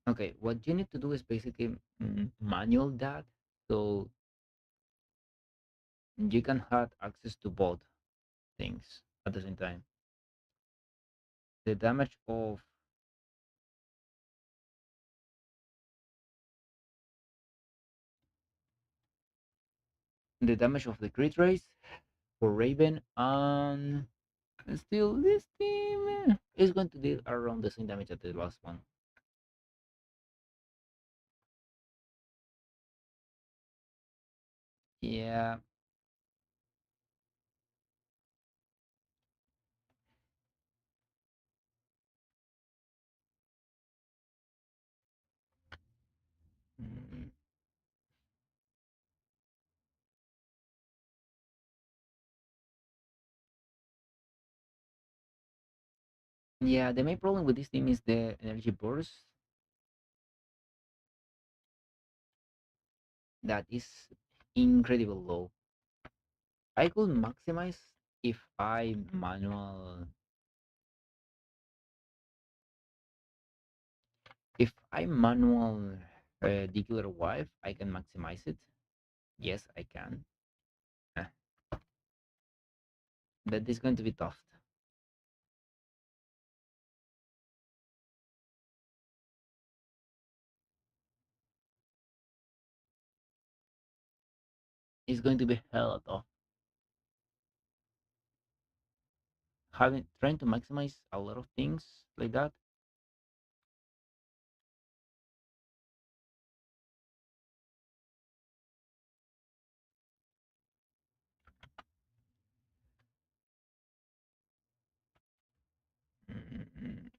okay, what you need to do is basically manual that so you can have access to both things at the same time. The damage of the crit race for Raven and still this team is going to deal around the same damage as the last one. Yeah, Yeah, the main problem with this team is the energy burst that is incredibly low. I could maximize if I manual the killer wife, I can maximize it. Yes, I can. Eh, but it's going to be tough. It's going to be hella tough. Having trying to maximize a lot of things like that. Mm,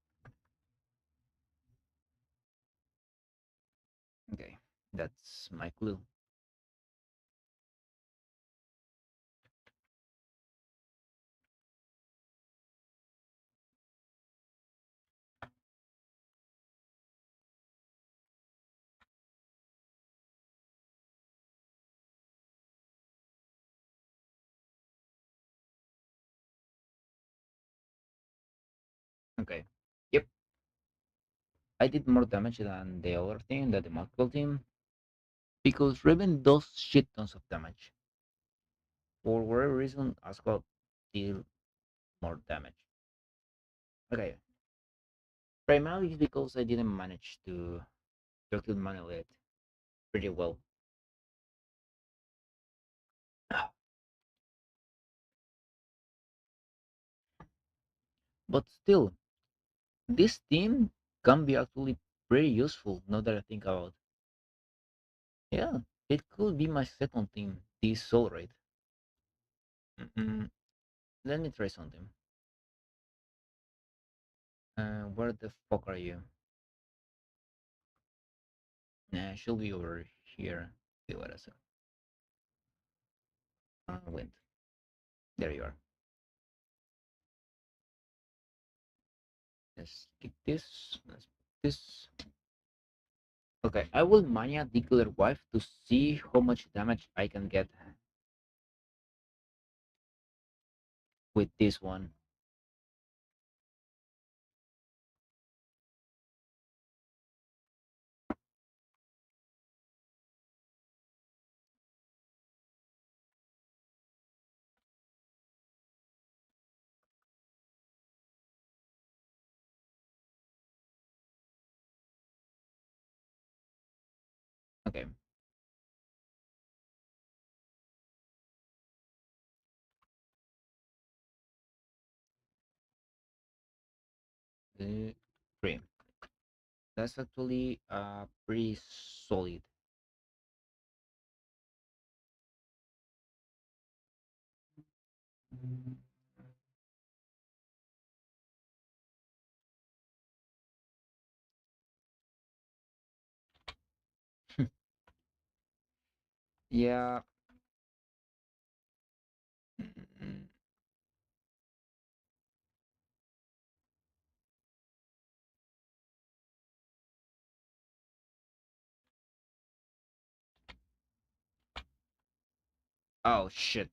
okay, that's my clue. Okay. Yep. I did more damage than the other team, than the multiple team, because Raven does shit tons of damage. For whatever reason, Ascot deal more damage. Okay. Primarily it's because I didn't manage to kill Manolith pretty well. But still, this team can be actually pretty useful now that I think about. Yeah, it could be my second team, this soul raid. Mm-mm. Let me try something. Where the fuck are you? Nah, she'll be over here. Wait, what a second. Wait. There you are. Let's kick this. Let's this. Okay, I will mania Declarer Wife to see how much damage I can get with this one. Okay. Uh, 3. That's actually pretty solid. Yeah. Mm, oh shit.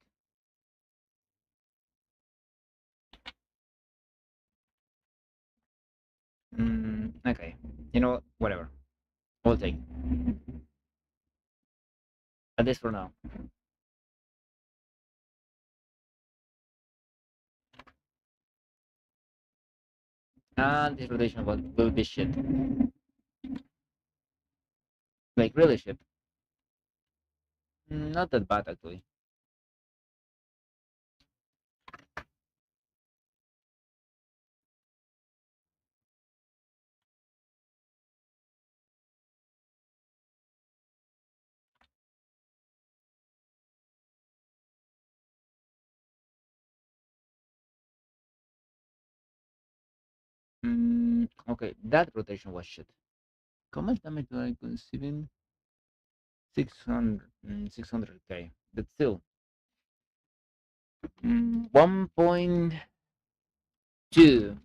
Okay. You know what? Whatever. We'll take. At least for now. And this rotation will be shit. Like really shit. Not that bad actually. Okay, that rotation was shit. How much damage do I conceive? 600, 600k. But still, 1.2.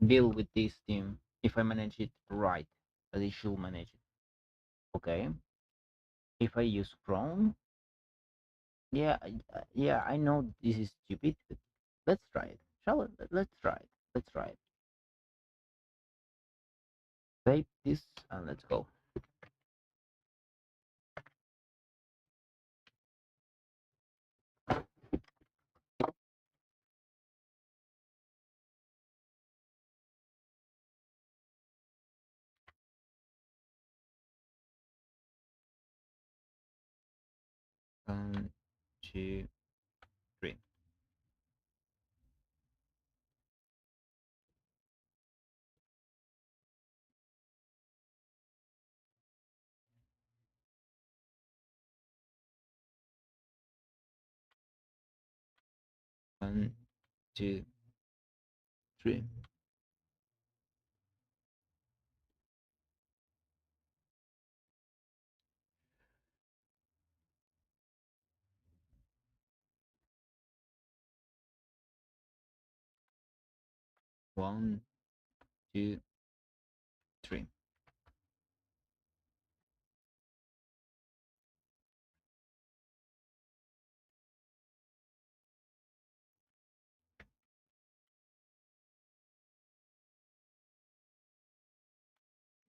build with this team if I manage it right, as I should manage it. Okay. If I use Chrome, yeah, yeah, I know this is stupid, but let's try it. Shall we? Let's try it. Let's try it. Save this and let's go. One, two, three. One, two, three. One, two, three.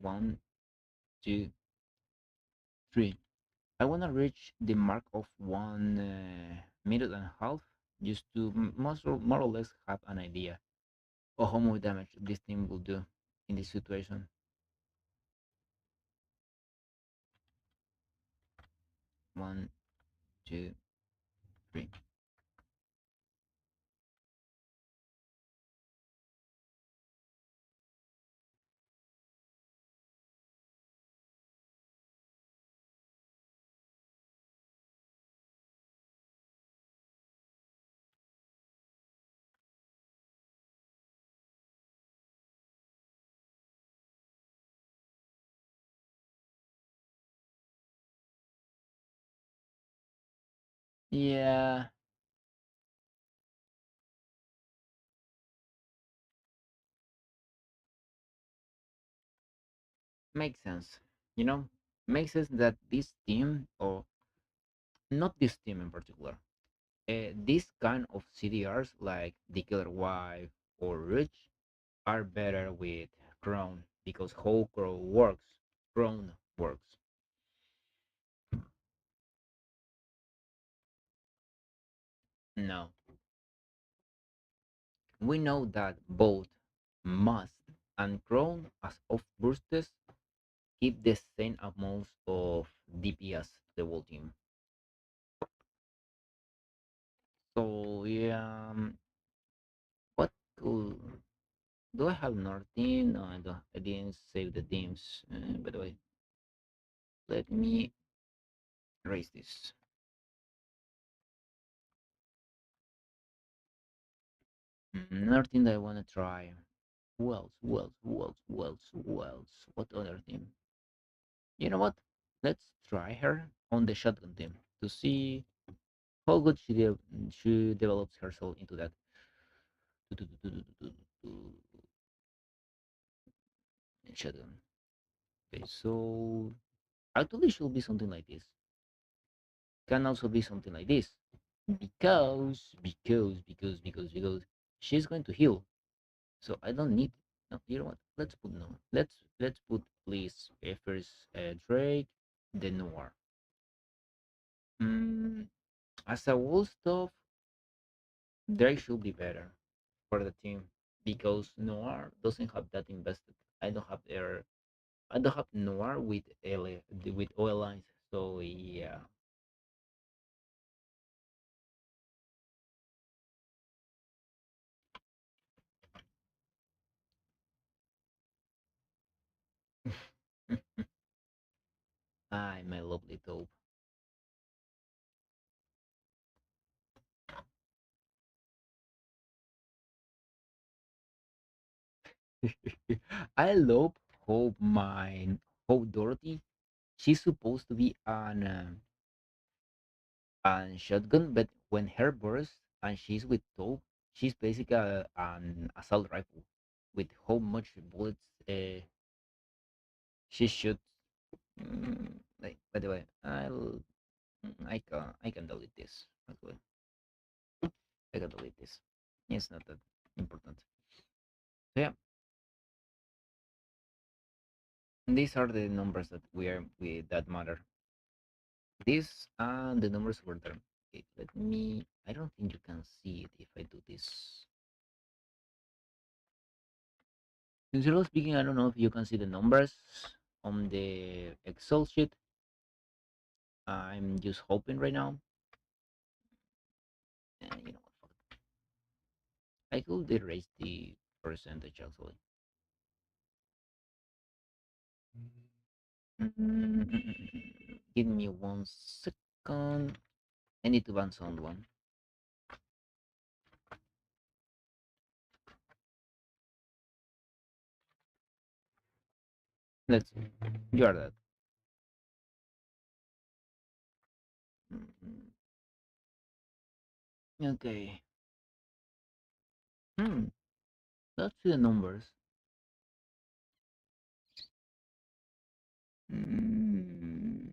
One, two, three. I want to reach the mark of 1 minute and a half just to more or less have an idea of how much damage this team will do in this situation. One, two, three. Yeah, makes sense. You know, makes sense that this team, or not this team in particular, this kind of CDRs like the Killer Wife or Rich are better with Crown because how Crown works, Crown works. Now, we know that both Must and Crown as of bursts keep the same amount of DPS to the whole team. So yeah, what could do I have another team? No, I don't. I didn't save the teams. By the way, let me erase this. Another thing that I want to try. Who else? Who else? Who else? Who else? Who else? What other team? You know what? Let's try her on the shotgun team to see how good she develops herself into that. Shotgun. Okay, so actually should be something like this. Can also be something like this. Because she's going to heal. So I don't need, no, you know what? Let's put no. Let's put please first Drake, then Noir. Mm, as a wall stuff, Drake should be better for the team because Noir doesn't have that invested. I don't have Noir with with oil lines. So yeah. Ay, my lovely taupe. I love how Dorothy, she's supposed to be an shotgun, but when her bursts and she's with taupe, she's basically an assault rifle. with how much bullets she shoots. Like, by the way, I can delete this. Actually, I can delete this. It's not that important. So yeah, these are the numbers that matter. This and the numbers over there. Okay, let me. I don't think you can see it if I do this. Sincerely speaking, I don't know if you can see the numbers on the Excel sheet. I'm just hoping right now. You know what? I could erase the percentage actually. Give me 1 second. I need to ban someone. Let's. You are that. Mm, Okay. Hmm. Let's see the numbers. Mm.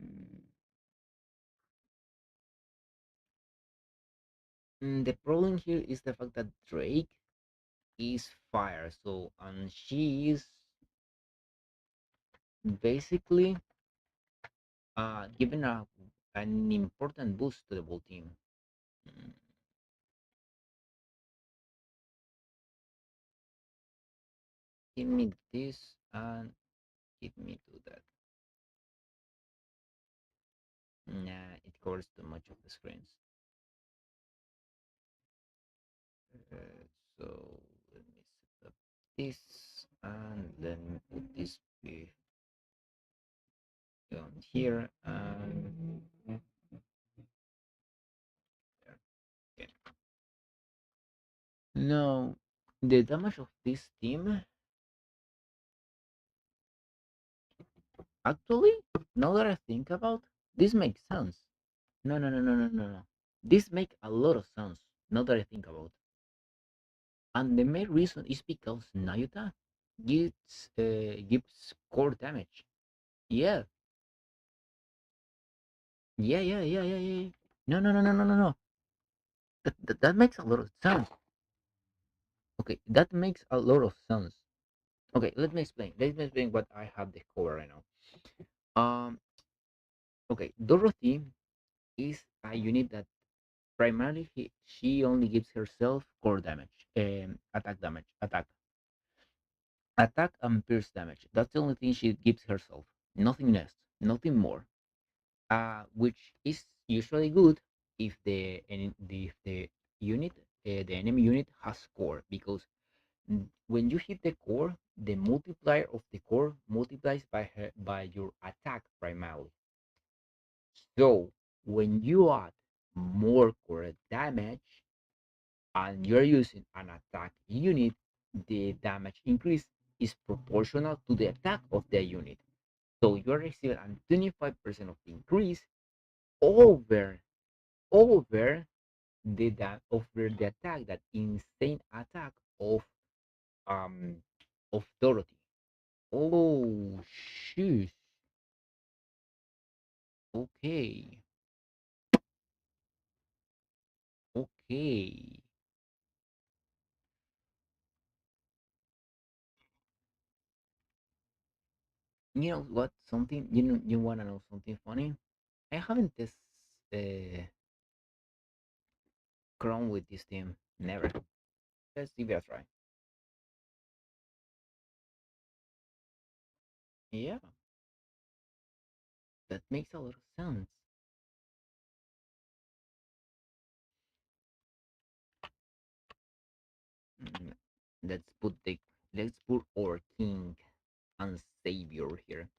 The problem here is the fact that Drake is fire. So, and she is basically giving an important boost to the whole team. Mm, Give me this and give me to that. Nah, it covers too much of the screens. So let me set up this and then put this on here and there. Okay. Now the damage of this team actually, now that I think about this makes sense. No, no, no, no, no, no, no. This make a lot of sense now that I think about. And the main reason is because Nayuta gives core damage. Yeah, yeah. No, no, no, no, no, no, no. That makes a lot of sense. Okay, that makes a lot of sense. Okay, let me explain. Let me explain what I have discovered right now. Okay, Dorothy is a unit that primarily she only gives herself core damage, attack and pierce damage. That's the only thing she gives herself. Nothing less, nothing more. Which is usually good if the unit, the enemy unit has core, because when you hit the core, the multiplier of the core multiplies by your attack primarily. So when you add more core damage and you're using an attack unit, the damage increase is proportional to the attack of the unit. So you're receiving a 25% of the increase over over the attack, that insane attack um of Dorothy. Oh shoot. Okay. Okay. You know what? Something you wanna know something funny? I haven't this uh Chrome with this team. Never. Let's give it a try. Yeah, that makes a lot of sense. Mm, Let's put our king and savior here.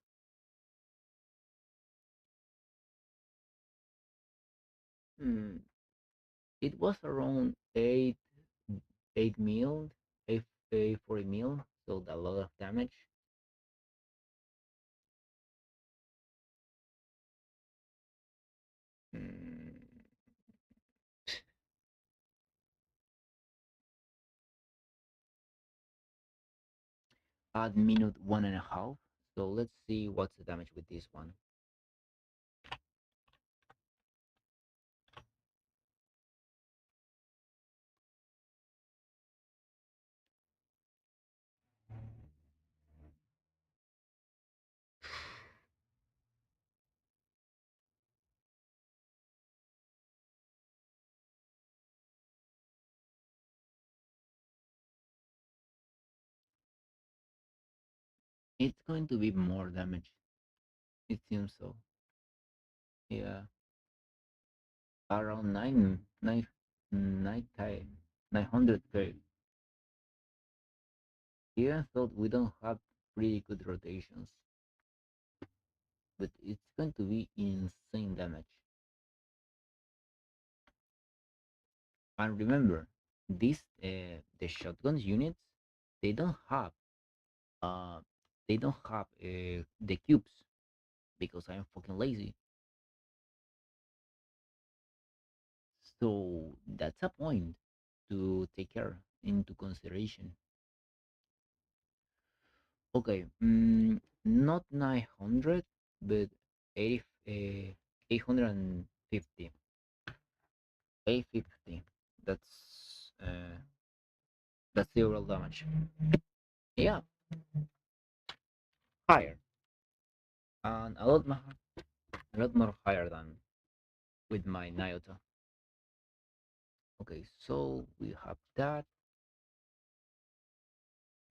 Hmm. It was around 8 mil, 40 mil, so a lot of damage. Mm, at minute 1.5. So let's see what's the damage with this one. It's going to be more damage. It seems so. Yeah, around 900k. Yeah, thought we don't have pretty good rotations, but it's going to be insane damage. And remember, these the shotguns units, they don't have uh the cubes because I'm fucking lazy. So that's a point to take care into consideration. Okay, not 900, but 80, 850. 850. That's the overall damage. Yeah, higher and a lot more higher than with my Nayuta. Okay, so we have that.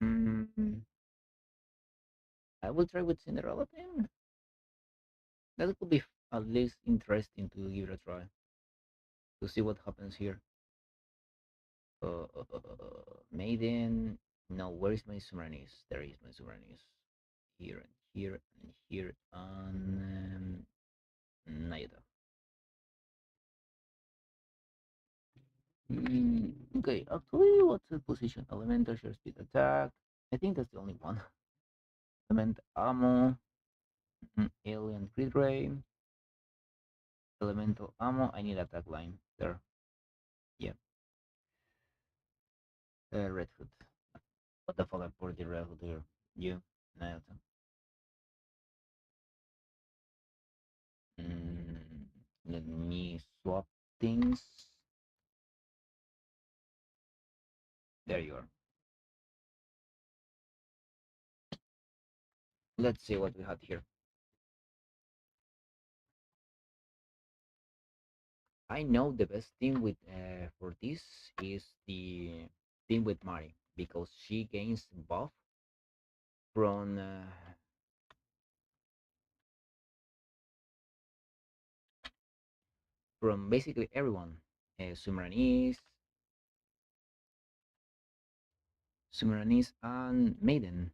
Mm, I will try with Cinderella then. That could be at least interesting to give it a try to see what happens here. Maiden. No, where is my Sumanis? There is my Sumanis. Here and here and here and Nayuta. Okay, actually, what's the position? Elemental share speed attack. I think that's the only one. Element ammo. Alien crit ray. Elemental ammo. I need attack line there. Yeah. Red hood. What the fuck? I put the red hood here. You. Nayuta. Mm, Let me swap things. There you are. Let's see what we had here. I know the best thing with for this is the thing with Mari because she gains buff from basically everyone. Sumeranis, Sumeranis, and Maiden.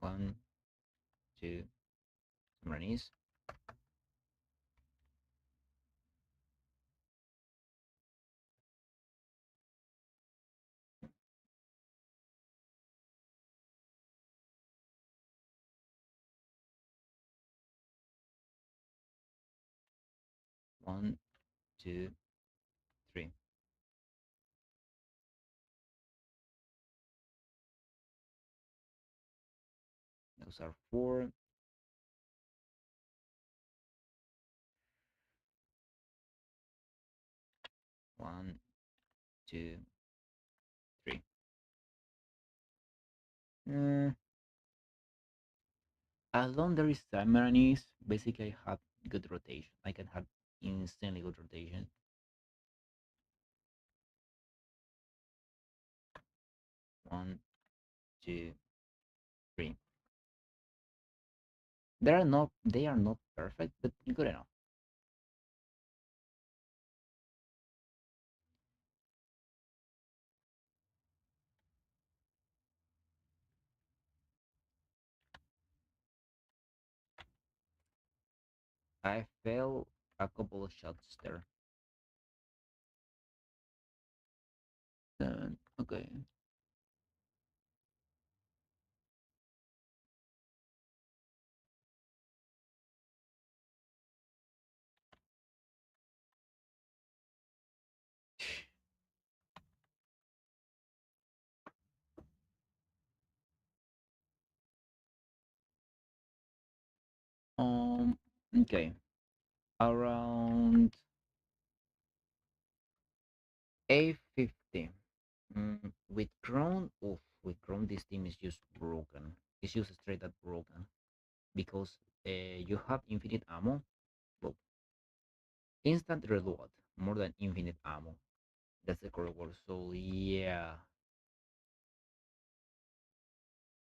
1, 2, Sumeranis. 1, 2, 3. Those are 4. 1, 2, 3. Uh, as long there is Sumeranis, basically I have good rotation. I can have instantly good rotation. 1, 2, 3. They are not perfect, but good enough. I fell a couple of shots there. 7. Okay. Okay, around A50. With Crown, oof, with Crown, this team is just broken. It's just straight up broken because you have infinite ammo, well, instant reload, more than infinite ammo. That's the correct word. So yeah,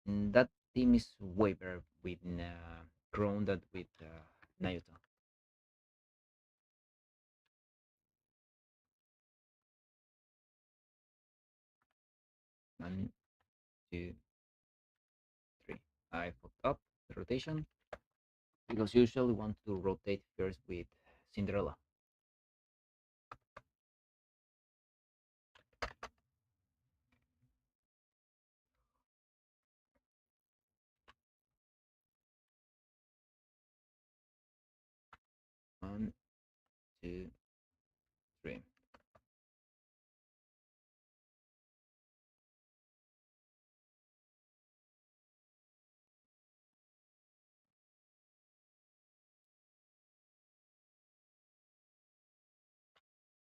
that team is way better with Crown than with Nayuta. 1, 2, 3. I fucked up the rotation because you usually want to rotate first with Cinderella. 1, 2, 3.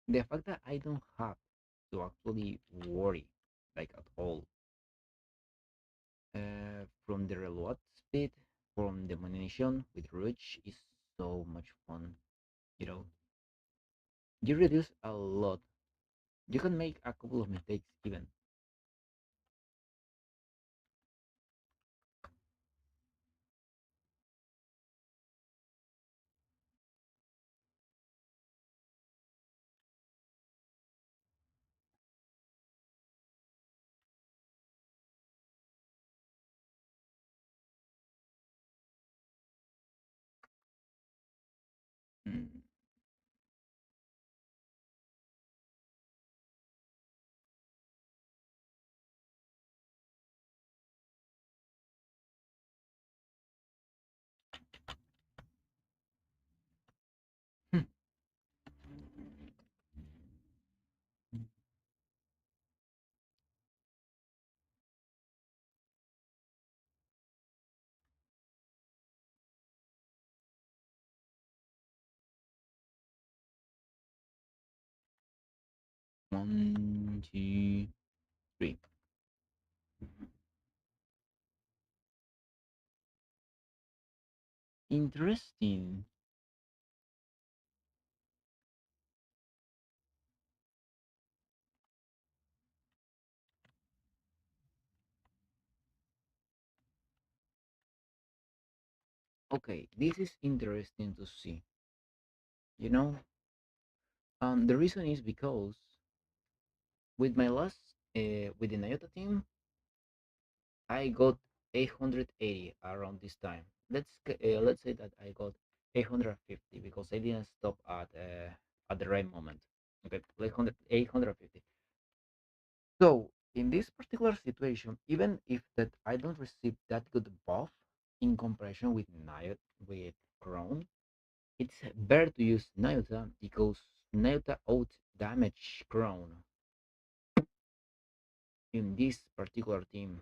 The fact that I don't have to actually worry, like at all, from the reload speed, from the munition with Rouge is so much fun. You know, you reduce a lot. You can make a couple of mistakes even. Mm. One, two, three. Interesting. Okay, this is interesting to see. You know, the reason is because with my last, with the Nayota team, I got 880 around this time. Let's say that I got 850 because I didn't stop at the right moment. Okay, like 850. So in this particular situation, even if that I don't receive that good buff in comparison with Nayot with Crown, it's better to use Nayota because Nayota out damage Crown in this particular team.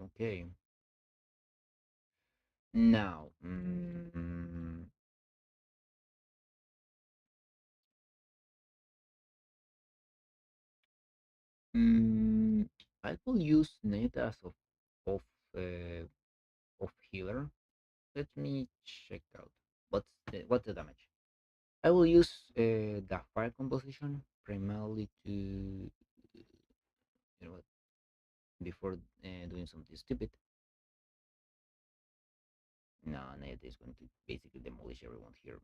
Okay, now. Mm, I will use Nate as of uh, of healer. Let me check out what's the damage. I will use the fire composition primarily to what before doing something stupid. No, Nate is going to basically demolish everyone here.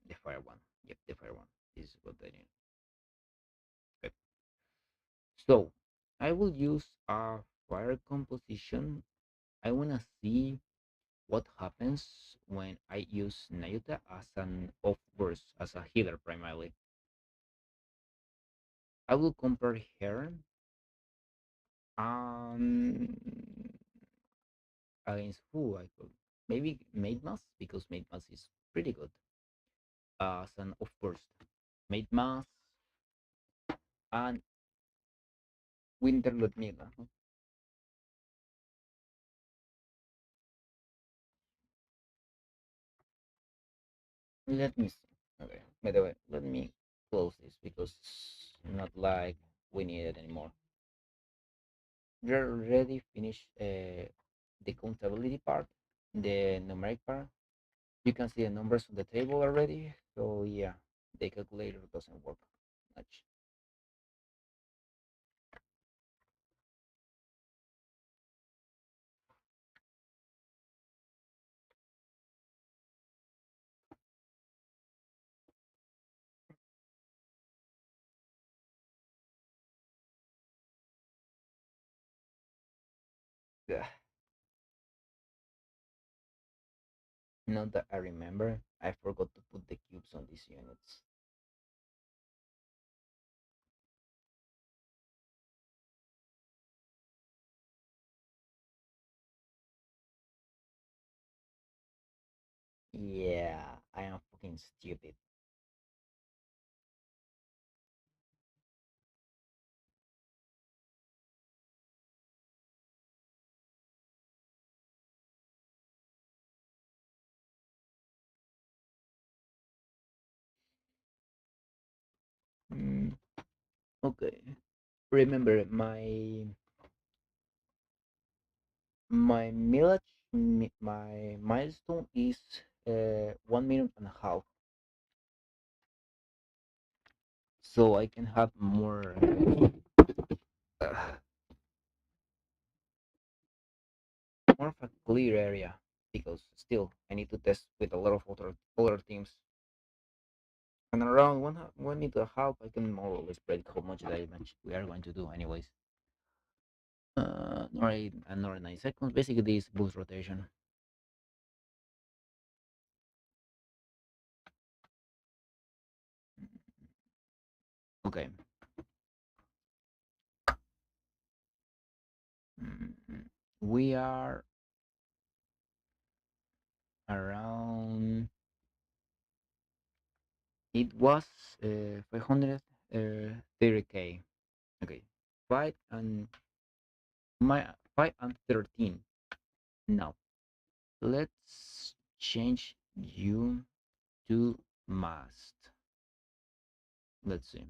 The fire one. Yep, the fire one is what I need. Okay. So I will use a fire composition. I wanna see what happens when I use Nayuta as an off burst, as a healer primarily. I will compare her um, against who I could. Maybe Maid Mass, because Maid Mass is pretty good as an off burst. Maid Mass and Winter Ludmilla. Let me see. Okay. By the way, let me close this because it's not like we need it anymore. We're already finished the countability part, the numeric part. You can see the numbers on the table already. So yeah, the calculator doesn't work much. Yeah. Not that I remember, I forgot to put the cubes on these units. Yeah, I am fucking stupid. Mm, okay. Remember, my milestone is 1 minute and a half, so I can have uh, more of a clear area because still I need to test with a lot of other teams. And around 1 minute and a half, I can more or less predict how much damage we are going to do, anyways. Another 9 seconds. Basically, this boost rotation. Okay. Mm, We are around. It was 530k. Okay. 5 and 13. Now let's change you to must. Let's see.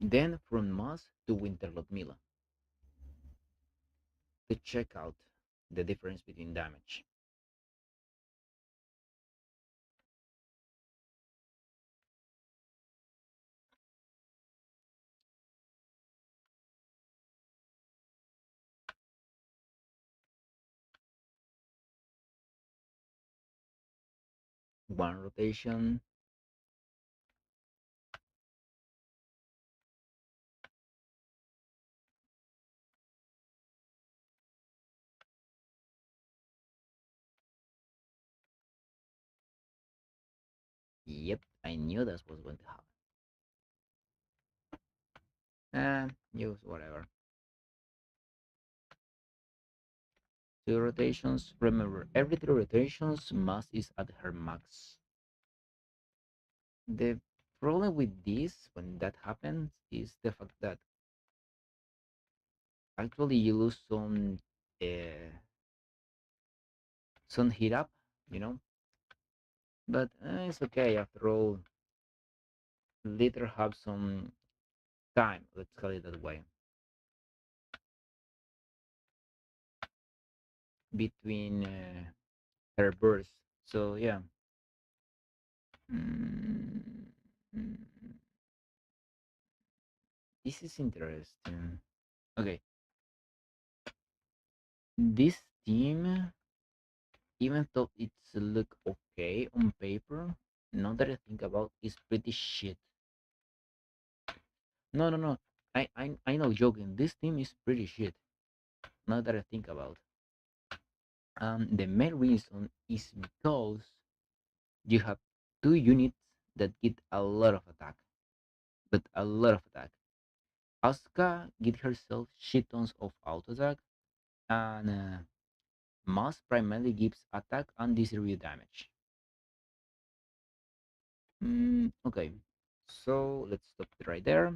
Then from must to winter Ludmilla to check out the difference between damage. One rotation. Yep, I knew that was going to happen. Use whatever. Two rotations. Remember, every three rotations, mass is at her max. The problem with this, when that happens, is the fact that actually you lose some heat up, you know. But it's okay. After all, later have some time. Let's call it that way between her bursts. So yeah. Mm, mm, this is interesting. Okay, this team, even though it's look okay on paper, now that I think about, it's pretty shit. No, no, no. I know, joking. This team is pretty shit. Now that I think about, the main reason is because you have two units that get a lot of attack, but a lot of attack. Asuka get herself shit tons of auto attack, and Moss primarily gives attack and distribute damage. Okay, so let's stop it right there.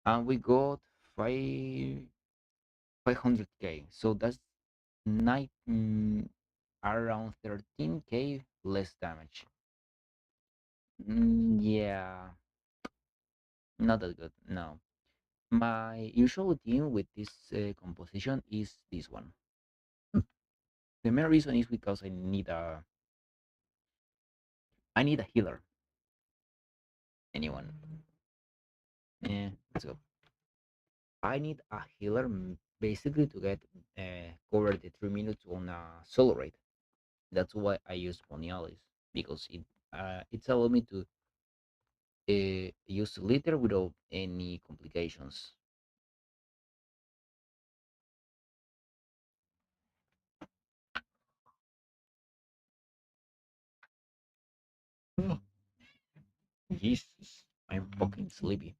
And we got 500k. So that's 9. around 13k less damage. Yeah, not that good. No, my usual team with this composition is this one. The main reason is because I need a healer. Anyone? Let's go. I need a healer basically to get cover the 3 minutes on a solo raid. That's why I use Ponialis because it's allowed me to use litter without any complications. Mm. Jesus, I'm fucking sleepy.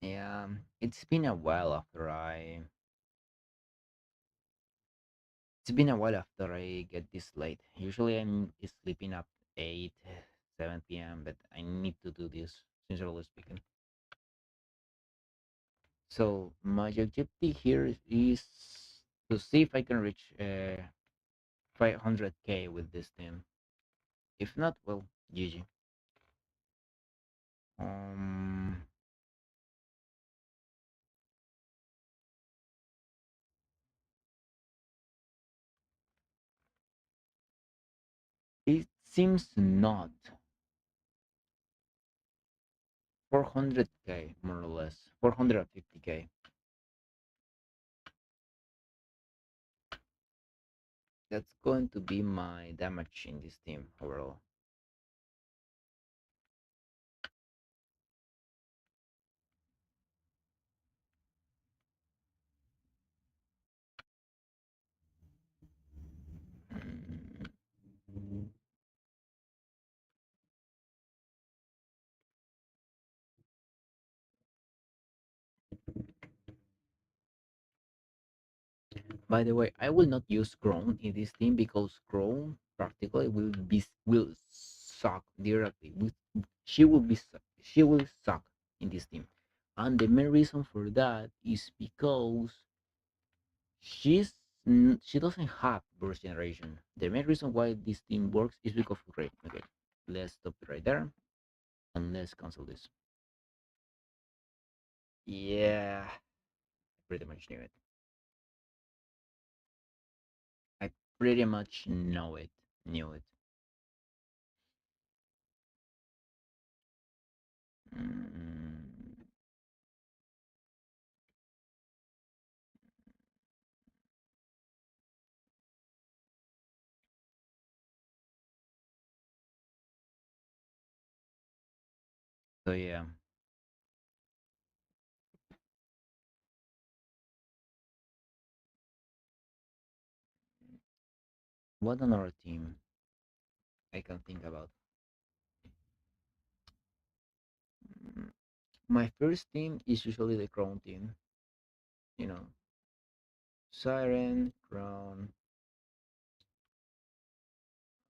Yeah, it's been a while after I. It's been a while after I get this late. Usually I'm sleeping at 8, 7 p.m., but I need to do this, sincerely speaking. So my objective here is to see if I can reach 500k with this team. If not, well, GG. Um, it seems not 400k more or less, 450k. That's going to be my damage in this team overall. Mm. By the way, I will not use Chrome in this team because Chrome practically will suck directly. She will she will suck in this team, and the main reason for that is because she doesn't have burst generation. The main reason why this team works is because of Ray. Okay, let's stop it right there and let's cancel this. Yeah, pretty much knew it. I pretty much know it. Knew it. Mm, so yeah, what another team I can think about? Mm, My first team is usually the Crown team. You know, Siren, Crown,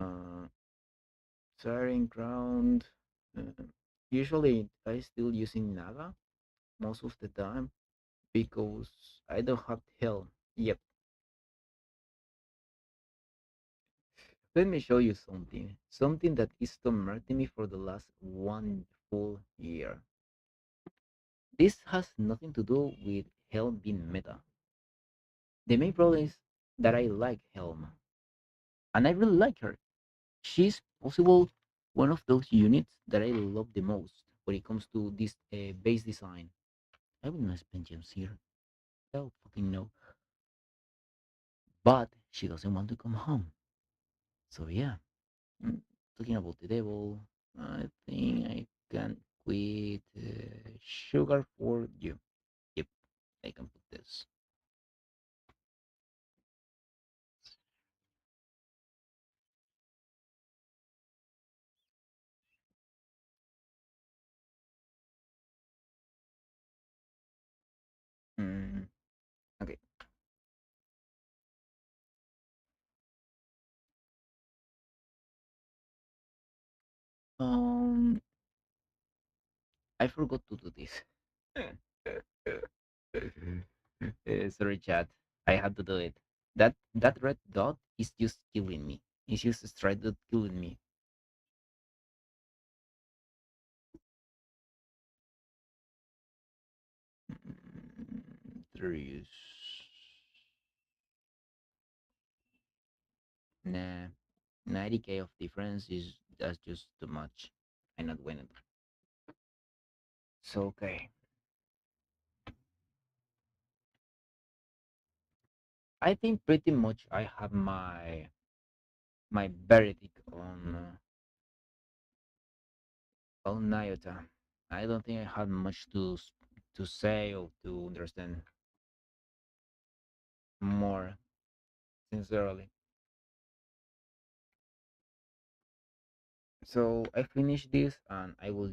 uh, Siren, Crown. Uh, Usually, I still using Naga most of the time because I don't have health. Yep. Let me show you something. Something that is tormenting me for the last 1 full year. This has nothing to do with Helm being meta. The main problem is that I like Helm, and I really like her. She's possible one of those units that I love the most when it comes to this base design. I will not spend gems here. Hell fucking no. But she doesn't want to come home. So yeah. Mm, Talking about the devil, I think I can quit sugar for you. Yep, I can put this. Mm, okay. Um, I forgot to do this. Sorry, chat. I had to do it. That red dot is just killing me. It's just straight up killing me. There is nah 90k of difference is that's just too much. I'm not winning. So okay, I think pretty much I have my verdict on Nayuta. I don't think I have much to say or to understand more sincerely. So I finished this and I will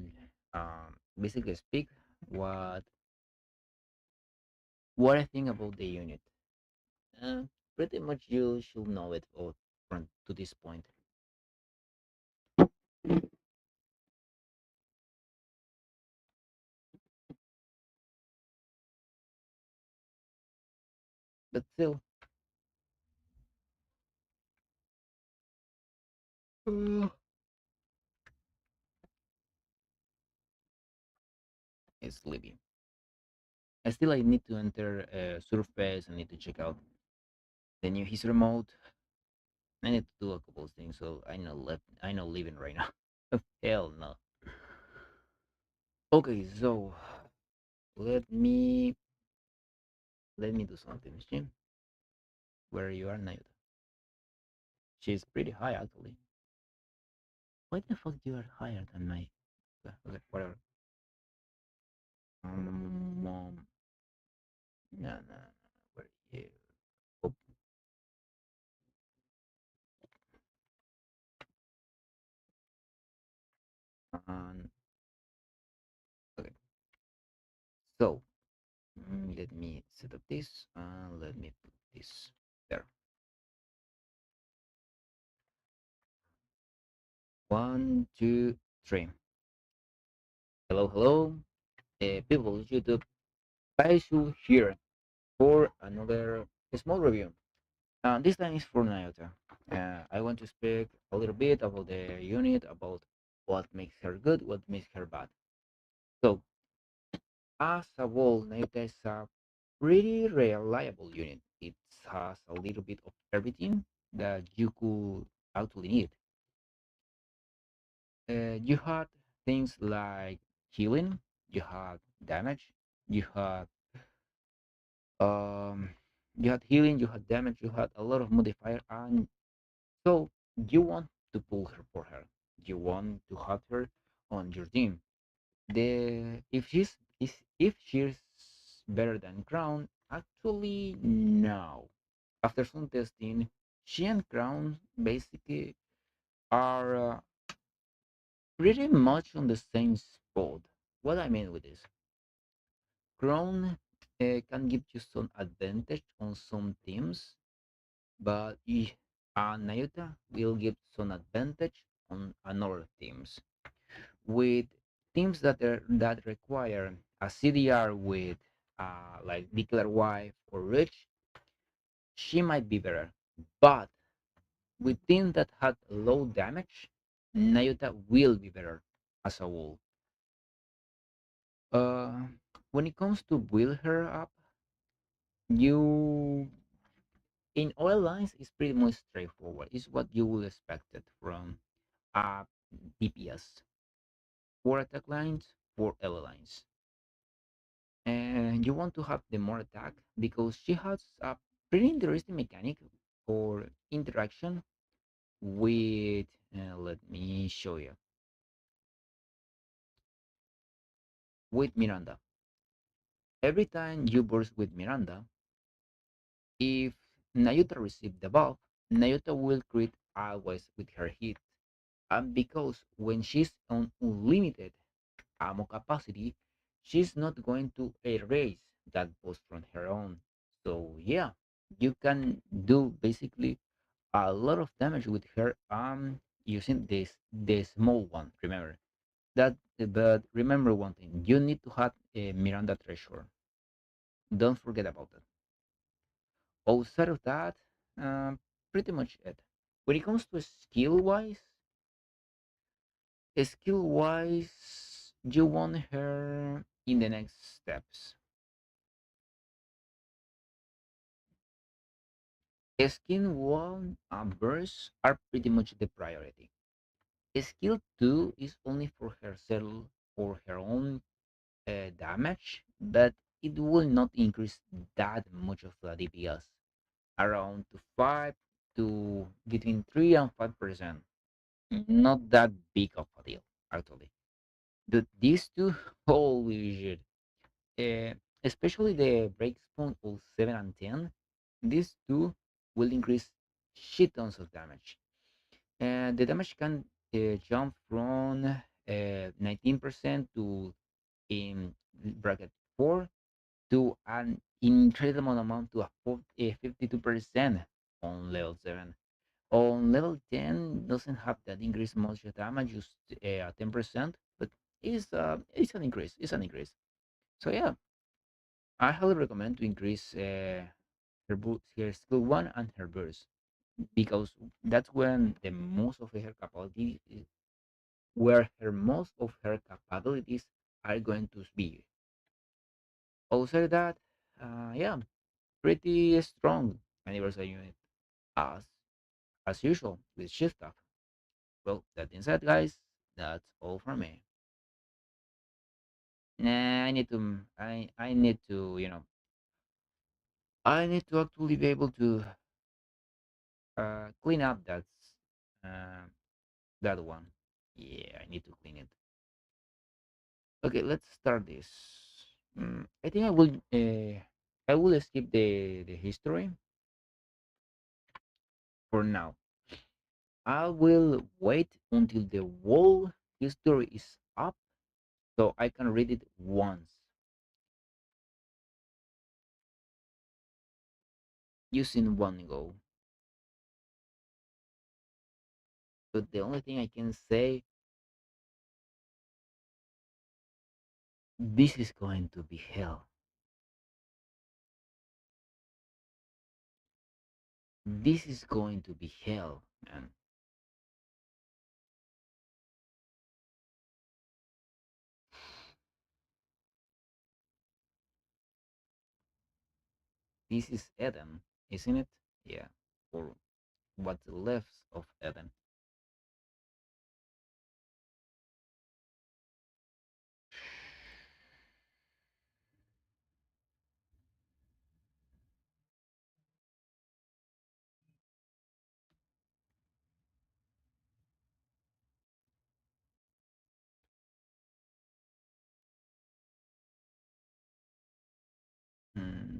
basically speak what what I think about the unit. Uh, Pretty much you should know it all from to this point. But still, uh, it's living. I need to enter Surface. I need to check out the new history mode. I need to do a couple of things. So I know living right now. Hell no. Okay, so let me let me do something. Jim, where you are, Nayuta? She's pretty high actually. Why the fuck you are higher than my? Okay, whatever. Mom, no, no, no. Where you? Oh, and okay. So let me set up this. Let me put this there. One, two, three. Hello, hello, people of YouTube. Vai-suil here for another small review. This time is for Nayuta. I want to speak a little bit about the unit, about what makes her good, what makes her bad. So, as a whole, Nayuta is a pretty reliable unit. It has a little bit of everything that you could actually need. You had things like healing, you had damage, you had um, you had healing, you had damage, you had a lot of modifier, and so you want to pull her for her. You want to have her on your team. The if she's better than Crown, actually no. After some testing, she and Crown basically are pretty much on the same spot. What I mean with this, Crown can give you some advantage on some teams, but Nayuta will give some advantage on another teams. With teams that require a CDR with like Declare Wife or Rich, she might be better. But with teams that had low damage, Nayuta will be better as a whole. Uh, when it comes to build her up, you in oil lines is pretty much straightforward. It's what you would expect it from a DPS. Four attack lines, four L lines. And you want to have the more attack because she has a pretty interesting mechanic for interaction with let me show you with Miranda. Every time you burst with Miranda, if Nayuta receives the buff, Nayuta will crit always with her hit. And because when she's on unlimited ammo capacity, she's not going to erase that boost from her own. So yeah, you can do basically a lot of damage with her using this the small one. Remember that, but remember one thing: you need to have a Miranda treasure. Don't forget about that. Outside of that, um, pretty much it. When it comes to skill wise, you want her in the next steps. Skill one and burst are pretty much the priority. Skill two is only for herself for her own damage, but it will not increase that much of the DPS. Around to 5 to between 3 and 5%. Not that big of a deal, actually. But these two, holy shit. Uh, Especially the breakpoint of 7 and 10, these two will increase shit tons of damage. And the damage can jump from 19% to in bracket 4 to an incredible amount to 52% on level 7. On level 10 doesn't have that increase much damage, just 10%, but it's an increase. It's an increase. So yeah, I highly recommend to increase her skill one and her burst because that's when the most of her capability where her most of her capabilities are going to be. Also that, yeah, pretty strong anniversary unit as as usual with shift up. Well, that being said, guys, that's all from me. Nah, I need to, I need to actually be able to clean up uh, that one. Yeah, I need to clean it. Okay, let's start this. I think I will skip the history for now. I will wait until the whole history is up so I can read it once using one go. But the only thing I can say, this is going to be hell. This is going to be hell, man. This is Eden, isn't it? Yeah. Or what's left of Eden.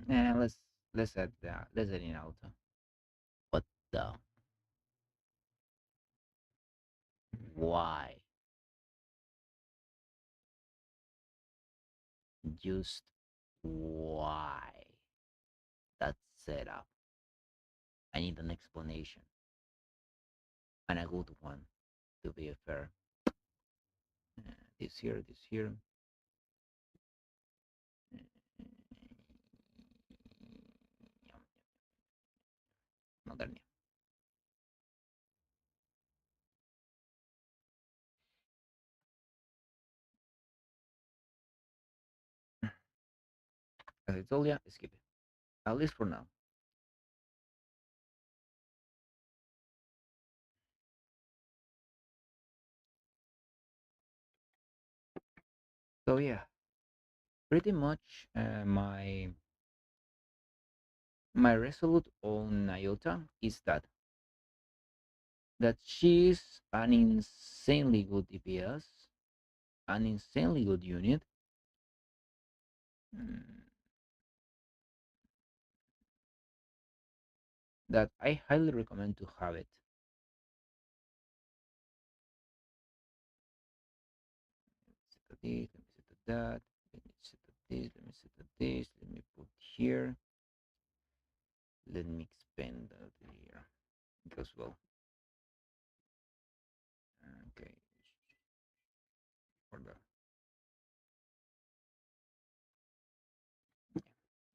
Yeah, let's add in auto. What the? Why? Just why? That setup. I need an explanation and a good one to be fair. This here, this here. Modernia. As I told you, skip it. At least for now. So yeah, pretty much my resolute on Nayuta is that she's an insanely good DPS, an insanely good unit. mm, that I highly recommend to have it. Set this, let me set that, let me set this, let me set this, let me put here, let me expand that here. Because well, okay, for the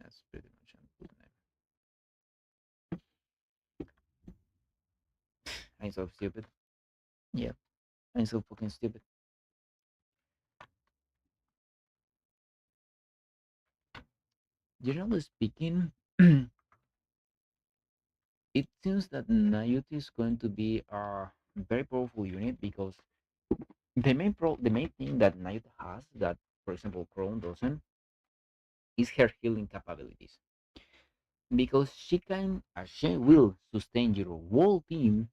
yeah, That's pretty much a good name. I'm so stupid. Yeah, I'm so fucking stupid. Generally speaking, it seems that Nayuta is going to be a very powerful unit because the main thing that Nayuta has that, for example, Chrome doesn't is her healing capabilities. Because she will sustain your whole team.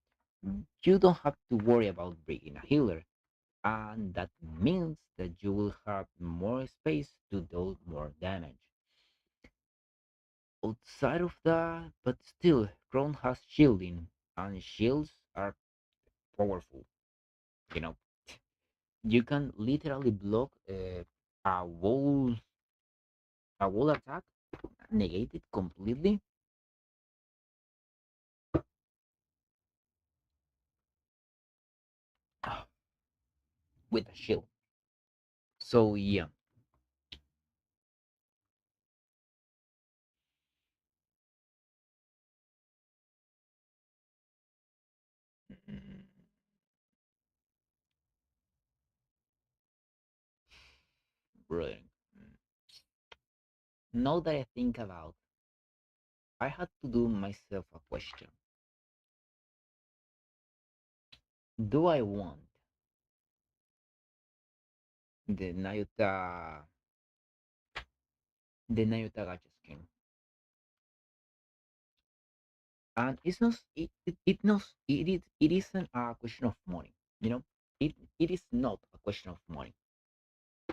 You don't have to worry about breaking a healer, and that means that you will have more space to deal more damage. Outside of that, but still, Crown has shielding, and shields are powerful. You know, you can literally block a wall attack, negate it completely with a shield. So yeah. Mm, brilliant. Now that I think about, I had to do myself a question. Do I want the Nayuta the Nayuta gacha skin? And it's not it isn't a question of money, you know? It is not a question of money.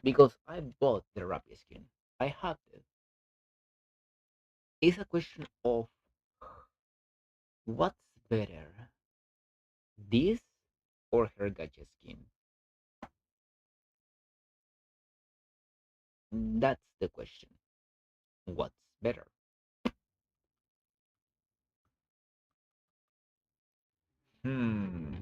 Because I bought the Rappi skin. I have it. It's a question of what's better, this or her gacha skin? That's the question. What's better? Hmm.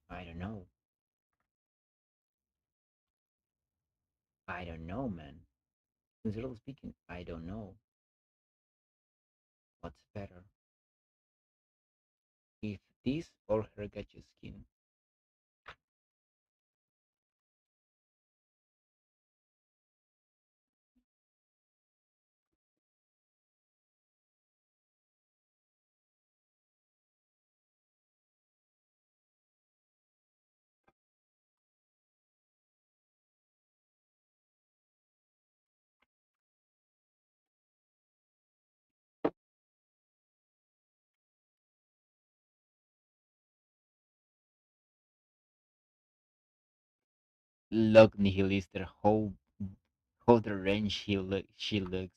I don't know. I don't know, man. Sincerely speaking, I don't know what's better. If this or her gacha skin. Look Nihilister, how the range she looks.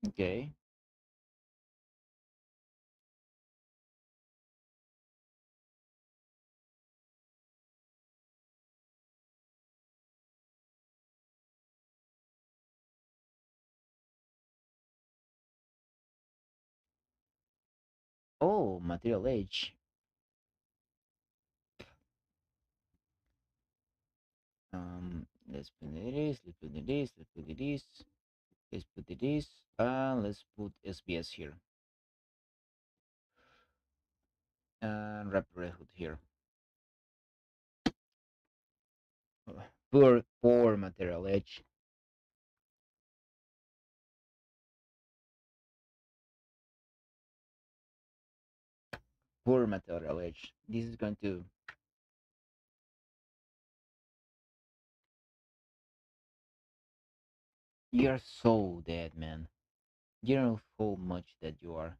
Okay. Oh, material age. Let's put it this, let's put it this, let's put it this, let's put it this, and let's put SBS here. And wrap Red Hood here. Poor material edge. Poor material edge. This is going to. You're so dead, man. You know how much that you are.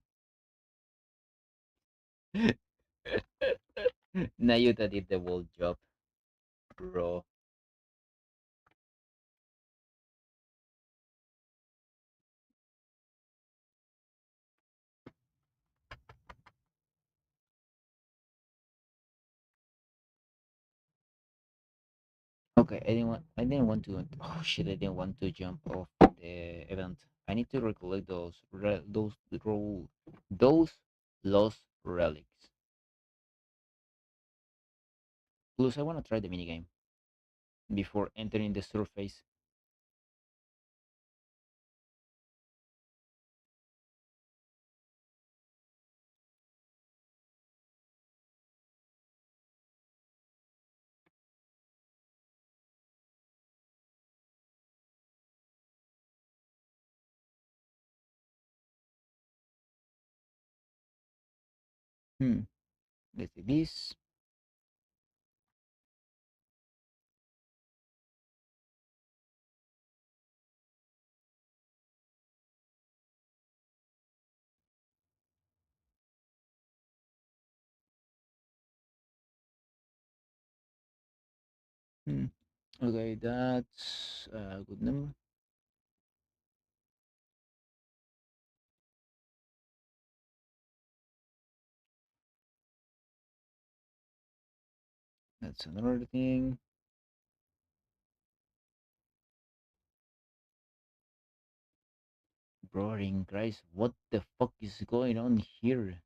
Nayuta did the whole job, bro. Okay, I didn't want to. Oh shit! I didn't want to jump off the event. I need to recollect those lost relics. Plus, I want to try the minigame before entering the surface. Hmm. Let's do this. Hmm. Okay, that's a good number. That's another thing. Roaring Christ, what the fuck is going on here?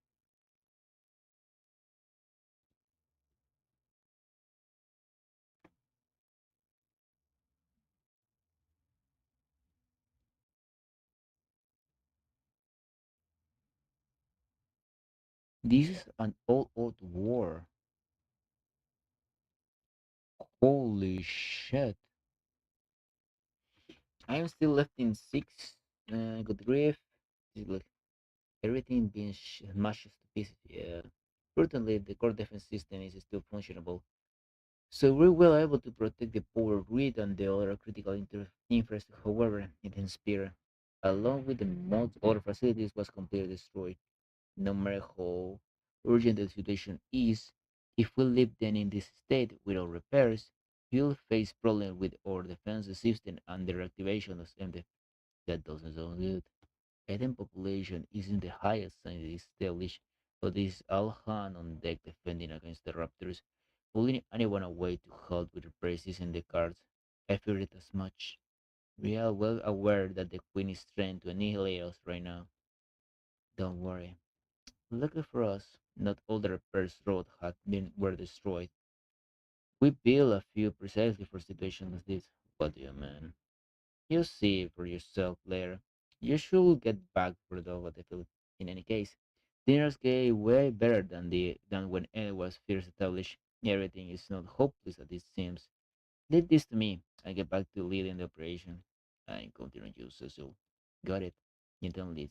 This is an all-out war. Holy shit. I am still left in six. Good grief. Look, everything being smashed to pieces. Yeah. Fortunately, the core defense system is still functionable. So we're well able to protect the power grid and the other critical infrastructure. However, in Spear, along with the most other facilities, was completely destroyed. No matter how urgent the situation is, if we leave them in this state without repairs, we'll face problems with our defense system and the reactivation of them. That doesn't sound good. Eden population isn't the highest since it is established, but this is all hand on deck defending against the raptors. Pulling anyone away to help with repairs is in the cards. I fear it as much. We are well aware that the Queen is trying to annihilate us right now. Don't worry. Luckily for us, not all the repairs road were destroyed. We built a few precisely for situations like this. What do you mean? You see for yourself later. You should get back for the battlefield. In any case, dinners get way better than when it was first established. Everything is not hopeless as it seems. Leave this to me. I get back to leading the operation. I'm counting on you, Cecil. Got it. You don't lead.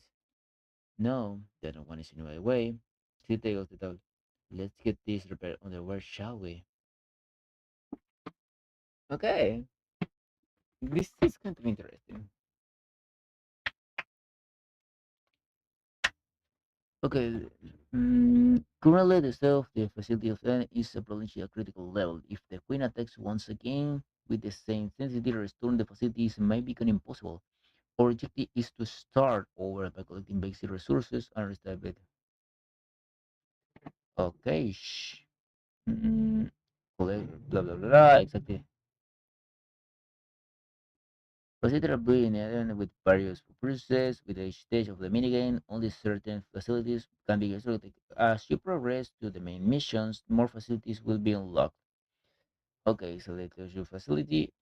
No, they don't want to send you away. She takes the dog. Let's get this repaired underwear, shall we? Okay, this is kind of interesting. Okay, currently the state of the facility of N is approaching a critical level. If the Queen attacks once again with the same intensity, restoring the facilities may become impossible. Our objective is to start over by collecting basic resources and restability. Okay, collect blah blah blah. Exactly. Consider being added with various purposes. With each stage of the minigame, only certain facilities can be exploited. As you progress to the main missions, more facilities will be unlocked. Okay, select your facility.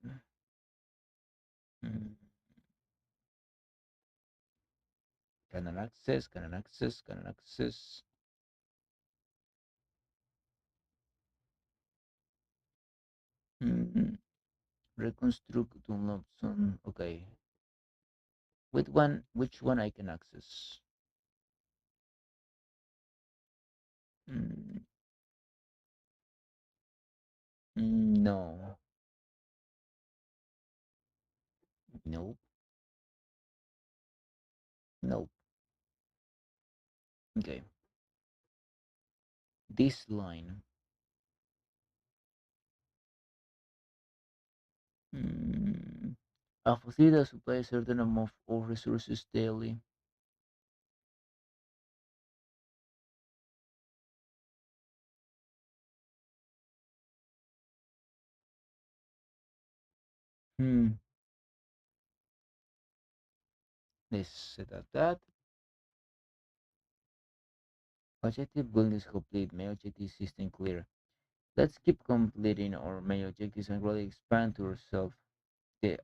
Mm, Canon access, canon access, canon access. Mm, Reconstruct to unlock some. Okay, which one I can access? Mm, no, nope, nope. Okay, this line. Mm, a facility that supplies a certain amount of resources daily. Hmm. Let's set up that. Objective building is complete. Main objective system clear. Let's keep completing our main objectives and really expand to ourselves.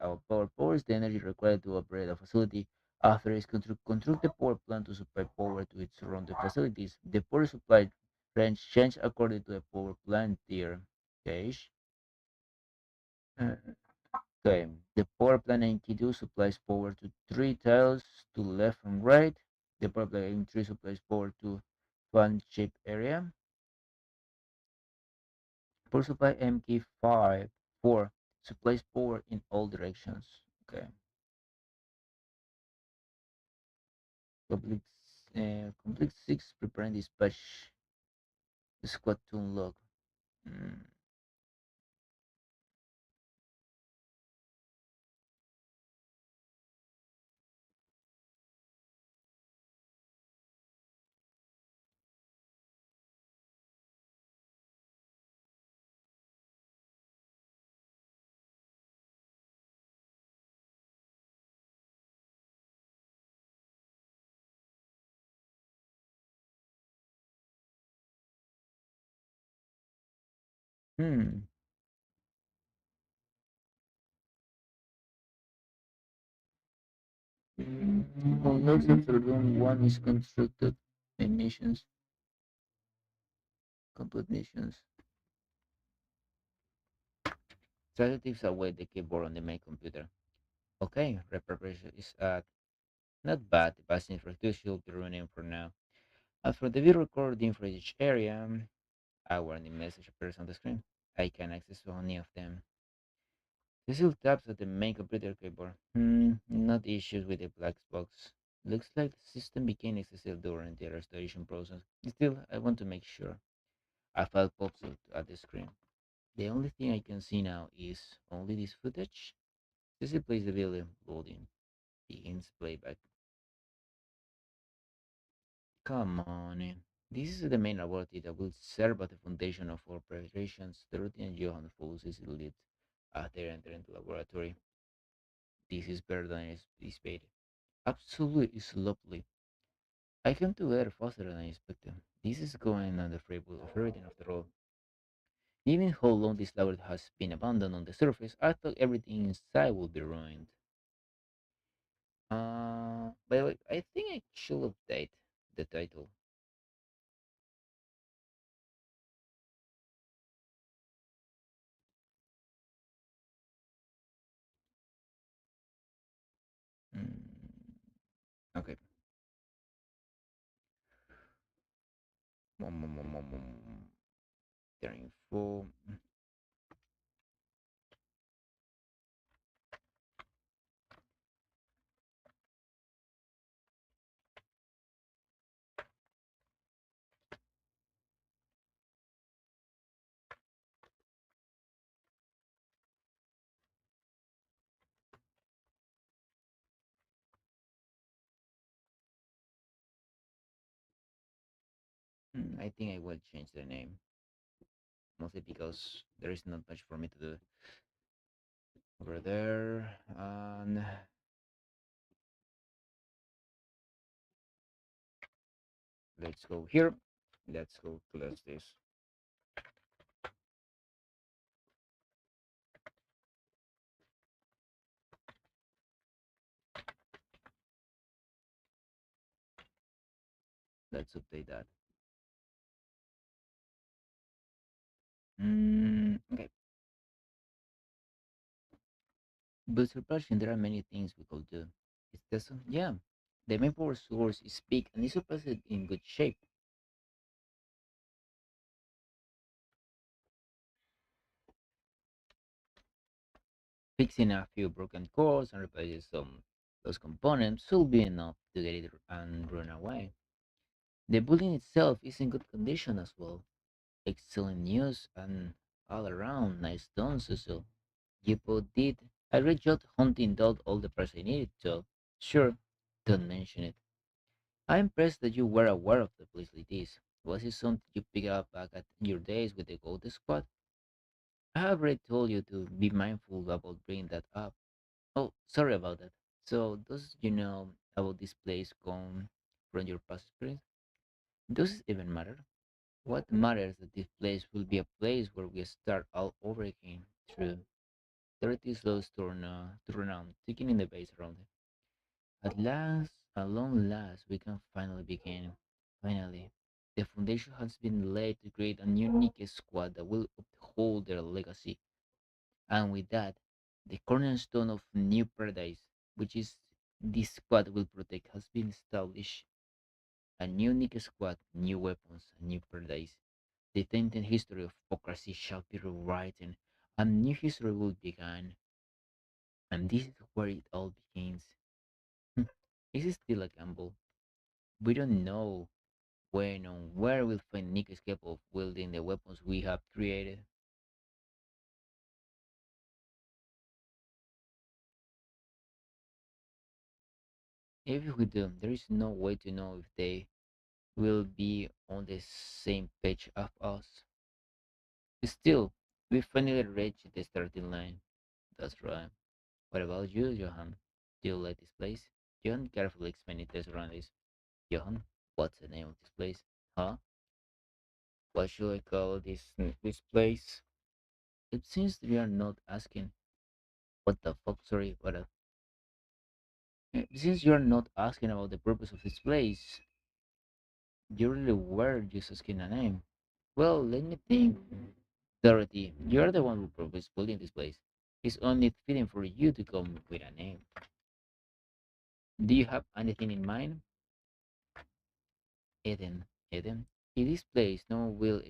Our power is the energy required to operate a facility. After it's construct the power plant to supply power to its surrounding facilities. The power supply range change according to the power plant tier. Okay. Uh, Okay. The power plant in Q2 supplies power to three tiles to left and right. The power plant in 3 supplies power to fan shape area. Power supply MK5 4 supplies power in all directions. Okay. Complete complete 6 preparing dispatch the squad to unlock. Mm, hmm. Unlocks after room 1 is constructed. And missions. Complete missions. Strategies await the keyboard on the main computer. Okay, preparation is not bad. The passing infrastructure should be running for now. As for the video recording for each area, I warn the message appears on the screen. I can access only of them. Cecil taps at the main computer keyboard. Not issues with the black box. Looks like the system became accessible during the restoration process. Still, I want to make sure. A file pops up at the screen. The only thing I can see now is only this footage. Cecil plays the video loading. Begins playback. Come on in. This is the main laboratory that will serve as the foundation of our preparations. Dorothy and Johan follow Cecil lead as they enter into the laboratory. This is better than anticipated. Absolutely, it's lovely. I came to there faster than I expected. This is going on the free will of everything after all. Given how long this laboratory has been abandoned on the surface, I thought everything inside would be ruined. By the way, I think I should update the title. Mm, okay. Their info. I think I will change the name, mostly because there is not much for me to do over there. And let's go here. Let's go close this. Let's update that. Okay. But surprisingly, there are many things we could do. It's just, yeah. The main power source is big and is supposed in good shape. Fixing a few broken cores and replacing some those components should be enough to get it and run away. The building itself is in good condition as well. Excellent news and all around nice done, Cecil. You both did a great job hunting down all the parts I needed to. Sure, don't mention it. I'm impressed that you were aware of the place like this. Was it something you picked up back at your days with the Gold Squad? I have already told you to be mindful about bringing that up. Oh, sorry about that. So, does you know about this place come from your past experience? Does it even matter? What matters that this place will be a place where we start all over again through 30 slows to run on, ticking in the base around it. At last, at long last, we can finally begin. Finally, the foundation has been laid to create a unique squad that will uphold their legacy. And with that, the cornerstone of New Paradise, which is this squad will protect, has been established. A unique squad, new weapons, a new paradise. The tainted history of hypocrisy shall be rewritten, and new history will begin. And this is where it all begins. This is still a gamble. We don't know when or where we'll find Nick capable of wielding the weapons we have created. If we do, there is no way to know if they will be on the same page as us. Still, we finally reached the starting line. That's right. What about you, Johan? Do you like this place? Johan carefully explained it around this. Johan, what's the name of this place? Huh? What should I call this place? It seems we are not asking. What the fuck? Sorry, what? Since you are not asking about the purpose of this place, you really were just asking a name. Well, let me think. Dorothy, you're the one who proposed building this place. It's only fitting for you to come with a name. Do you have anything in mind? Eden. Eden? In this place, no one will